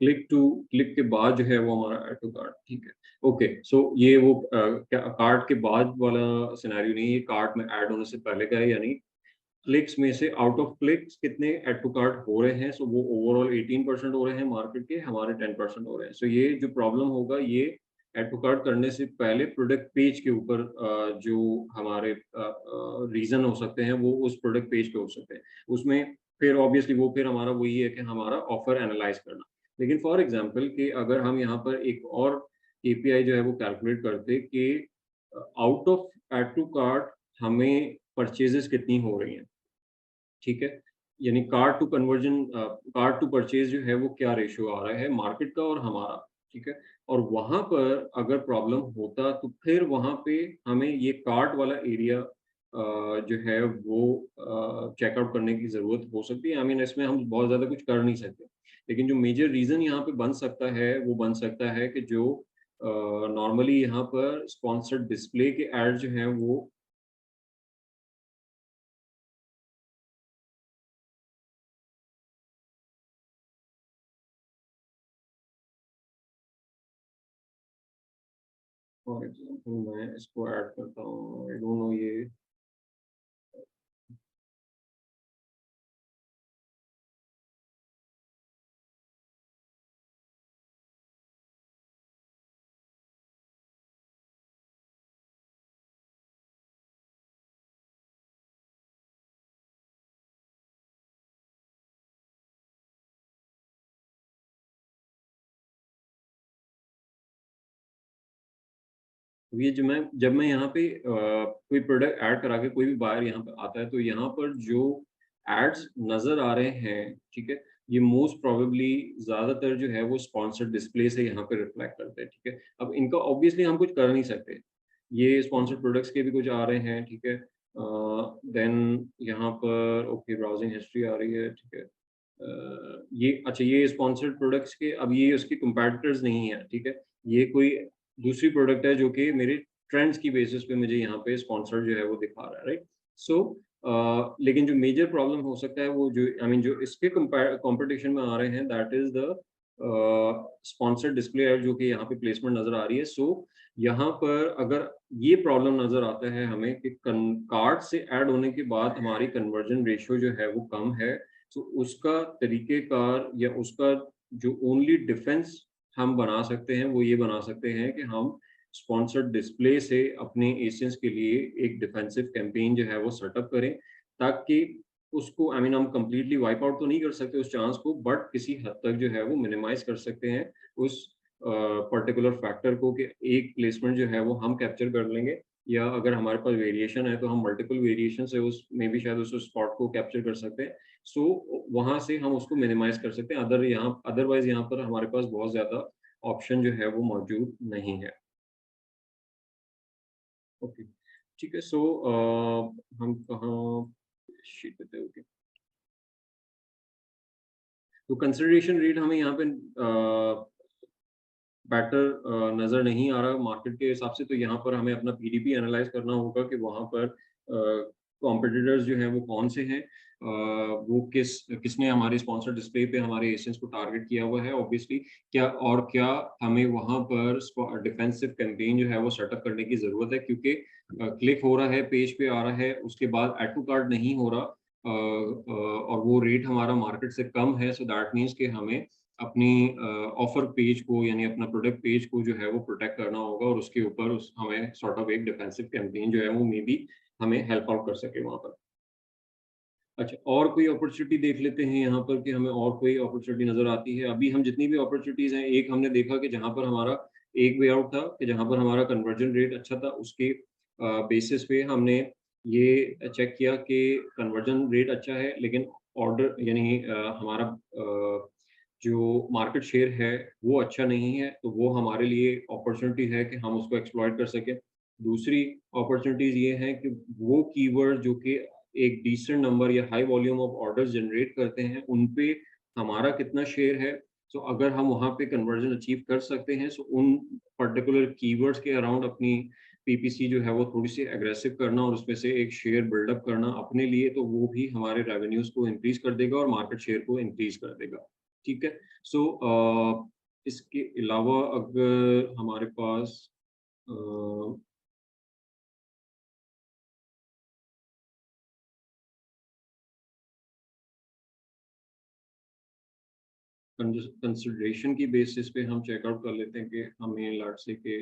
क्लिक के बाद जो है वो हमारा ऐड टू कार्ट, ठीक है। ओके, सो ये वो कार्ट के बाद वाला सिनेरियो नहीं, ये कार्ट में ऐड होने से पहले का है, यानी क्लिक्स में से आउट ऑफ क्लिक्स कितने ऐड टू कार्ट हो रहे हैं। सो वो ओवरऑल 18% हो रहे हैं मार्केट के, हमारे 10% हो रहे हैं। सो ये जो प्रॉब्लम होगा ये ऐड टू कार्ट करने से पहले प्रोडक्ट पेज के ऊपर जो हमारे रीजन हो सकते हैं वो उस प्रोडक्ट पेज पे हो सकते हैं। उसमें फिर ऑब्वियसली वो फिर हमारा वही है कि हमारा ऑफर एनालाइज करना। लेकिन फॉर एग्जांपल कि अगर हम यहाँ पर एक और केपीआई जो है वो कैलकुलेट करते कि out of add to cart हमें परचेजेस कितनी हो रही हैं, ठीक है। यानी cart to conversion, cart to purchase जो है वो क्या रेशियो आ रहा है मार्केट का और हमारा, ठीक है। और वहां पर अगर प्रॉब्लम होता तो फिर वहां पे हमें ये कार्ट वाला एरिया जो है वो चेकआउट करने की जरूरत हो सकती है। आई मीन इसमें हम बहुत ज्यादा कुछ कर नहीं सकते, लेकिन जो मेजर रीजन यहाँ पे बन सकता है वो बन सकता है कि जो नॉर्मली यहाँ पर स्पॉन्सर्ड डिस्प्ले के एड जो हैं वो फॉर एग्जांपल मैं इसको ऐड करता हूँ, आई डोंट नो ये ये जो मैं जब मैं यहाँ पे कोई प्रोडक्ट ऐड करा के कोई भी बायर यहाँ पे आता है तो यहाँ पर जो एड्स नजर आ रहे हैं, ठीक है, ये मोस्ट प्रोबेबली ज्यादातर जो है वो स्पॉन्सर्ड डिस्प्ले से यहाँ पे रिफ्लेक्ट करते हैं, ठीक है। अब इनका ऑब्वियसली हम कुछ कर नहीं सकते, ये स्पॉन्सर्ड प्रोडक्ट्स के भी कुछ आ रहे हैं, ठीक है। देन यहाँ पर ओके ब्राउजिंग हिस्ट्री आ रही है, ठीक है। ये अच्छा, ये स्पॉन्सर्ड प्रोडक्ट्स के, अब ये उसके कंपैटिटर्स नहीं है, ठीक है। ये कोई दूसरी प्रोडक्ट है जो कि मेरे ट्रेंड्स की बेसिस पे मुझे यहाँ पे स्पॉन्सर्ड जो है वो दिखा रहा है, राइट। सो लेकिन जो मेजर प्रॉब्लम हो सकता है वो जो आई मीन जो इसके कंपटीशन में आ रहे हैं that is the sponsored display ad जो कि यहाँ पे प्लेसमेंट नजर आ रही है। सो यहाँ पर अगर ये प्रॉब्लम नजर आता है हमें कि कार्ड से ऐड होने के बाद हमारी कन्वर्जन रेशियो जो है वो कम है, तो उसका तरीकेकार या उसका जो ओनली डिफेंस हम बना सकते हैं वो ये बना सकते हैं कि हम स्पॉन्सर्ड डिस्प्ले से अपने एशियंस के लिए एक डिफेंसिव कैंपेन जो है वो सेटअप करें, ताकि उसको आई मीन हम कंप्लीटली वाइप आउट तो नहीं कर सकते उस चांस को, बट किसी हद तक जो है वो मिनिमाइज कर सकते हैं उस पर्टिकुलर फैक्टर को कि एक प्लेसमेंट जो है वो हम कैप्चर कर लेंगे, या अगर हमारे पास वेरिएशन है तो हम मल्टीपल वेरिएशन से उस में भी शायद उस स्पॉट को कैप्चर कर सकते हैं। सो वहां से हम उसको मिनिमाइज कर सकते हैं, अदरवाइज यहाँ पर हमारे पास बहुत ज्यादा ऑप्शन जो है वो मौजूद नहीं है। ओके, ठीक है। सो हम कहाँ शीट पे थे? ओके, तो कंसिडरेशन रेट हमें यहाँ पे बेटर नज़र नहीं आ रहा मार्केट के हिसाब से, तो यहाँ पर हमें अपना पीडीपी एनालाइज करना होगा कि वहाँ पर कॉम्पिटिटर्स जो हैं वो कौन से हैं, वो किसने हमारे स्पॉन्सर डिस्प्ले पे हमारे एशियंस को टारगेट किया हुआ है ऑब्वियसली, क्या हमें वहाँ पर डिफेंसिव कैंपेन जो है वो सेटअप करने की ज़रूरत है, क्योंकि क्लिक हो रहा है, पेज पे आ रहा है, उसके बाद ऐड टू कार्ट नहीं हो रहा, और वो रेट हमारा मार्केट से कम है। सो दैट मीन्स कि हमें अपनी ऑफर पेज को यानी अपना प्रोडक्ट पेज को जो है वो प्रोटेक्ट करना होगा, और उसके ऊपर उस हमें सॉर्ट ऑफ एक डिफेंसिव कैंपेन जो है वो मे बी हमें हेल्प आउट कर सके वहाँ पर। अच्छा, और कोई अपॉर्चुनिटी देख लेते हैं यहाँ पर कि हमें और कोई अपॉर्चुनिटी नज़र आती है। अभी हम जितनी भी अपॉर्चुनिटीज़ हैं, एक हमने देखा कि जहाँ पर हमारा एक वे आउट था कि जहाँ पर हमारा कन्वर्जन रेट अच्छा था, उसके बेसिस पे हमने ये चेक किया कि कन्वर्जन रेट अच्छा है, लेकिन ऑर्डर यानी हमारा जो मार्केट शेयर है, वो अच्छा नहीं है, तो वो हमारे लिए अपॉर्चुनिटी है कि हम उसको एक्सप्लॉइट कर सकें। दूसरी अपॉर्चुनिटीज़ ये हैं कि वो कीवर्ड जो कि एक डिसेंट नंबर या high volume of orders generate करते हैं, उन पे हमारा कितना शेयर है। सो अगर हम वहाँ पे कन्वर्जन अचीव कर सकते हैं, सो उन पर्टिकुलर कीवर्ड्स के अराउंड अपनी पीपीसी जो है वो थोड़ी-सी एग्रेसिव करना और उसमें से एक शेयर बिल्डअप करना अपने लिए, तो वो भी हमारे रेवेन्यूज़ को इंक्रीज़ कर देगा और मार्केट शेयर को इंक्रीज़ कर देगा। ठीक है? सो इसके अलावा अगर हमारे पास अ कंसिडरेशन की बेसिस पे हम चेकआउट कर लेते हैं कि हमें लेट्स से कि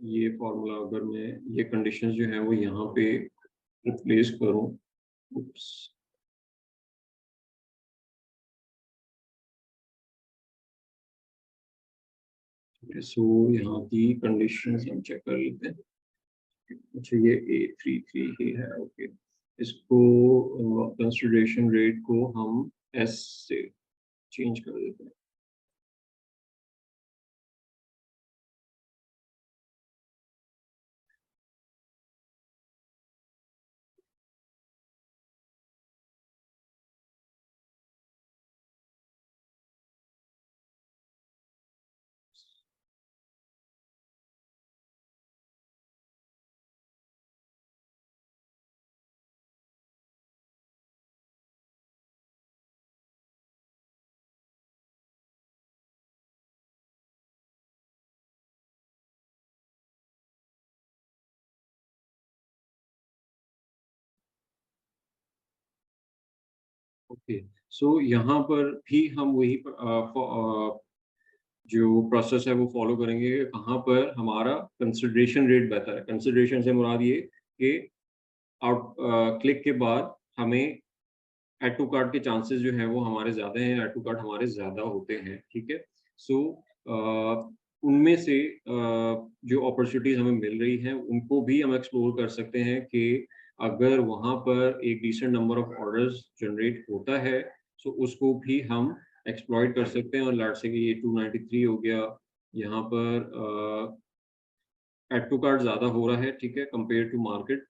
ये फॉर्मूला अगर मैं ये कंडीशंस जो है वो यहाँ पे रिप्लेस करूँ। उप्स। सो यहाँ की कंडीशंस हम चेक कर लेते हैं। अच्छा, ये A33 ही है, ओके। इसको कंसिडरेशन रेट को हम एस से चेंज कर देते हैं। ओके, सो यहाँ पर भी हम वही जो प्रोसेस है वो फॉलो करेंगे। कहाँ पर हमारा कंसिडरेशन रेट बेहतर है। कंसिडरेशन से मुराद ये कि आउट क्लिक के बाद हमें ऐड टू कार्ट के चांसेस जो हैं वो हमारे ज़्यादा हैं, ऐड टू कार्ट हमारे ज़्यादा होते हैं, ठीक है? सो उनमें से जो अपॉर्च्युनिटीज़ हमें मिल रही हैं, उनको भी हम एक्सप्लोर कर सकते हैं कि अगर वहाँ पर एक decent number of orders generate होता है, सो उसको भी हम एक्सप्लॉइट कर सकते हैं और लेट्स से कि ये 293 हो गया, यहाँ पर ऐड टू कार्ट ज़्यादा हो रहा है, ठीक है? Compare to market.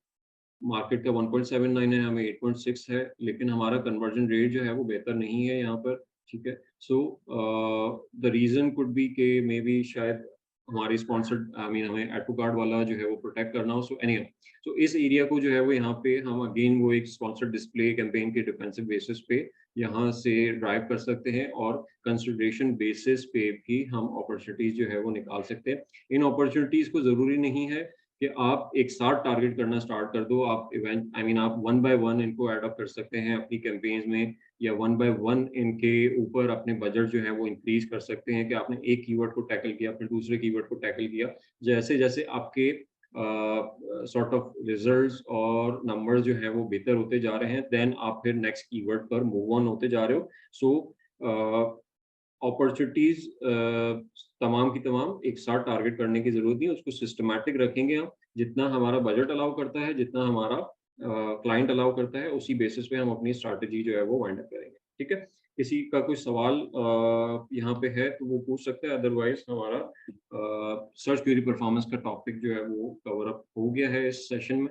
मार्केट का 1.79 है, हमें 8.6 है, लेकिन हमारा कन्वर्जन रेट जो है वो बेहतर नहीं है यहाँ पर, ठीक है? So the reason could be के मेबी शायद हमारी स्पॉन्सर्ड आई मीन हमें ऐड टू कार्ट वाला जो है वो प्रोटेक्ट करना हो। सो एनीहाउ, सो इस एरिया को जो है वो यहाँ पे हम अगेन वो एक स्पॉन्सर्ड डिस्प्ले कैंपेन के डिफेंसिव बेसिस पे यहाँ से ड्राइव कर सकते हैं और कंसिडरेशन बेसिस पे भी हम अपॉर्चुनिटीज़ जो है वो निकाल सकते हैं। इन अपॉर्चुनिटीज़ को ज़रूरी नहीं है कि आप एक साथ टारगेट करना स्टार्ट कर दो। आप इवेंट आई मीन आप वन बाय वन इनको ऐड अप कर सकते हैं अपनी कैंपेन्स में या वन बाय वन इनके ऊपर अपने बजट जो है वो इंक्रीज़ कर सकते हैं कि आपने एक कीवर्ड को टैकल किया, फिर दूसरे कीवर्ड को टैकल किया। जैसे-जैसे आपके सॉर्ट ऑफ रिजल्ट्स और नंबर्स जो हैं वो बेहतर होते जा रहे हैं, देन आप फिर नेक्स्ट कीवर्ड पर मूव ऑन होते जा रहे हो। सो अपॉर्चुनिटीज़ तमाम की तमाम एक साथ टारगेट करने की ज़रूरत नहीं है, उसको सिस्टमैटिक रखेंगे हम, जितना हमारा बजट अलाउ करता है, जितना हमारा क्लाइंट अलाउ करता है, उसी बेसिस पे हम अपनी स्ट्रैटेजी जो है वो वाइंड अप करेंगे, ठीक है? किसी का कोई सवाल यहाँ पे है तो वो पूछ सकते हैं, अदरवाइज़ हमारा सर्च क्वेरी परफॉर्मेंस का टॉपिक जो है वो कवर अप हो गया है इस सेशन में।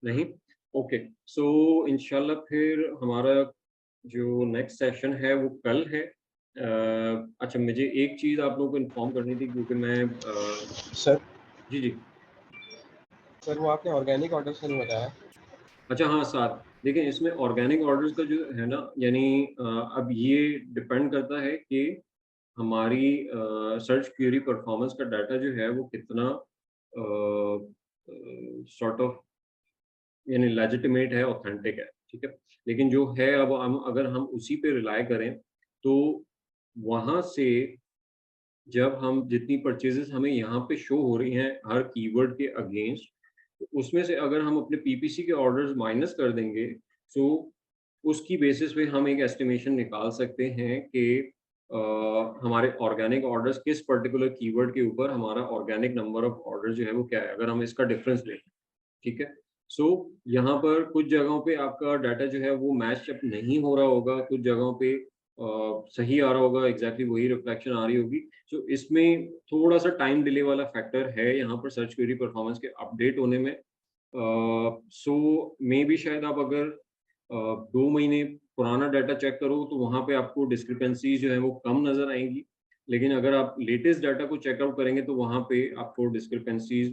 नहीं? ओके, सो इंशाल्लाह फिर हमारा जो नेक्स्ट सेशन है वो कल है। अच्छा, मुझे एक चीज़ आप लोगों को इन्फॉर्म करनी थी क्योंकि मैं सर जी, जी। सर वो आपने ऑर्गेनिक ऑर्डर से नहीं बताया। अच्छा हाँ, साथ देखिए इसमें ऑर्गेनिक ऑर्डर्स का जो है ना यानी अब ये डिपेंड करता है कि हमारी सर्च क्वेरी परफॉर्मेंस का डाटा जो है वो कितना सॉर्ट ऑफ यानी लेजिटिमेट है, ऑथेंटिक है, ठीक है? लेकिन जो है अब हम अगर हम उसी पे रिलाय करें, तो वहाँ से जब हम जितनी परचेजेस हमें यहाँ पे शो हो रही हैं हर कीवर्ड के अगेंस्ट, तो उसमें से अगर हम अपने पीपीसी के ऑर्डर्स माइनस कर देंगे, तो उसकी बेसिस पे हम एक एस्टिमेशन निकाल सकते हैं कि हमारे ऑर्गेनिक ऑर्डर्स किस पर्टिकुलर कीवर्ड के ऊपर हमारा ऑर्गेनिक नंबर ऑफ ऑर्डर जो है वो क्या है, अगर हम इसका डिफरेंस लें, ठीक है? सो यहाँ पर कुछ जगहों पे आपका डाटा जो है वो मैच अप नहीं हो रहा होगा, कुछ जगहों पे सही आ रहा होगा, एग्ज़ैक्टली वही रिफ्लेक्शन आ रही होगी। सो इसमें थोड़ा-सा टाइम डिले वाला फैक्टर है यहाँ पर सर्च क्वेरी परफॉर्मेंस के अपडेट होने में। सो मेबी शायद आप अगर 2 महीने पुराना डाटा चेक करो तो वहाँ पे आपको डिस्क्रिपेंसीज़ जो है वो कम नज़र आएँगी। लेकिन अगर आप लेटेस्ट डाटा को चेकआउट करेंगे तो वहाँ पे आपको डिस्क्रिपेंसीज़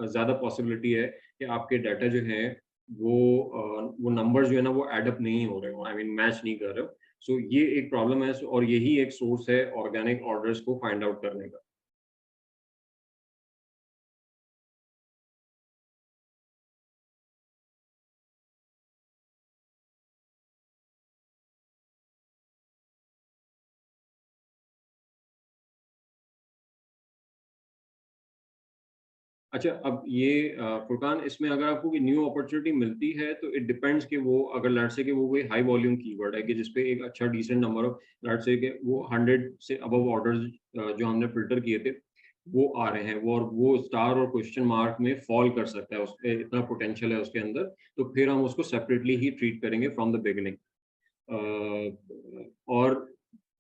ज़्यादा पॉसिबिलिटी है कि आपके डाटा जो है वो नंबर्स जो है ना वो ऐड अप नहीं हो रहे हो, आई मीन मैच नहीं कर रहे हो। सो ये एक प्रॉब्लम है और यही एक सोर्स है ऑर्गेनिक ऑर्डर्स को फाइंड आउट करने का। अच्छा, अब ये फुरकान इसमें अगर आपको कोई न्यू अपॉर्च्युनिटी मिलती है तो इट डिपेंड्स कि वो अगर लेट्स से कि वो कोई हाई वॉल्यूम कीवर्ड है कि जिसपे एक अच्छा decent number of let's say कि वो 100 से अबव ऑर्डर्स जो हमने फ़िल्टर किए थे, वो आ रहे हैं। वो और वो स्टार और क्वेश्चन मार्क में फ़ॉल कर सकता है, उसपे इतना पोटेंशियल है उसके अंदर, तो फिर हम उसको सेपरेटली ही ट्रीट करेंगे फ्रॉम द बिगिनिंग। और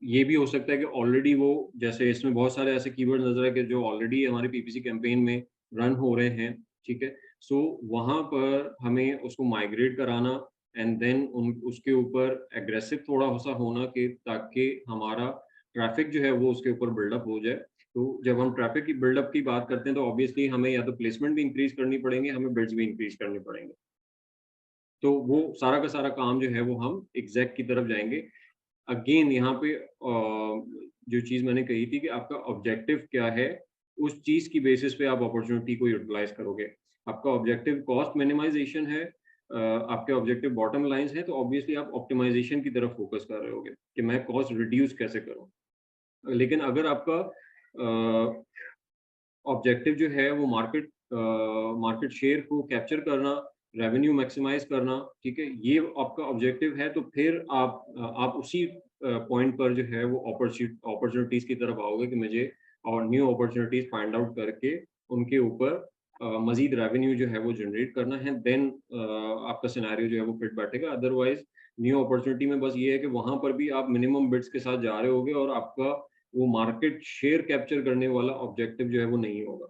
ये भी हो सकता है कि ऑलरेडी वो जैसे इसमें बहुत सारे ऐसे कीवर्ड नज़र आए कि जो ऑलरेडी हमारे पीपीसी कैंपेन में रन हो रहे हैं, ठीक है? सो वहाँ पर हमें उसको माइग्रेट कराना एंड देन उन उसके ऊपर एग्रेसिव थोड़ा-सा होना कि ताकि हमारा ट्रैफ़िक जो है वो उसके ऊपर बिल्डअप हो जाए। तो जब हम ट्रैफ़िक की बिल्डअप की बात करते हैं तो ऑब्वियसली हमें या तो प्लेसमेंट भी इंक्रीज़ करनी पड़ेंगे, हमें बिड्स भी इंक्रीज़ करने पड़ेंगे। तो वो सारा का सारा काम जो है वो हम एग्ज़ैक्ट की तरफ जाएँगे। अगेन यहाँ पे जो चीज़ मैंने कही थी कि आपका ऑब्जेक्टिव क्या है, उस चीज़ की बेसिस पे आप अपॉर्च्युनिटी को यूटिलाइज़ करोगे। आपका ऑब्जेक्टिव कॉस्ट मिनिमाइज़ेशन है, आपके ऑब्जेक्टिव बॉटम लाइन्स हैं, तो ऑब्वियसली आप ऑप्टिमाइज़ेशन की तरफ फ़ोकस कर रहे होगे कि मैं कॉस्ट रिड्यूस कैसे करूँ। लेकिन अगर आपका ऑब्जेक्टिव जो है वो मार्केट शेयर को कैप्चर करना, रेवेन्यू मैक्सिमाइज़ करना, ठीक है? ये आपका ऑब्जेक्टिव है तो फिर आप उसी पॉइंट पर जो है वो अपॉर्च्युनिटीज़ की तरफ आओगे कि मुझे और न्यू अपॉर्च्युनिटीज़ फाइंड आउट करके उनके ऊपर मज़ीद रेवेन्यू जो है वो जनरेट करना है, देन आपका सिनेरियो जो है वो फिट बैठेगा। अदरवाइज़ न्यू अपॉर्च्युनिटी में बस ये है कि वहाँ पर भी आप मिनिमम बिड्स के साथ जा रहे होगे और आपका वो मार्केट शेयर कैप्चर करने वाला ऑब्जेक्टिव जो है वो नहीं होगा।